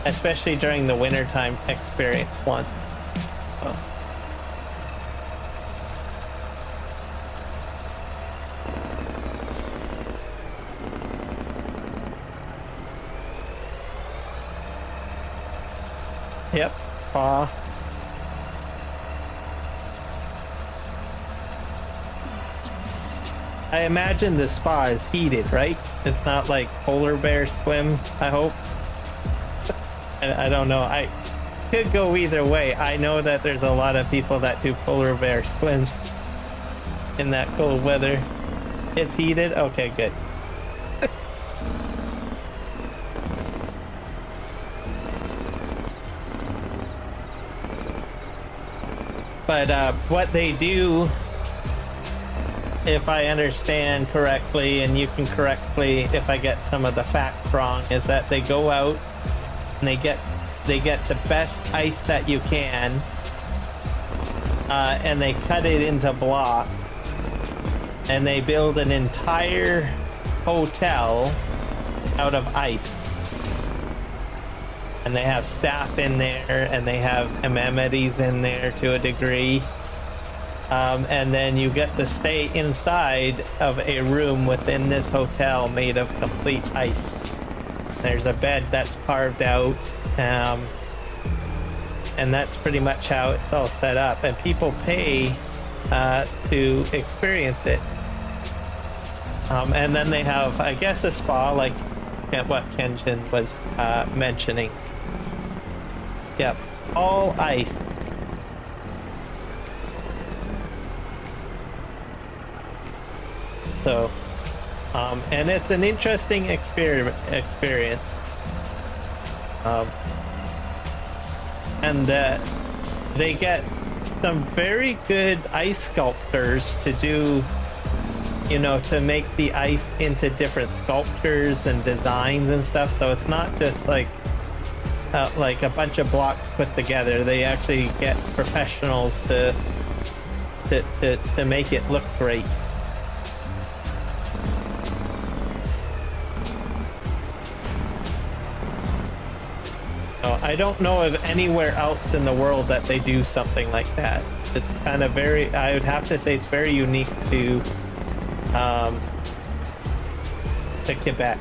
especially during the wintertime, experience once. So. Yep. I imagine the spa is heated, right? It's not like polar bear swim, I hope. I don't know. I could go either way. I know that there's a lot of people that do polar bear swims in that cold weather. It's heated? Okay, good. But what they do, if I understand correctly, and you can correct me if I get some of the facts wrong, is that they go out and they get the best ice that you can, and they cut it into blocks, and they build an entire hotel out of ice. And they have staff in there, and they have amenities in there to a degree. And then you get to stay inside of a room within this hotel made of complete ice. There's a bed that's carved out, and that's pretty much how it's all set up. And people pay to experience it. And then they have, I guess, a spa like what Kenjin was mentioning. Yep, all ice. So, and it's an interesting experience. And they get some very good ice sculptors to do, you know, to make the ice into different sculptures and designs and stuff. So it's not just like a bunch of blocks put together. They actually get professionals to make it look great. I don't know of anywhere else in the world that they do something like that. It's kind of very, I would have to say it's very unique to Quebec.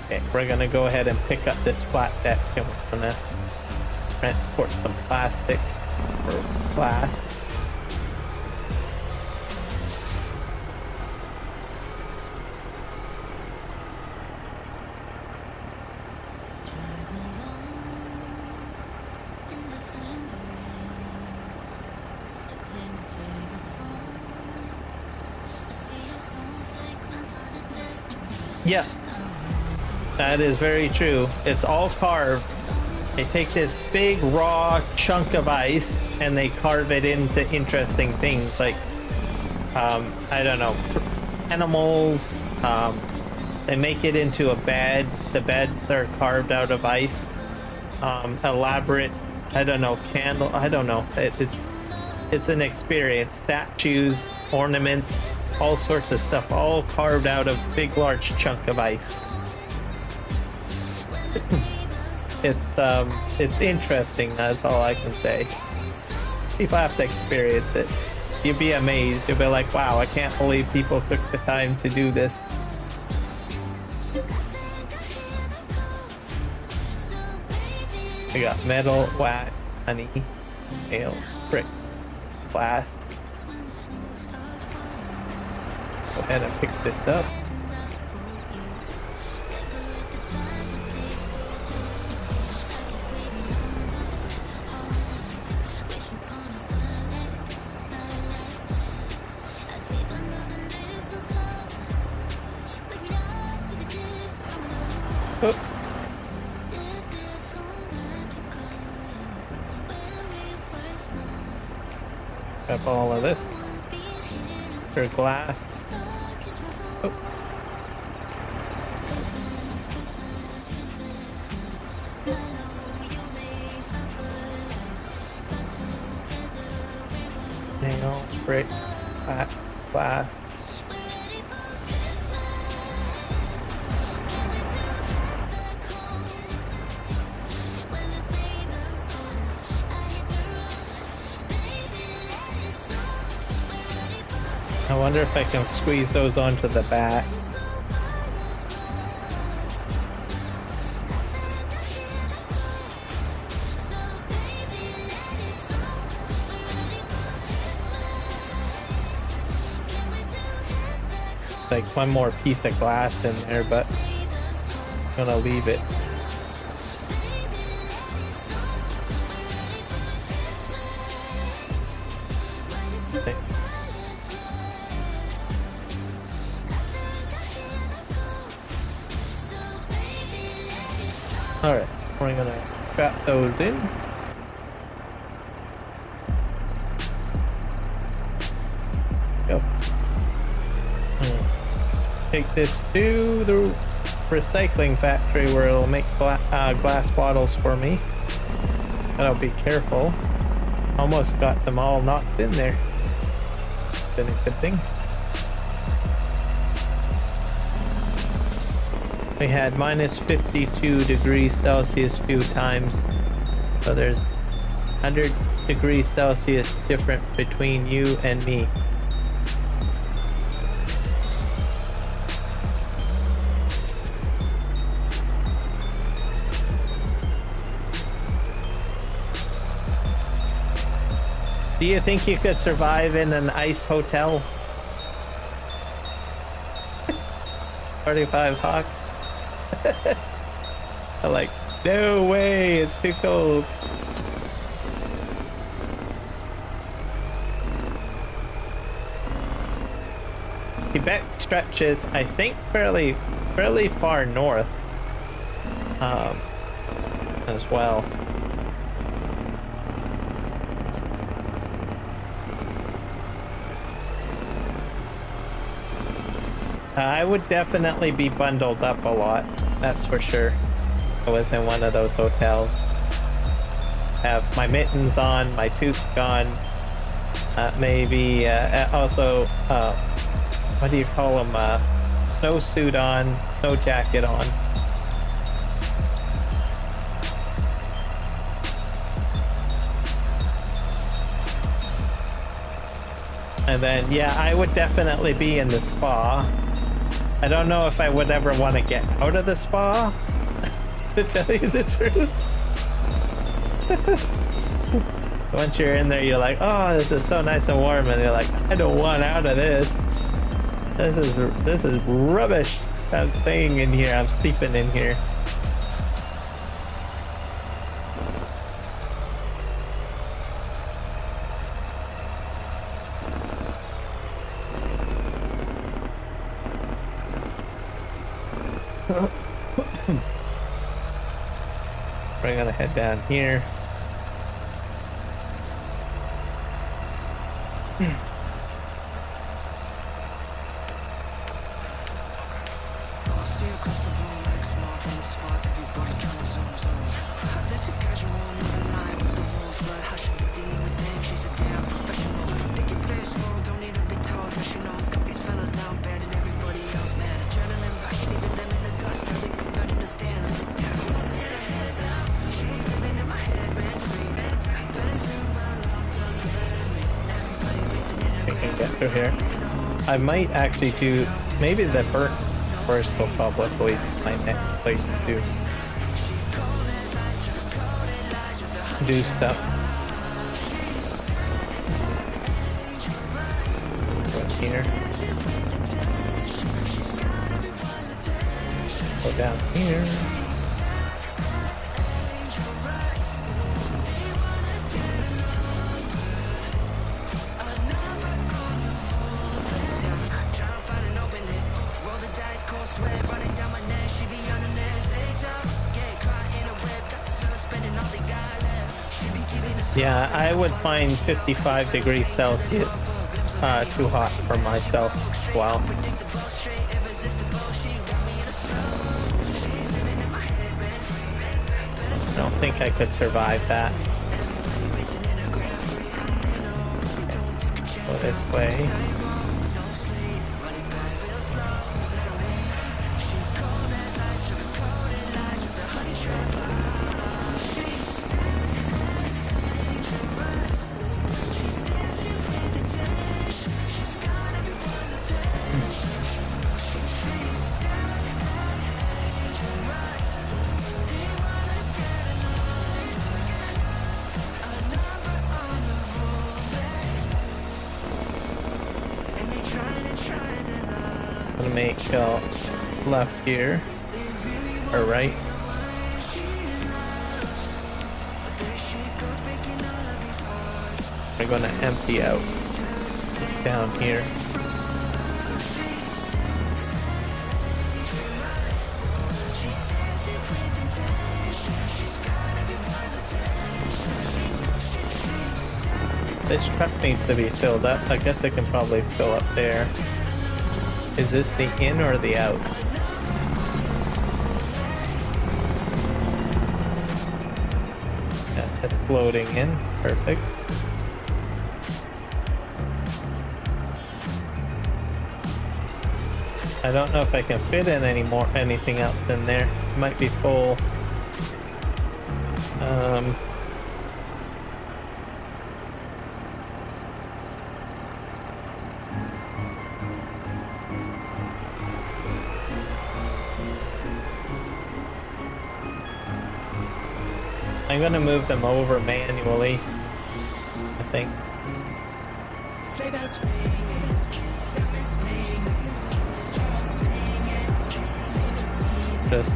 Okay, we're gonna go ahead and pick up this flat deck and we're gonna transport some plastic or glass. Yeah, that is very true. It's all carved. They take this big raw chunk of ice and they carve it into interesting things like, I don't know, animals. They make it into a bed. The beds are carved out of ice. Elaborate, I don't know, candle. I don't know. It's an experience. Statues, ornaments. All sorts of stuff, all carved out of big, large chunk of ice. It's interesting. That's all I can say. People have to experience it. You'd be amazed. You'll be like, "Wow, I can't believe people took the time to do this." We got metal, wax, honey, nail, brick, glass. Go ahead and pick this up. Oh. Grab all of this for glass. Oh. Nail, brick, glass. I wonder if I can squeeze those onto the back. Like one more piece of glass in there, but I'm gonna leave it. Alright, we're gonna strap those in. Go. Take this to the recycling factory where it'll make glass bottles for me. But I'll be careful. Almost got them all knocked in there. Been a good thing. We had minus 52 degrees Celsius a few times, so there's 100 degrees Celsius different between you and me. Do you think you could survive in an ice hotel? 45 Hawk. I'm like, no way, it's too cold. Quebec stretches, I think, fairly far north, as well. I would definitely be bundled up a lot, that's for sure. I was in one of those hotels. Have my mittens on, my tooth gun, maybe also, what do you call them? Snowsuit on, snow jacket on. And then, yeah, I would definitely be in the spa. I don't know if I would ever want to get out of the spa, to tell you the truth. Once you're in there, you're like, oh, this is so nice and warm, and you're like, I don't want out of this. This is rubbish. I'm staying in here. I'm sleeping in here. We're gonna head down here. Through here. I might actually do maybe the burnt forest will probably be my next place to do stuff. Go here. Go down here. Yeah, I would find 55 degrees Celsius too hot for myself as well. I don't think I could survive that. Go this way. Make left here or right. We're gonna empty out down here. This truck needs to be filled up. I guess I can probably fill up there. Is this the in or the out? Yeah, it's loading in. Perfect. I don't know if I can fit in anything else in there. It might be full. I'm gonna move them over manually, I think. Just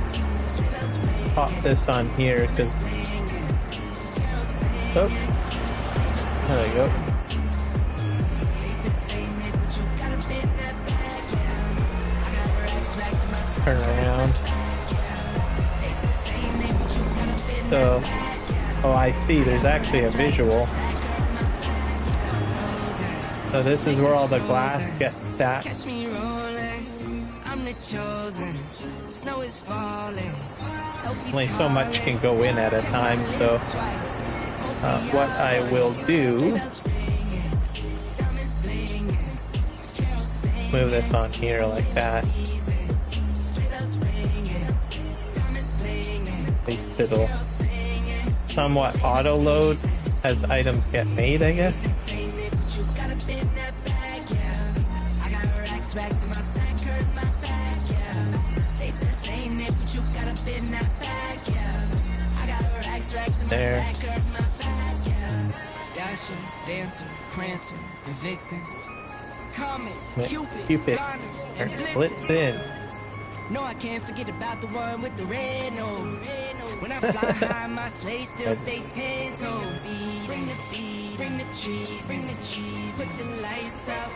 pop this on here because. Oh, there we go. Turn around. So, oh, I see. There's actually a visual. So this is where all the glass gets stacked. Only so much can go in at a time, so what I will do, move this on here like that. At least it'll somewhat auto load as items get made, I guess. There. Dancer, Prancer, and Vixen. Cupid. Splits in. No, I can't forget about the one with the red nose. When I fly high, my sleigh still stay 10 toes. Bring the beat, bring the trees, bring the cheese. Put the lights out,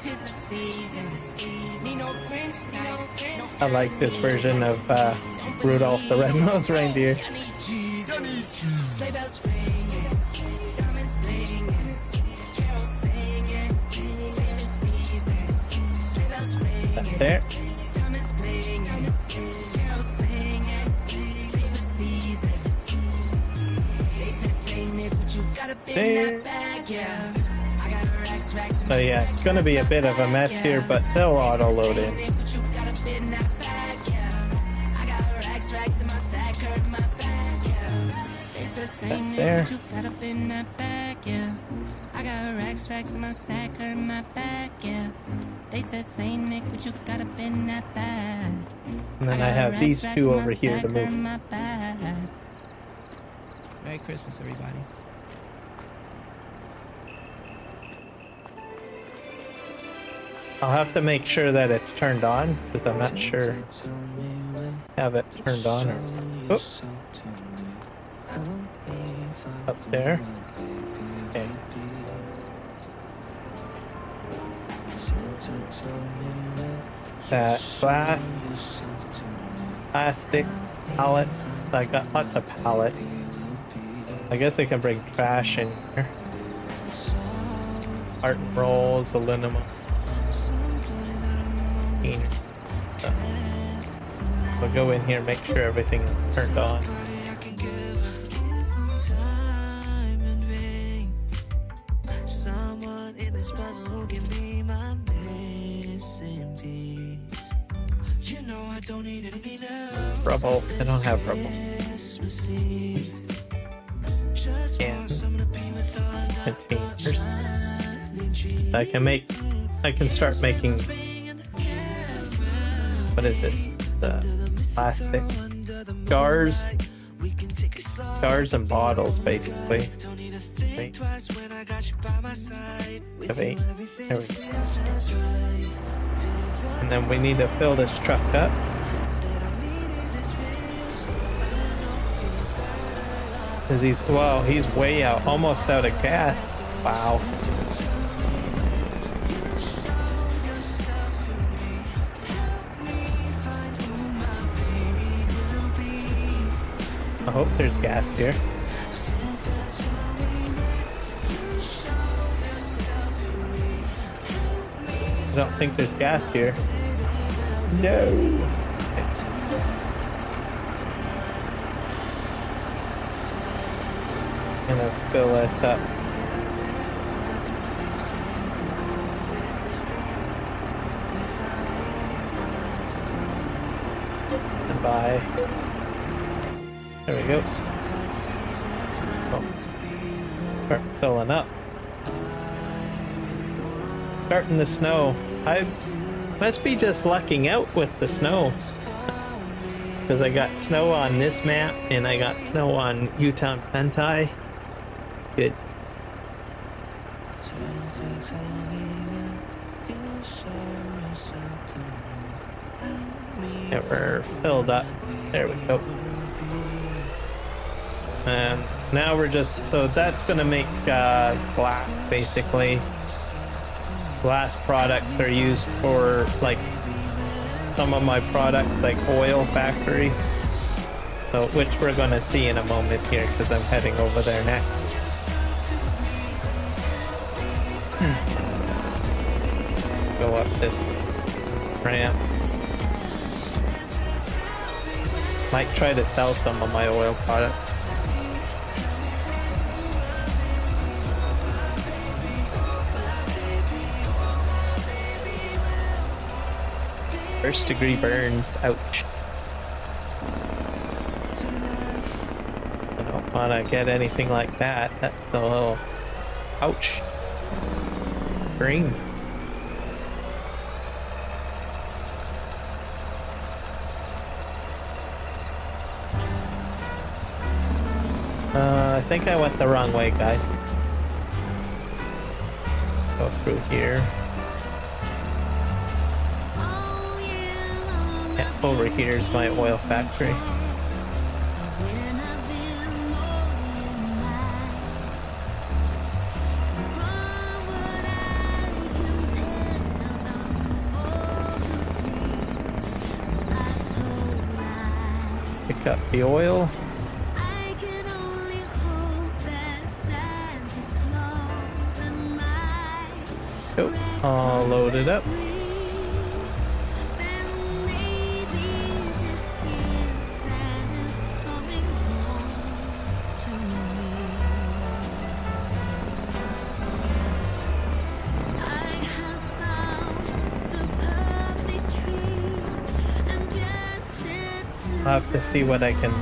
'tis the season. Need no Grinch types. I like this version of Rudolph the Red-Nosed Reindeer. Sleigh bells ringing, diamonds blinging, carols singing, favorite season. Sleigh bells ringing. That's there. There. So yeah, it's gonna be a bit of a mess here, but they'll auto load in. That's there. I got racks in my sack or my bag, yeah. They said, "Say Nick, what you got up in that bag?" And then I have these two over here to move. Merry Christmas, everybody. I'll have to make sure that it's turned on because I'm not sure have it turned on or. Oh. Up there. Okay. That glass, plastic, pallet. I got lots of pallet. I guess I can bring trash in here. Carton rolls, aluminum. We'll go in here, make sure everything is turned on. Rubble. I don't have rubble. Containers. I can start making. What is this? The plastic jars and bottles, basically. Wait. Have 8. There we go. And then we need to fill this truck up. Cause he's way out, almost out of gas. Wow. I hope there's gas here. I don't think there's gas here. No. Gonna fill this up. And by. There we go. Oh. Start filling up. Starting to snow. I must be just lucking out with the snow. Because I got snow on this map and I got snow on Utah Pentai. Good. Yeah, we're filled up. There we go. And now we're just, so that's gonna make glass basically. Glass products are used for like some of my products, like oil factory. So, which we're gonna see in a moment here because I'm heading over there next. Go up this ramp. Might try to sell some of my oil products. First degree burns, ouch. I don't want to get anything like that. That's a little, ouch. Green. I think I went the wrong way, guys. Go through here. Yeah, over here is my oil factory. Pick up the oil. Oh, all loaded up. I'll have to see what I can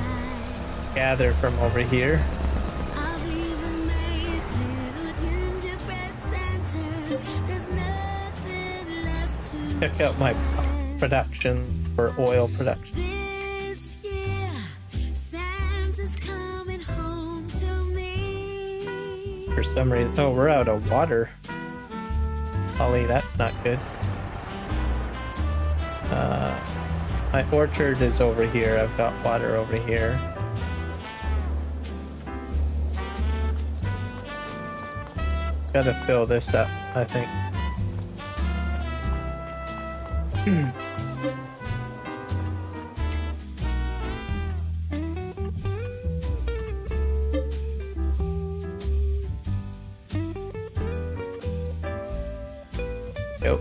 gather from over here. Check out my production for oil production. This year, Santa's coming home to me. For some reason, oh, we're out of water. Ollie, that's not good. My orchard is over here. I've got water over here. Gotta fill this up, I think. Go.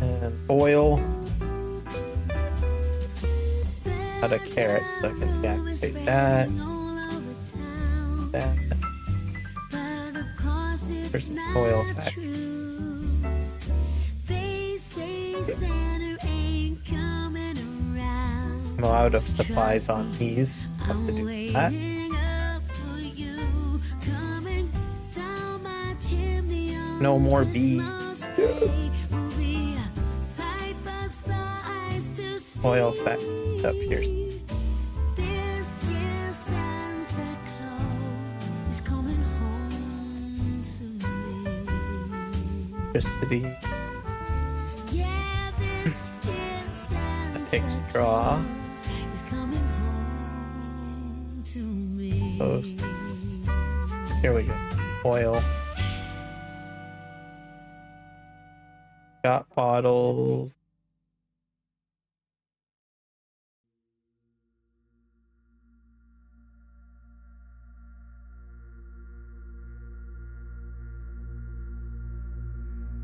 And oil. Got a carrot, so I can deactivate that. That. There's an oil factory. I'm out of supplies on these. Have to do that. No more bees. Oil factory up here. Electricity. That takes straw. Post. Here we go. Oil. Got bottles.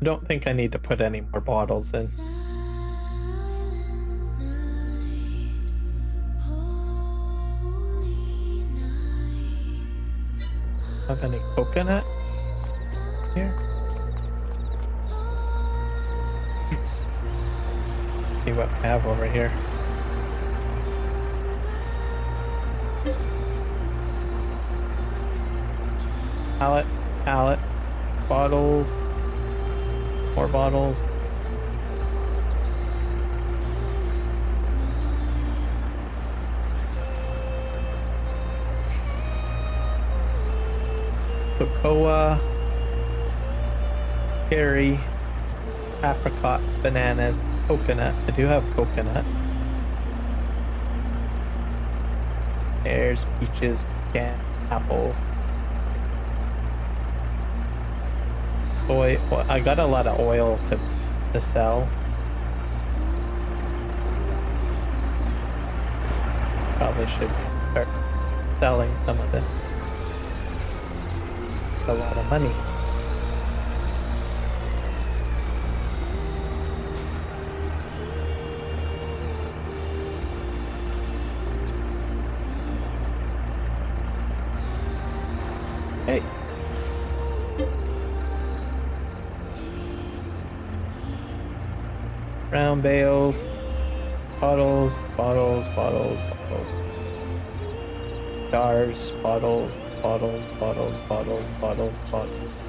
I don't think I need to put any more bottles in. Have any coconut here? See what we have over here. Pallets, pallet, bottles, more bottles. Cocoa, cherry, apricots, bananas, coconut. I do have coconut. Pears, peaches, pecan, apples. Soy. Well, I got a lot of oil to sell. Probably should start selling some of this. A lot of money. Hey. Brown bales, bottles, bottles, bottles, bottles. Jars, bottles, bottles, bottles, bottles, bottles, bottles,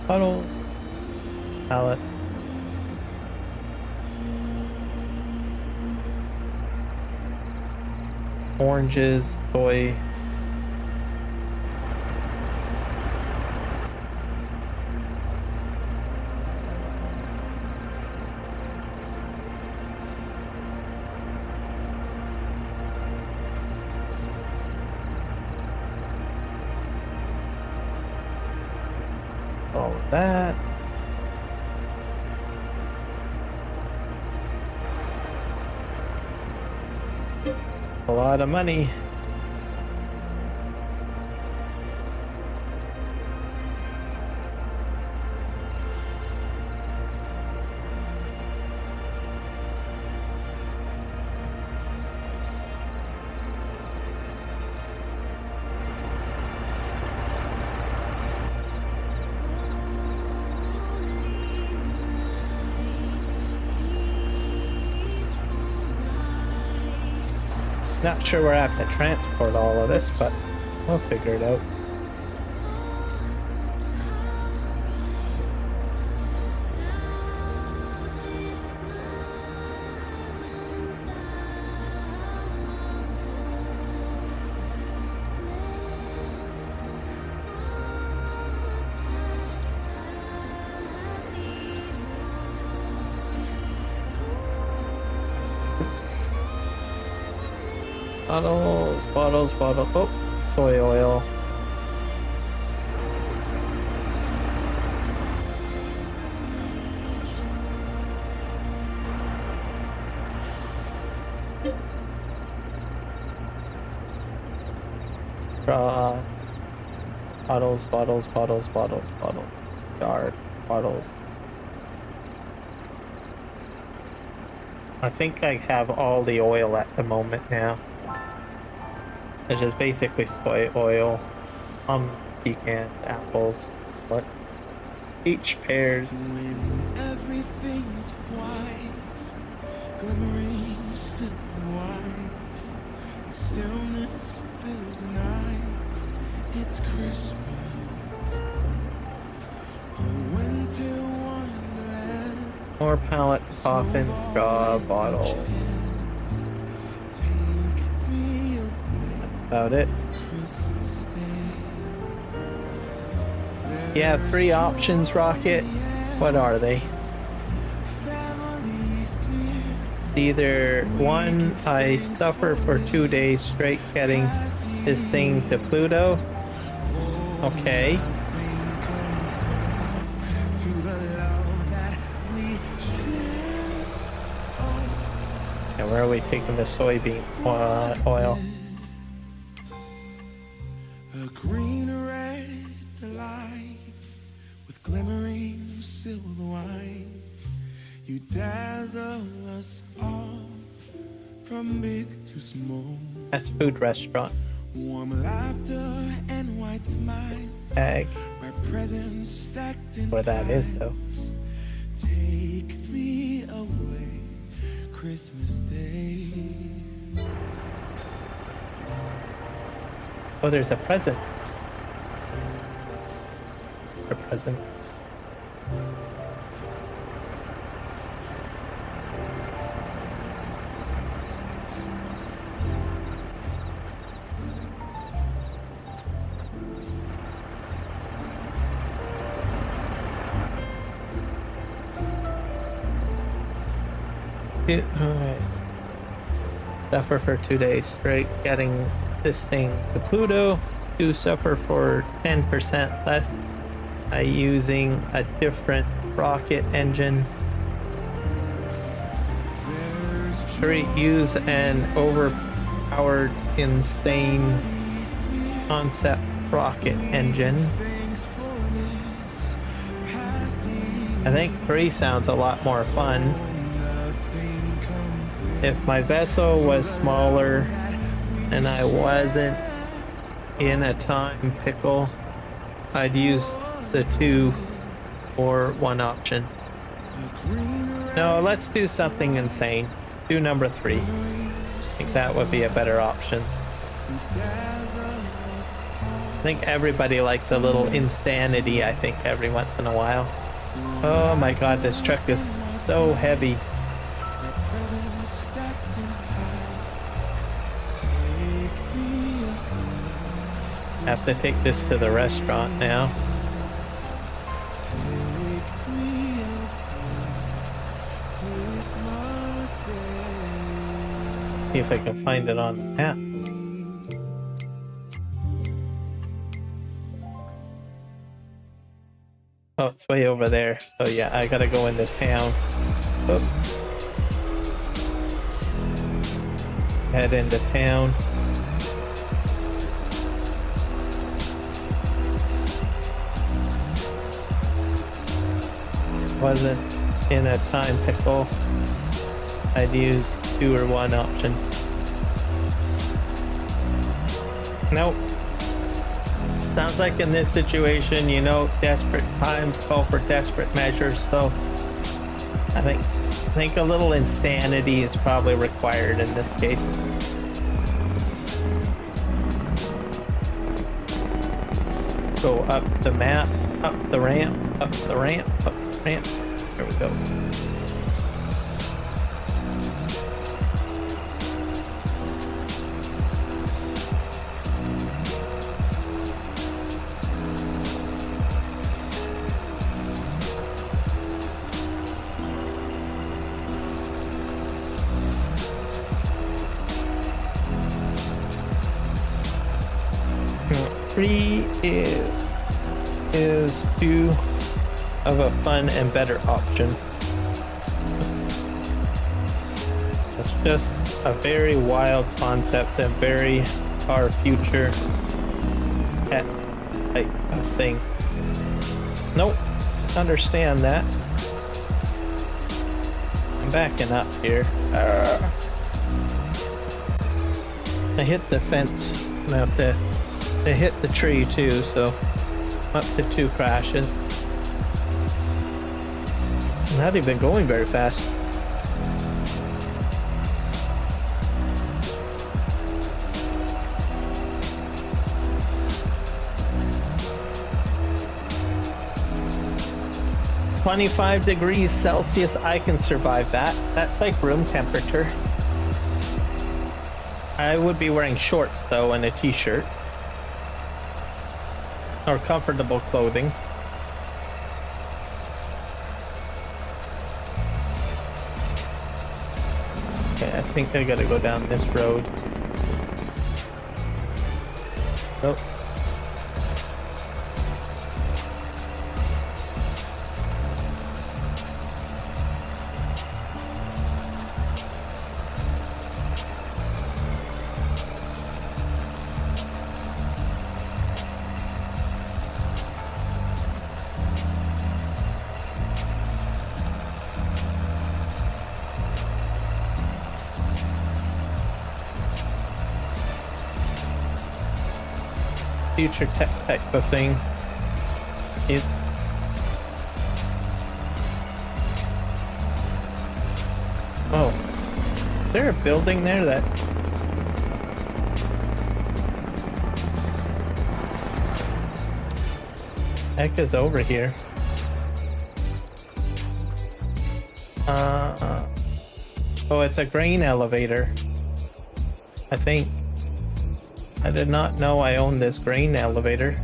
bottles, pallets. Oranges, soy. All of that. A lot of money. Not sure where I have to transport all of this, but we'll figure it out. Bottles. Oh, soy oil. Bottles. Jar, bottles. I think I have all the oil at the moment now. Which is basically soy oil, pecan, apples, but peach, pears. When everything is white, glimmering silver white, and stillness fills the night. It's Christmas, a winter wonderland. More pallets, coffins, straw, bottle. About it. You have 3 options, Rocket. What are they? Either 1, I suffer for 2 days straight getting this thing to Pluto. Okay. And where are we taking the soybean oil? A green red light with glimmering silver white. You dazzle us all from big to small. Fast food restaurant. Warm laughter and white smile. Egg. Where presents stacked in Where that is though. Take me away, Christmas Day. Oh, there's a present. A present. Alright. Suffer for 2 days straight getting this thing to Pluto. Do suffer for 10% less by using a different rocket engine. 3. Use an overpowered, insane concept rocket engine. I think 3 sounds a lot more fun. If my vessel was smaller and I wasn't in a time pickle, I'd use the 2 or 1 option. No, let's do something insane. Do number 3. I think that would be a better option. I think everybody likes a little insanity, I think, every once in a while. Oh my god, this truck is so heavy. Have to take this to the restaurant now. See if I can find it on the map. Oh, it's way over there. So yeah, I gotta go into town. Oop. Head into town. Wasn't in a time pickle, I'd use 2 or 1 option. Nope. Sounds like in this situation, you know, desperate times call for desperate measures, so I think a little insanity is probably required in this case. Go up the map, up the ramp, up the ramp, up the ramp. There we go. Three is 2 of a fun and better option. It's just a very wild concept and very far future pet type of thing. Nope, understand that. I'm backing up here. I hit the fence. I have to hit the tree too, so up to 2 crashes. Not even going very fast. "25 degrees Celsius, I can survive that. That's like room temperature. I would be wearing shorts though and a t-shirt. Or comfortable clothing. Okay, I think I gotta go down this road. Oh. Future tech type of thing. Oh, is there a building there that... heck is over here? Oh, it's a grain elevator, I think. I did not know I owned this grain elevator.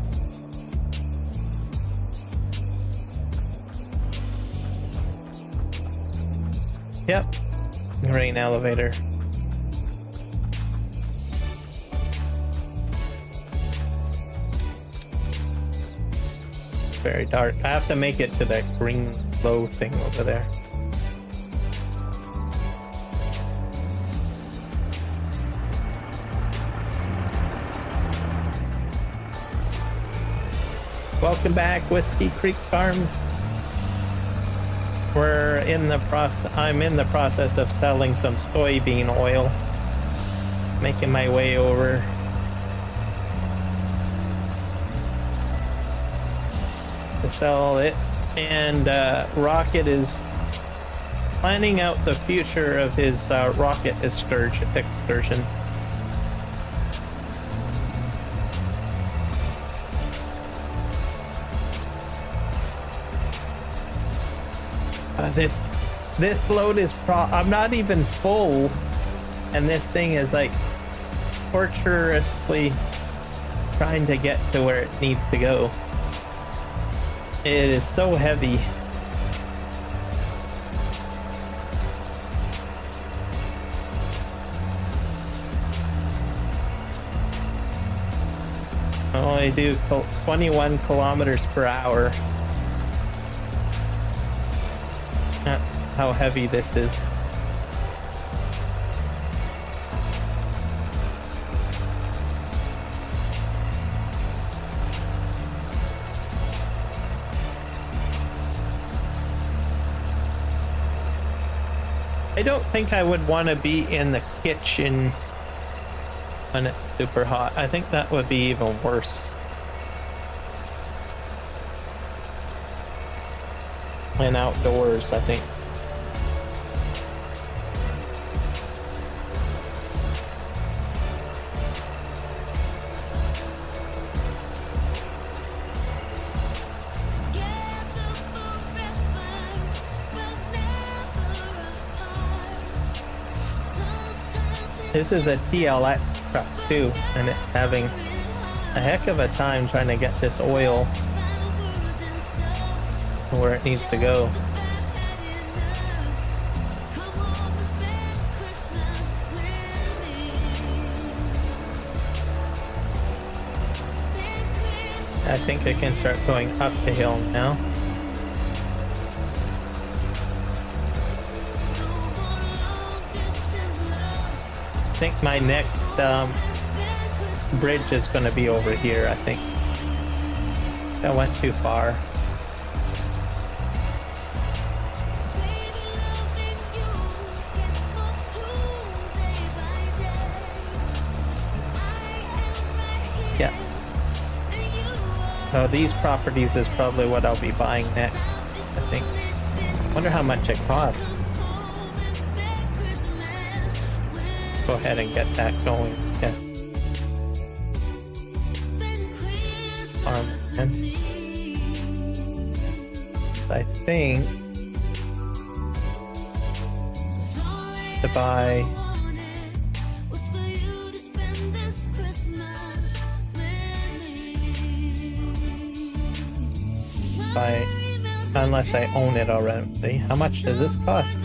Yep. Grain elevator. Very dark. I have to make it to that green glow thing over there. Welcome back, Whiskey Creek Farms. I'm in the process of selling some soybean oil. Making my way over. To sell it, and Rocket is planning out the future of his rocket excursion. This load is I'm not even full, and this thing is like torturously trying to get to where it needs to go. It is so heavy. I only do 21 kilometers per hour. That's how heavy this is. I don't think I would want to be in the kitchen when it's super hot. I think that would be even worse. And outdoors, I think. This is a TLX truck too, and it's having a heck of a time trying to get this oil where it needs to go. I think I can start going up the hill now. I think my next bridge is going to be over here, I think. I went too far. Yeah. So these properties is probably what I'll be buying next, I think. Wonder how much it costs. Go ahead and get that going. Yes. Farmland. I think to buy unless I own it already. How much does this cost?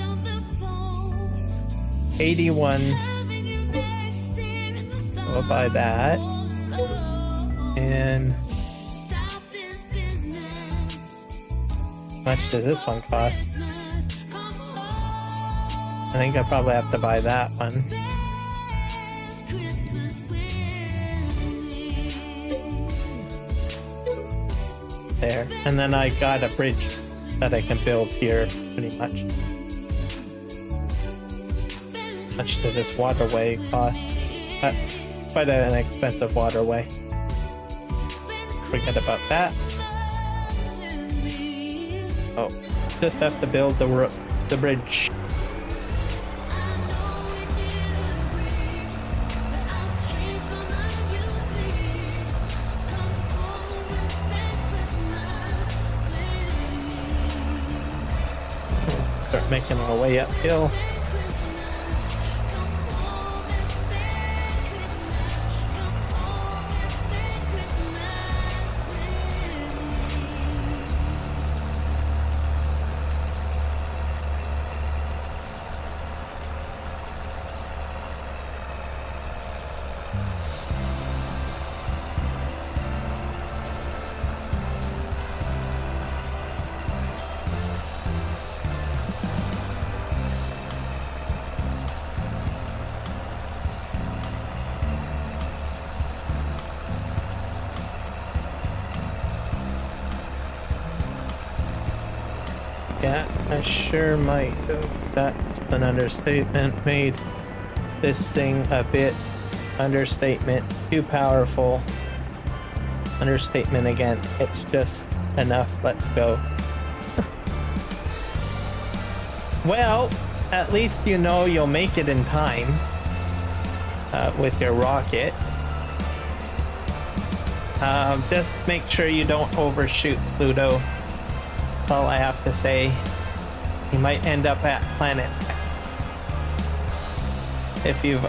81. We'll buy that. And how much does this one cost? I think I probably have to buy that one. There. And then I got a bridge that I can build here, pretty much. How much does this waterway cost? That's quite an expensive waterway. Forget about that. Oh, just have to build the bridge. Start making our way uphill. Yeah, I sure might. That's an understatement. Made this thing a bit understatement. Too powerful. Understatement again. It's just enough. Let's go. Well, at least you know you'll make it in time with your rocket. Just make sure you don't overshoot Pluto. That's all I have to say. You might end up at planet if you've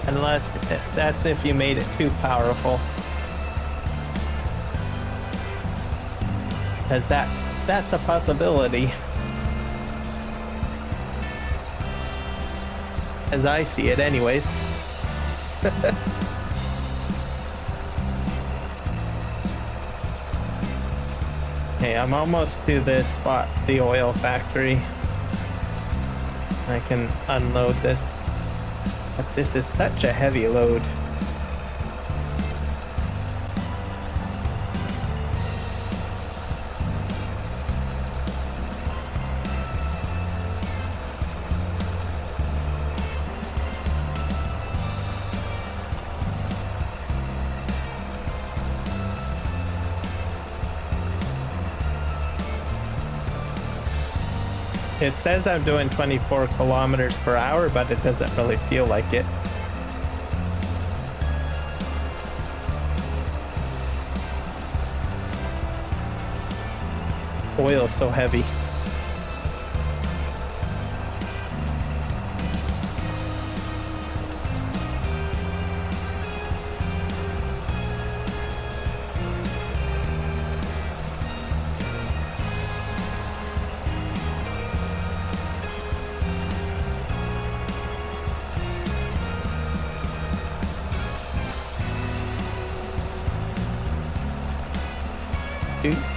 unless that's if you made it too powerful. Because that's a possibility. As I see it anyways. Okay, I'm almost to this spot, the oil factory. I can unload this. But this is such a heavy load. It says I'm doing 24 kilometers per hour, but it doesn't really feel like it. Oil's so heavy.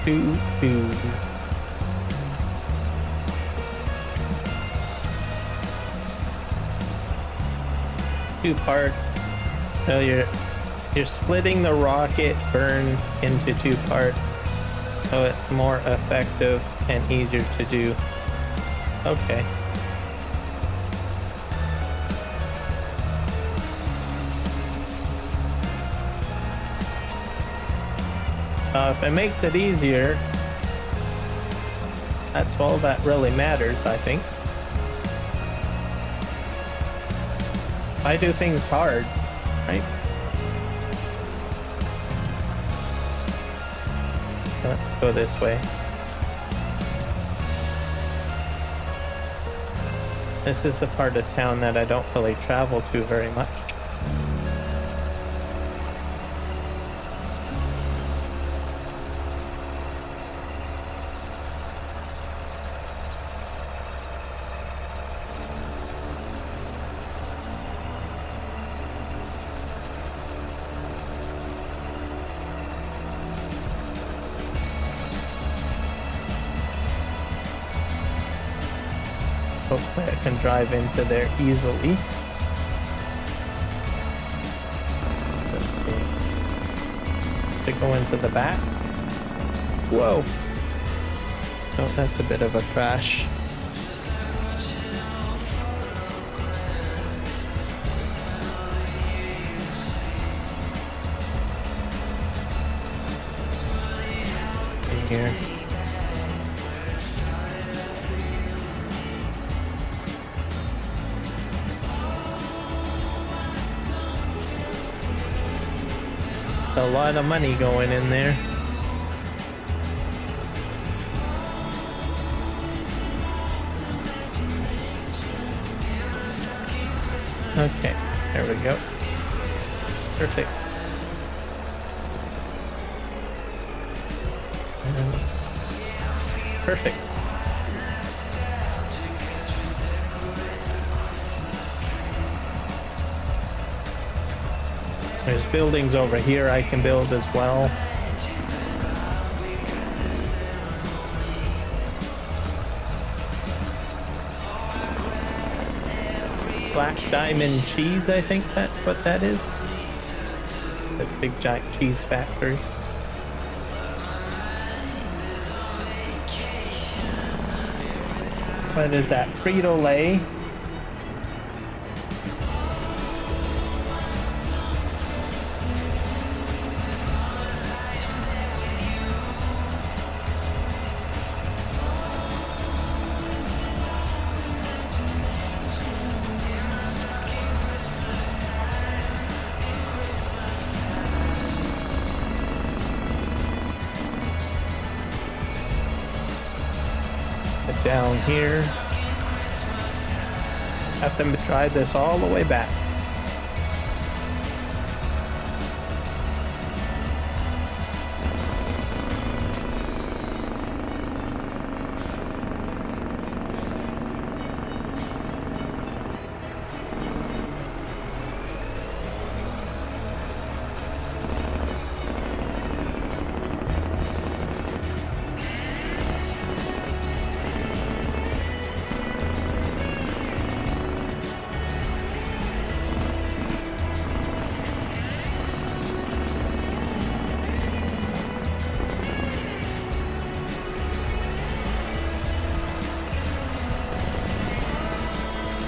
Do. Two parts. So you're splitting the rocket burn into two parts, so it's more effective and easier to do. Okay. If it makes it easier, that's all that really matters, I think. I do things hard, right? Let's go this way. This is the part of town that I don't really travel to very much. Hopefully I can drive into there easily. To go into the back. Whoa. Oh, that's a bit of a crash. In here. A lot of money going in there. Okay, there we go. Perfect. Perfect. There's buildings over here I can build as well. Black Diamond Cheese, I think that's what that is. The big giant cheese factory. What is that? Frito-Lay? Down here. Have to drive this all the way back.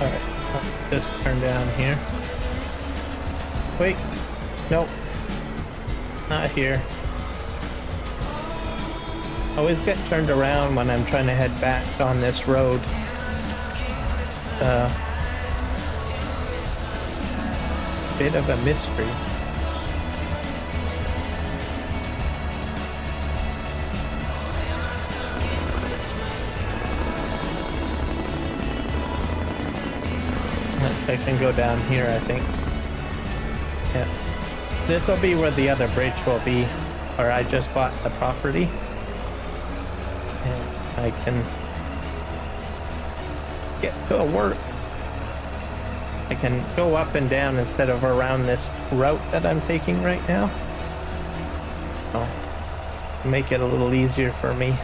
Alright, just turn down here. Wait, nope, not here. Always get turned around when I'm trying to head back on this road. Bit of a mystery. I can go down here, I think. Yeah. This will be where the other bridge will be, where I just bought the property. And I can get to work. I can go up and down instead of around this route that I'm taking right now. So, make it a little easier for me.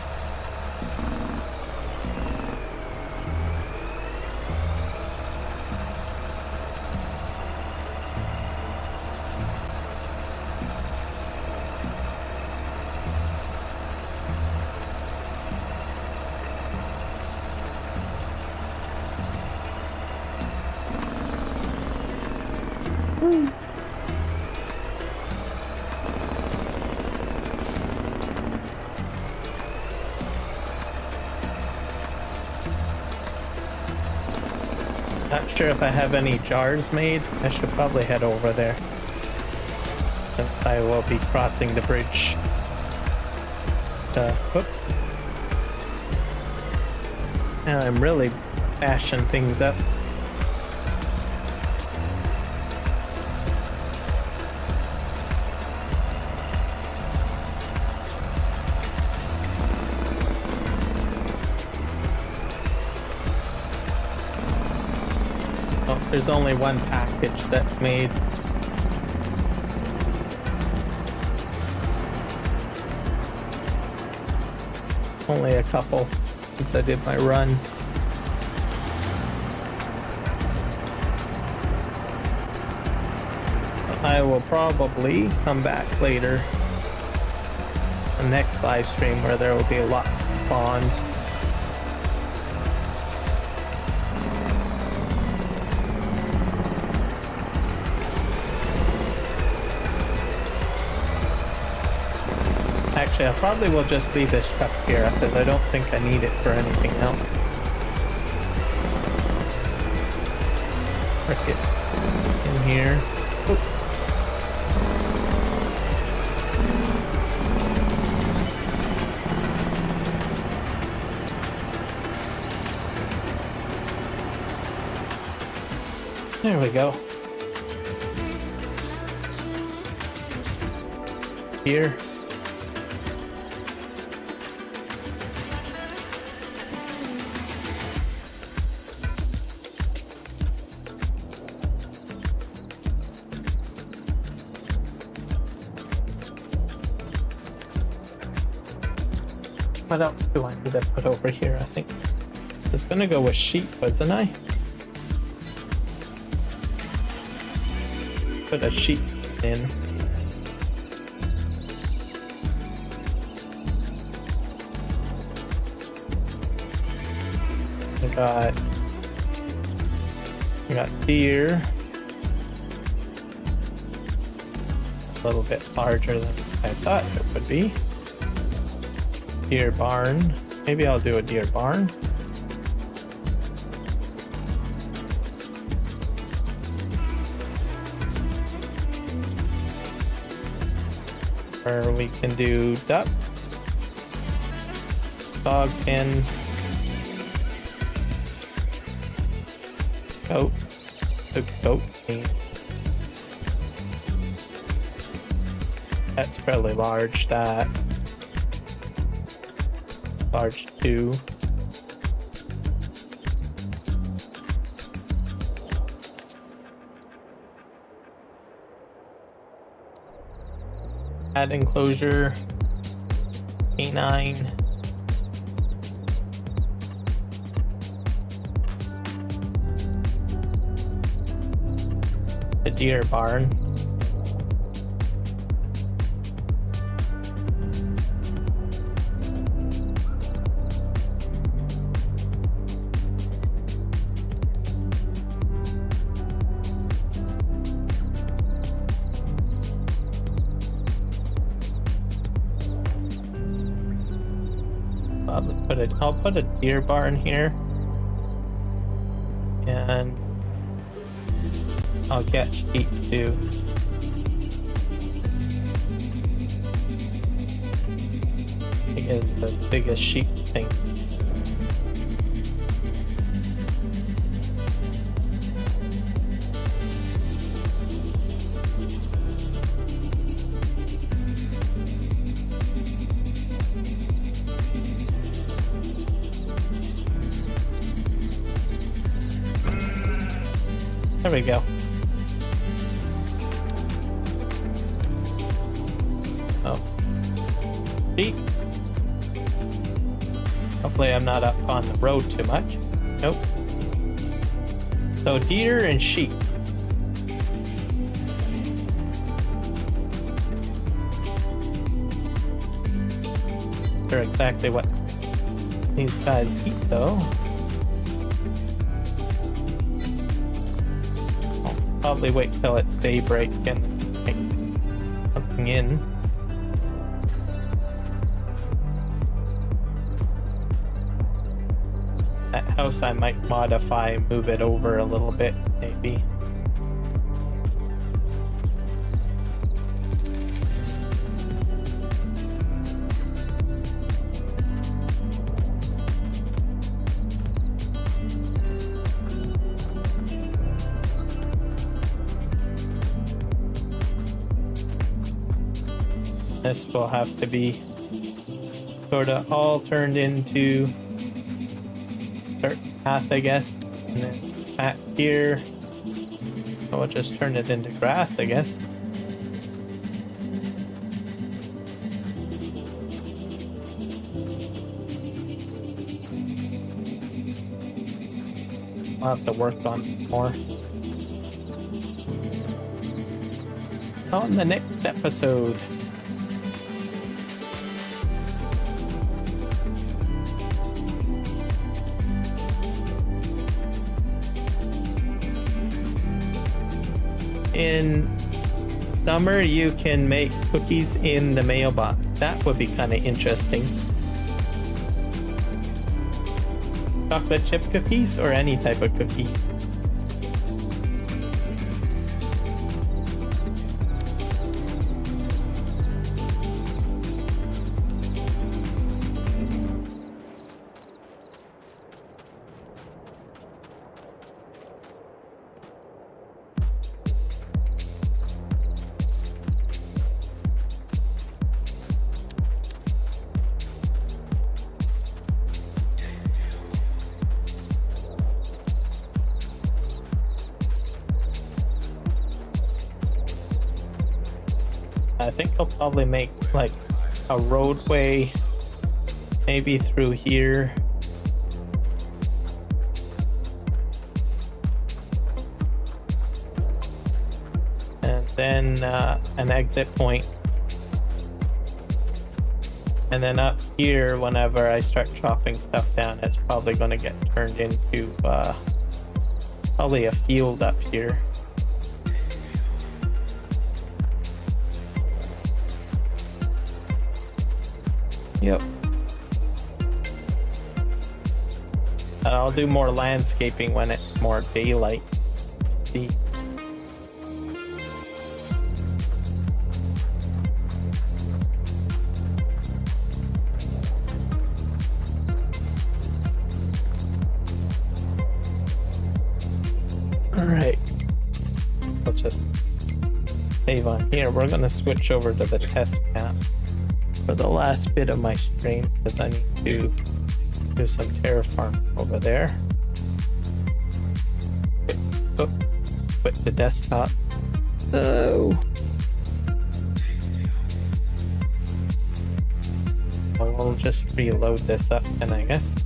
Not sure if I have any jars made. I should probably head over there, since I will be crossing the bridge. Whoops. And I'm really bashing things up. There's only one package that's made. Only a couple since I did my run. I will probably come back later, the next live stream, where there will be a lot spawned. Actually, I probably will just leave this truck here because I don't think I need it for anything else. Park it in here. Oop. There we go. Here. What else do I need to put over here? I think I was gonna go with sheep, wasn't I? Put a sheep in. We got deer. A little bit larger than I thought it would be. Deer barn. Maybe I'll do a deer barn. Or we can do duck, dog pen, goat, the goat's meat. That's fairly large, that. Large too. Add enclosure, canine. The deer barn. I'll put a deer barn here, and I'll get sheep too. I think it's the biggest sheep thing. There we go. Oh. Sheep. Hopefully I'm not up on the road too much. Nope. So deer and sheep. Sure exactly what these guys eat though. Probably wait till it's daybreak and make something in. That house I might modify, move it over a little bit, maybe. This will have to be sort of all turned into dirt path, I guess. And then back here, I'll just turn it into grass, I guess. I'll have to work on it more. On the next episode. In summer, you can make cookies in the mailbox. That would be kind of interesting. Chocolate chip cookies or any type of cookie. I think I'll probably make like a roadway maybe through here. And then an exit point And then up here, whenever I start chopping stuff down, it's probably going to get turned into probably a field up here. Yep. I'll do more landscaping when it's more daylight. See. Alright. I'll just save on here. We're gonna switch over to the test map for the last bit of my stream because I need to do some terraform over there. Oh, quit the desktop. Oh. We'll just reload this up then, I guess.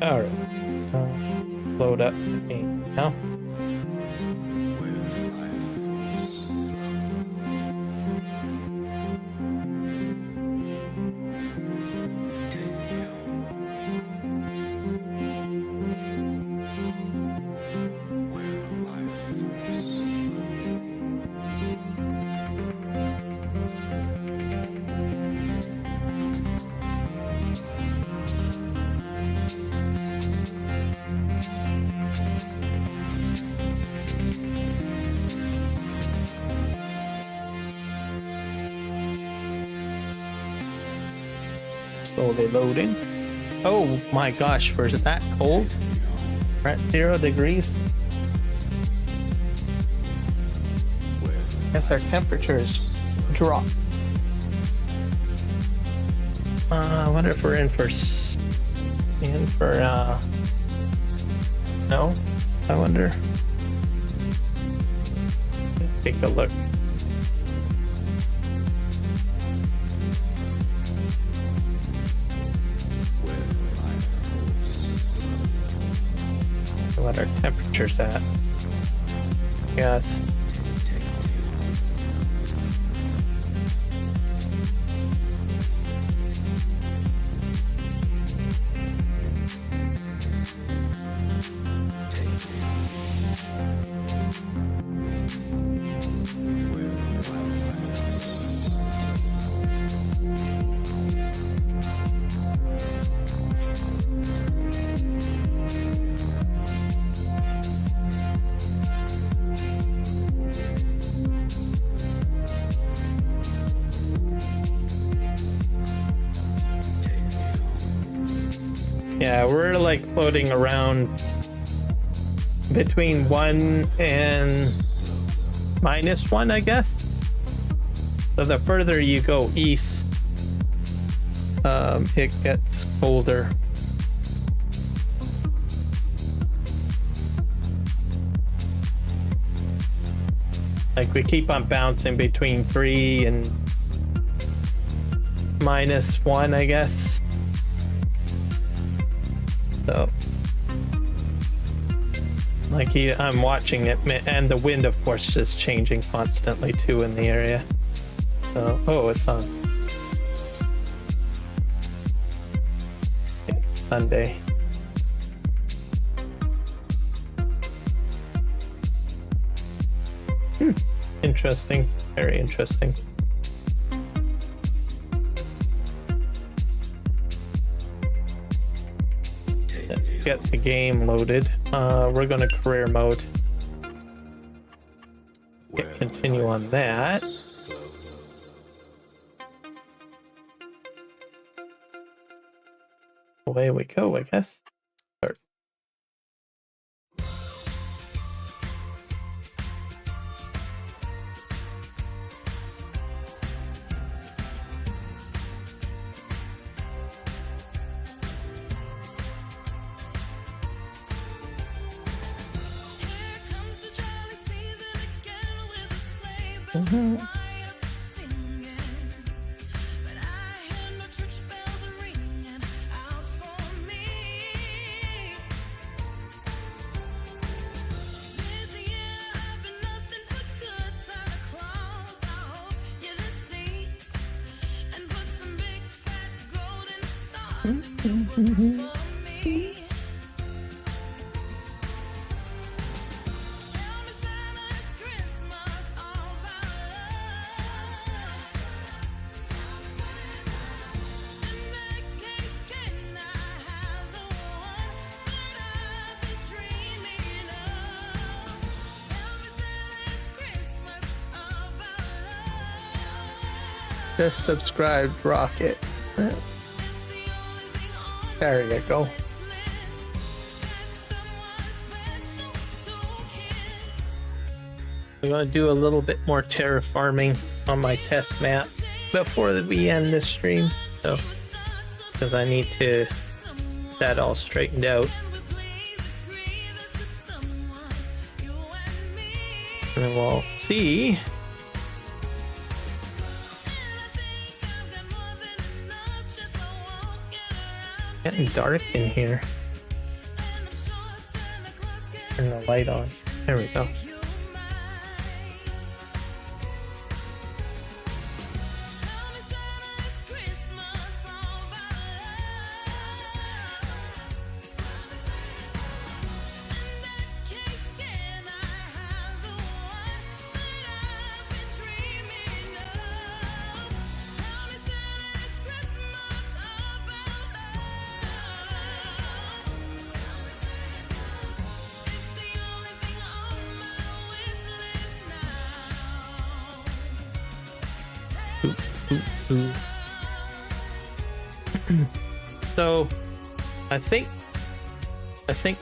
Alright, load up the game now. Slowly loading. Oh my gosh, was it that cold? We're at 0 degrees. Guess our temperatures drop. I wonder if we're in for no. I wonder. Take a look. What our temperature's at. Yes. Yeah, we're like floating around between 1 and -1, I guess. So the further you go east, it gets colder. Like we keep on bouncing between 3 and -1, I guess. So, like I'm watching it, and the wind, of course, is changing constantly too in the area. So, oh, it's on Sunday. Interesting, very interesting. Get the game loaded. We're gonna career mode. Continue on that. Away we go, I guess. Start. Just subscribed, Rocket. There you go. We're going to do a little bit more terraforming on my test map before we end this stream. So, because I need to get that all straightened out. And then we'll see. Getting dark in here. Turn the light on. There we go. So I think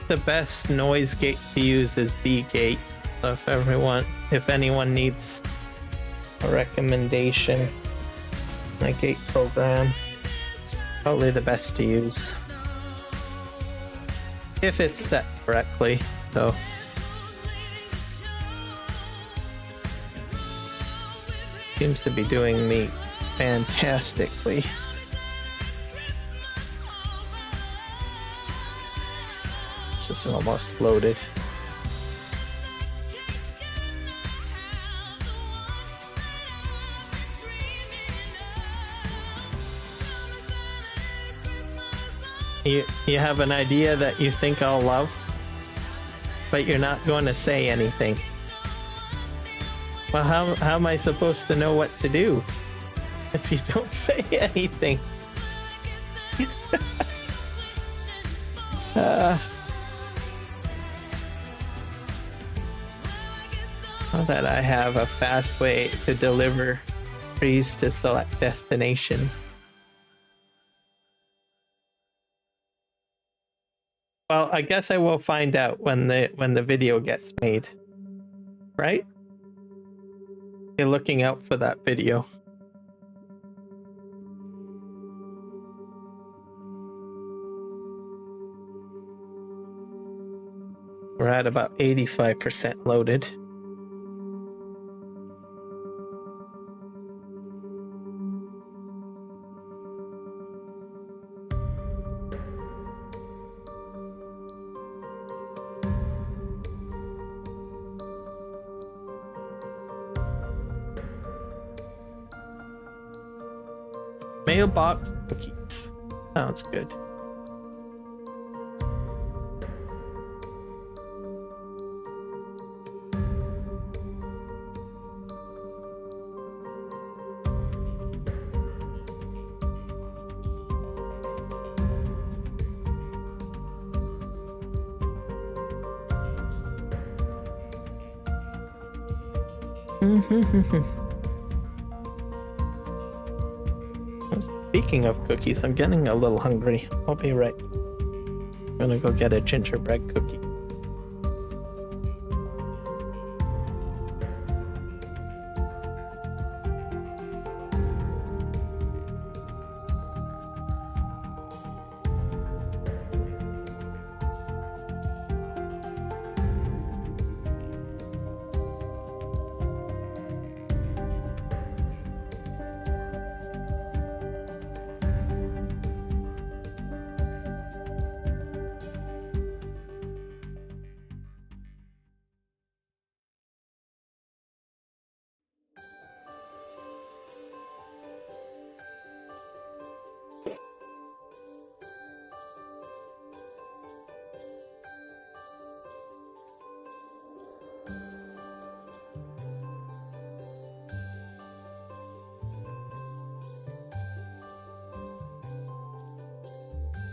the best noise gate to use is D gate. So if anyone needs a recommendation on a gate program, probably the best to use if it's set correctly. So seems to be doing me fantastically. This is almost loaded. You have an idea that you think I'll love, but you're not going to say anything. Well, how am I supposed to know what to do if you don't say anything? Now that I have a fast way to deliver trees to select destinations. Well, I guess I will find out when the video gets made. Right? You're looking out for that video. We're at about 85% loaded. Mailbox cookies. Sounds good. Speaking of cookies, I'm getting a little hungry. I'll be right. I'm gonna go get a gingerbread cookie.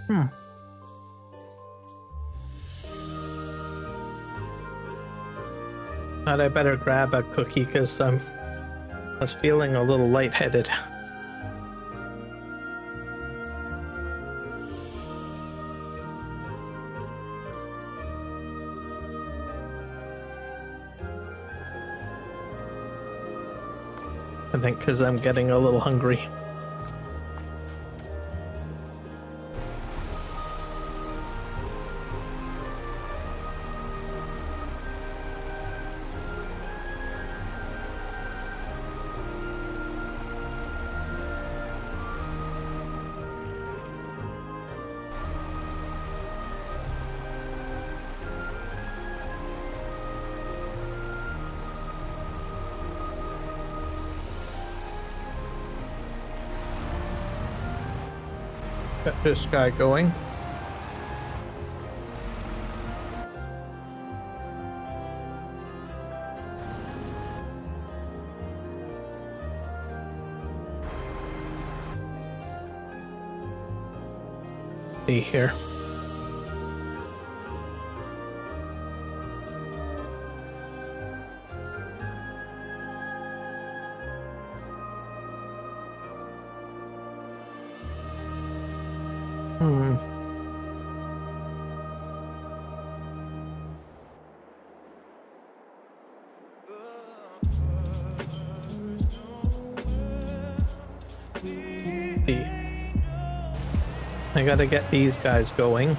Thought I better grab a cookie because I was feeling a little lightheaded. I think because I'm getting a little hungry. Get this guy going. See here. See. I gotta get these guys going.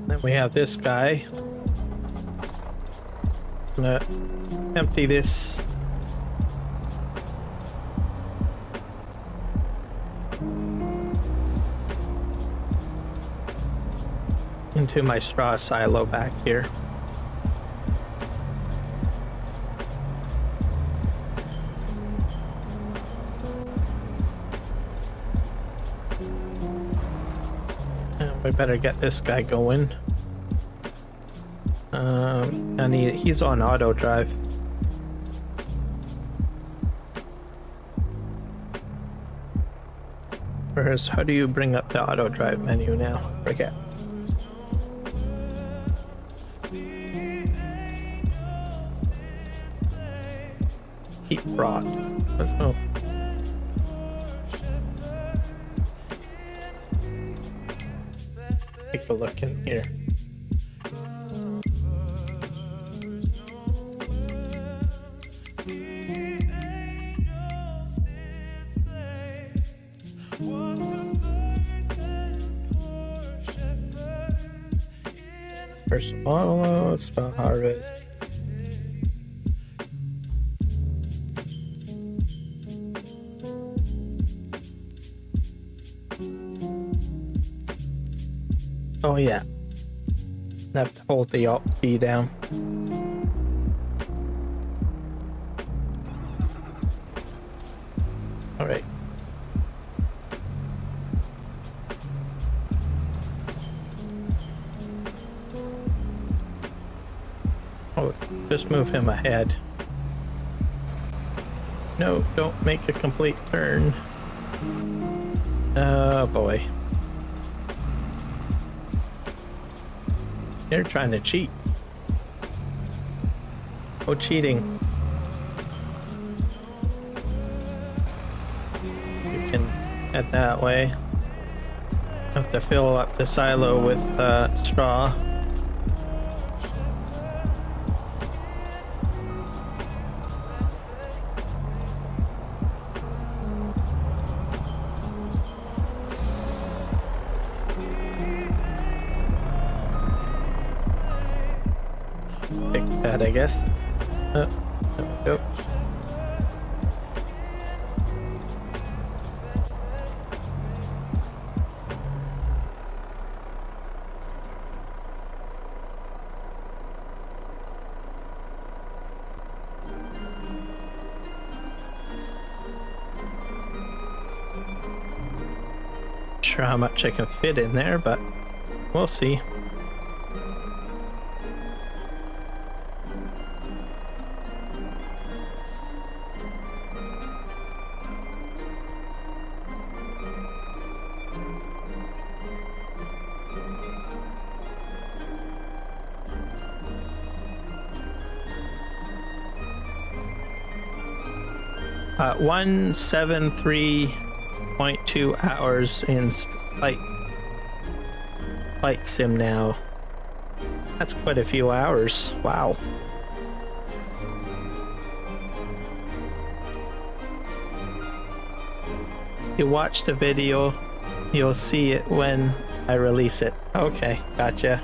Then we have this guy. I'm gonna empty this. Into my straw silo back here. We better get this guy going. And he's on auto drive. Whereas, how do you bring up the auto drive menu now? Forget. Heat rod. Oh. Take a look in here. First of all, let's spell harvest. Oh yeah, I have to hold the Alt key down. All right. Oh, just move him ahead. No, don't make a complete turn. Oh boy. They're trying to cheat. Oh, cheating. You can head that way. Have to fill up the silo with straw. Fix that, I guess. There we go. sure how much I can fit in there, but we'll see. Uh, 173.2 hours in flight sim now. That's quite a few hours. Wow. If you watch the video, you'll see it when I release it. Okay, gotcha.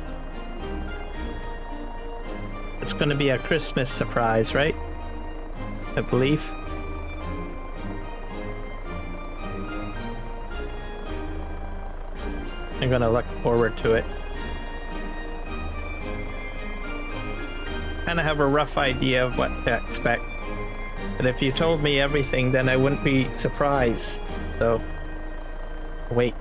It's gonna be a Christmas surprise, right? I believe. I'm gonna look forward to it. Kind of have a rough idea of what to expect. But if you told me everything, then I wouldn't be surprised. So, wait.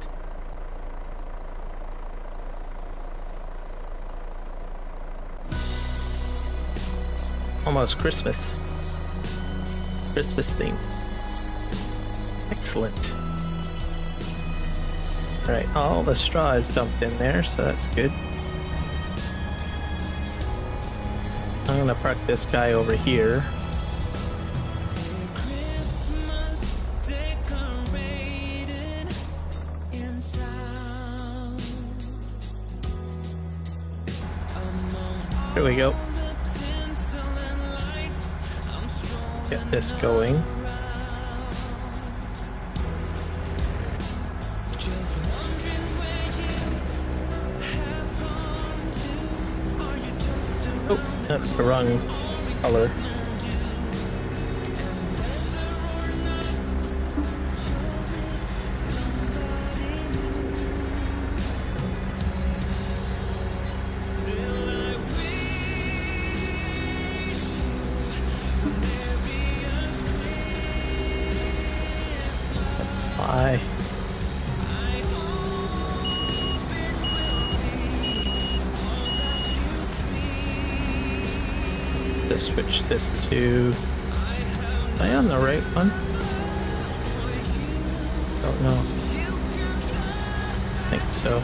Almost Christmas. Christmas themed. Excellent. Alright, all the straw is dumped in there, so that's good. I'm gonna park this guy over here. Christmas decorated in town. Here we go. The tinsel and lights, I'm strolling Get this going. just wondering where you have gone to. Are you just Oh, that's the wrong color. Why? Let's switch this to. Am I on the right one? Don't know. I think so.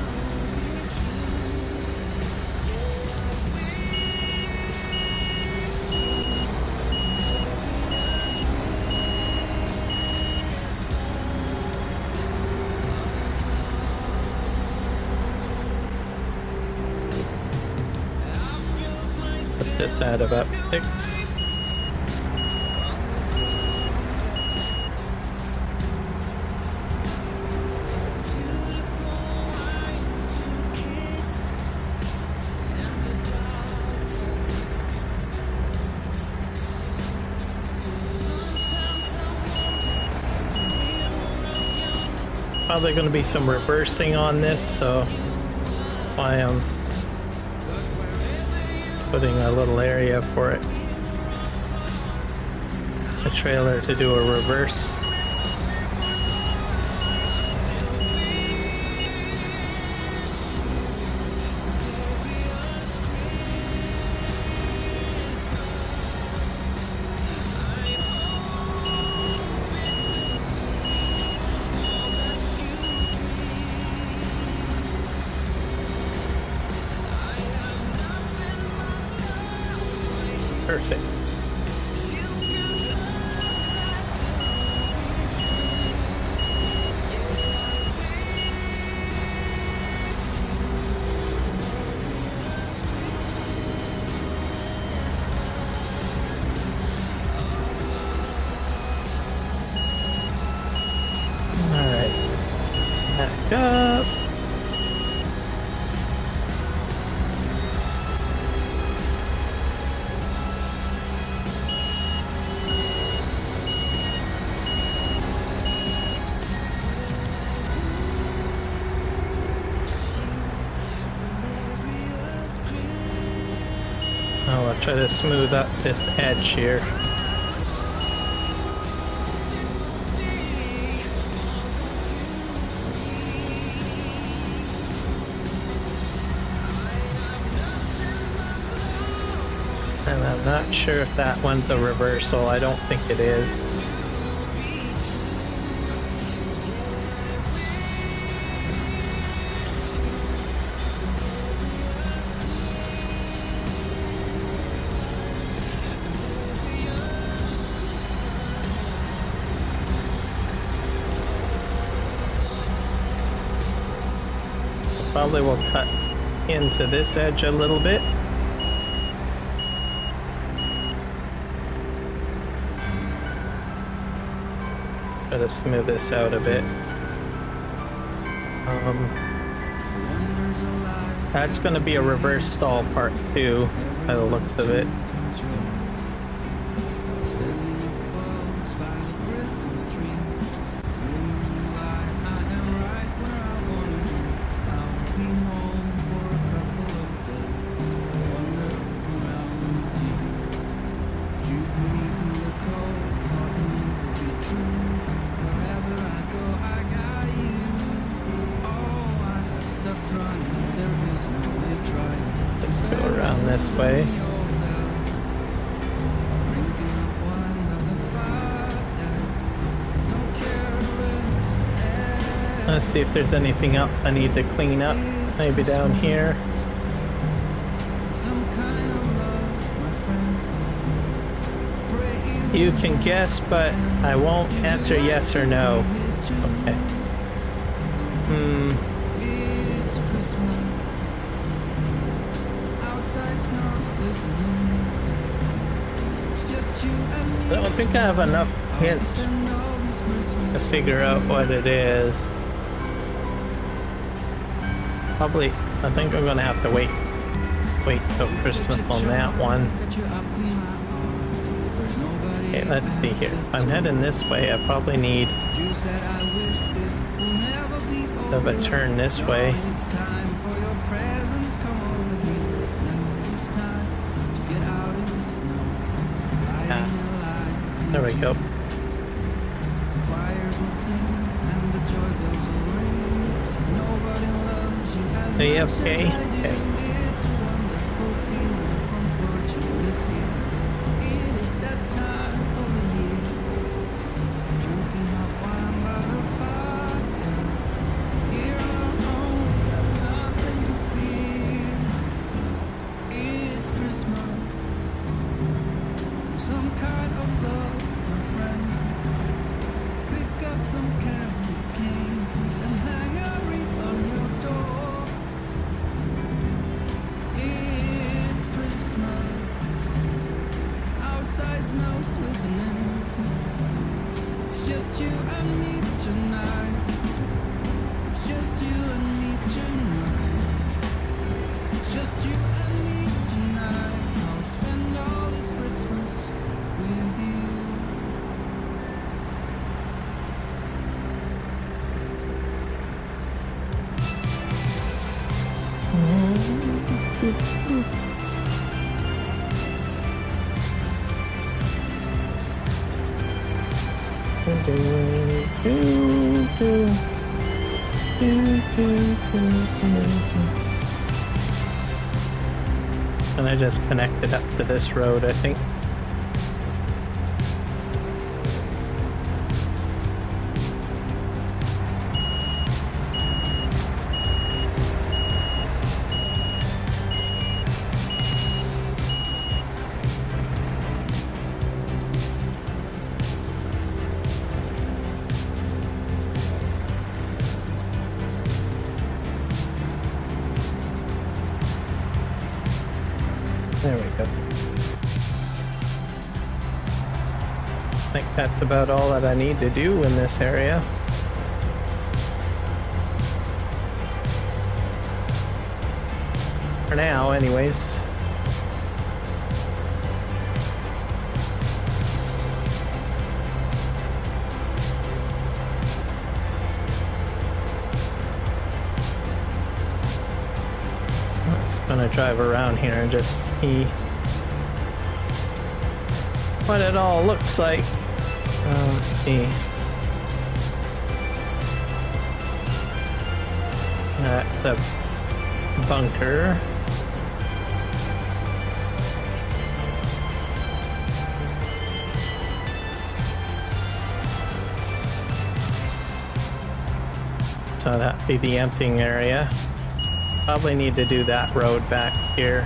Put this at about 6. Probably going to be some reversing on this, so why I'm putting a little area for it. A trailer to do a reverse. Perfect. Alright. Back up. Oh, I'll try to smooth up this edge here. Not sure if that one's a reversal. I don't think it is. Probably will cut into this edge a little bit. Try to smooth this out a bit. That's going to be a reverse stall part 2 by the looks of it. This way. Let's see if there's anything else I need to clean up. Maybe down here. You can guess, but I won't answer yes or no. Okay. I don't think I have enough hints to figure out what it is. Probably, I think I'm gonna have to wait till Christmas on that one. Okay, let's see here. If I'm heading this way, I probably need to have a turn this way. There we go. Are you okay? Okay. And I just connected up to this road, I think. There we go. I think that's about all that I need to do in this area. For now, anyways. Gonna drive around here and just see what it all looks like. Let's see. That's a bunker. So that'd be the emptying area. Probably need to do that road back here.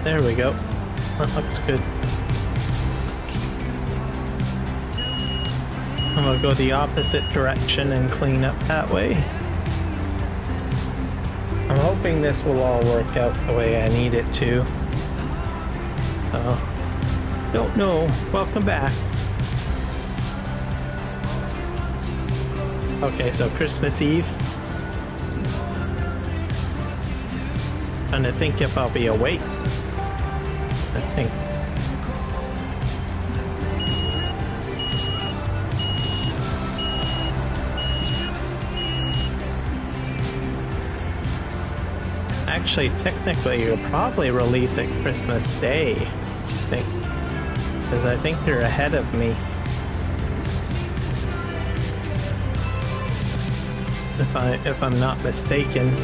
There we go. That looks good. I'm gonna go the opposite direction and clean up that way. I'm hoping this will all work out the way I need it to. Don't know. Welcome back. Okay, so Christmas Eve. Trying to think if I'll be awake. I think. Actually, technically, you'll probably release it Christmas Day, I think. Because I think they're ahead of me. If I'm not mistaken.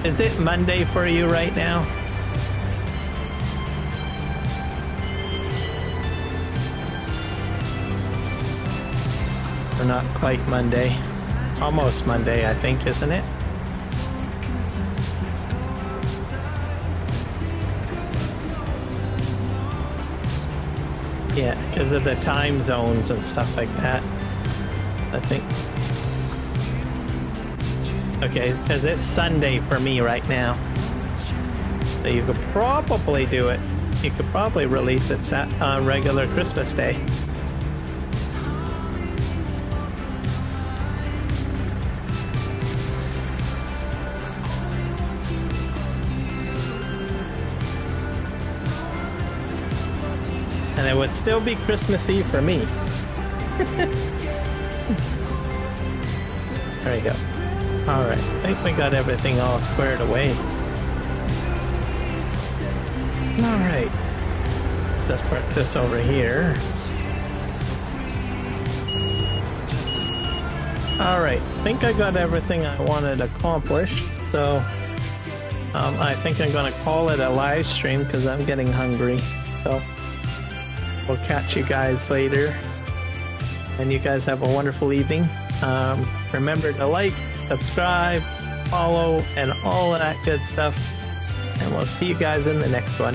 Is it Monday for you right now? Or not quite Monday. Almost Monday, I think, isn't it? Yeah, because of the time zones and stuff like that, I think. Okay, because it's Sunday for me right now. So you could probably do it. You could probably release it on regular Christmas Day. And it would still be Christmas Eve for me. There you go. Alright, I think we got everything all squared away. Alright. Just put this over here. Alright, I think I got everything I wanted accomplished. So, I think I'm going to call it a live stream because I'm getting hungry. So, we'll catch you guys later. And you guys have a wonderful evening. Remember to like, subscribe, follow, and all of that good stuff. And we'll see you guys in the next one.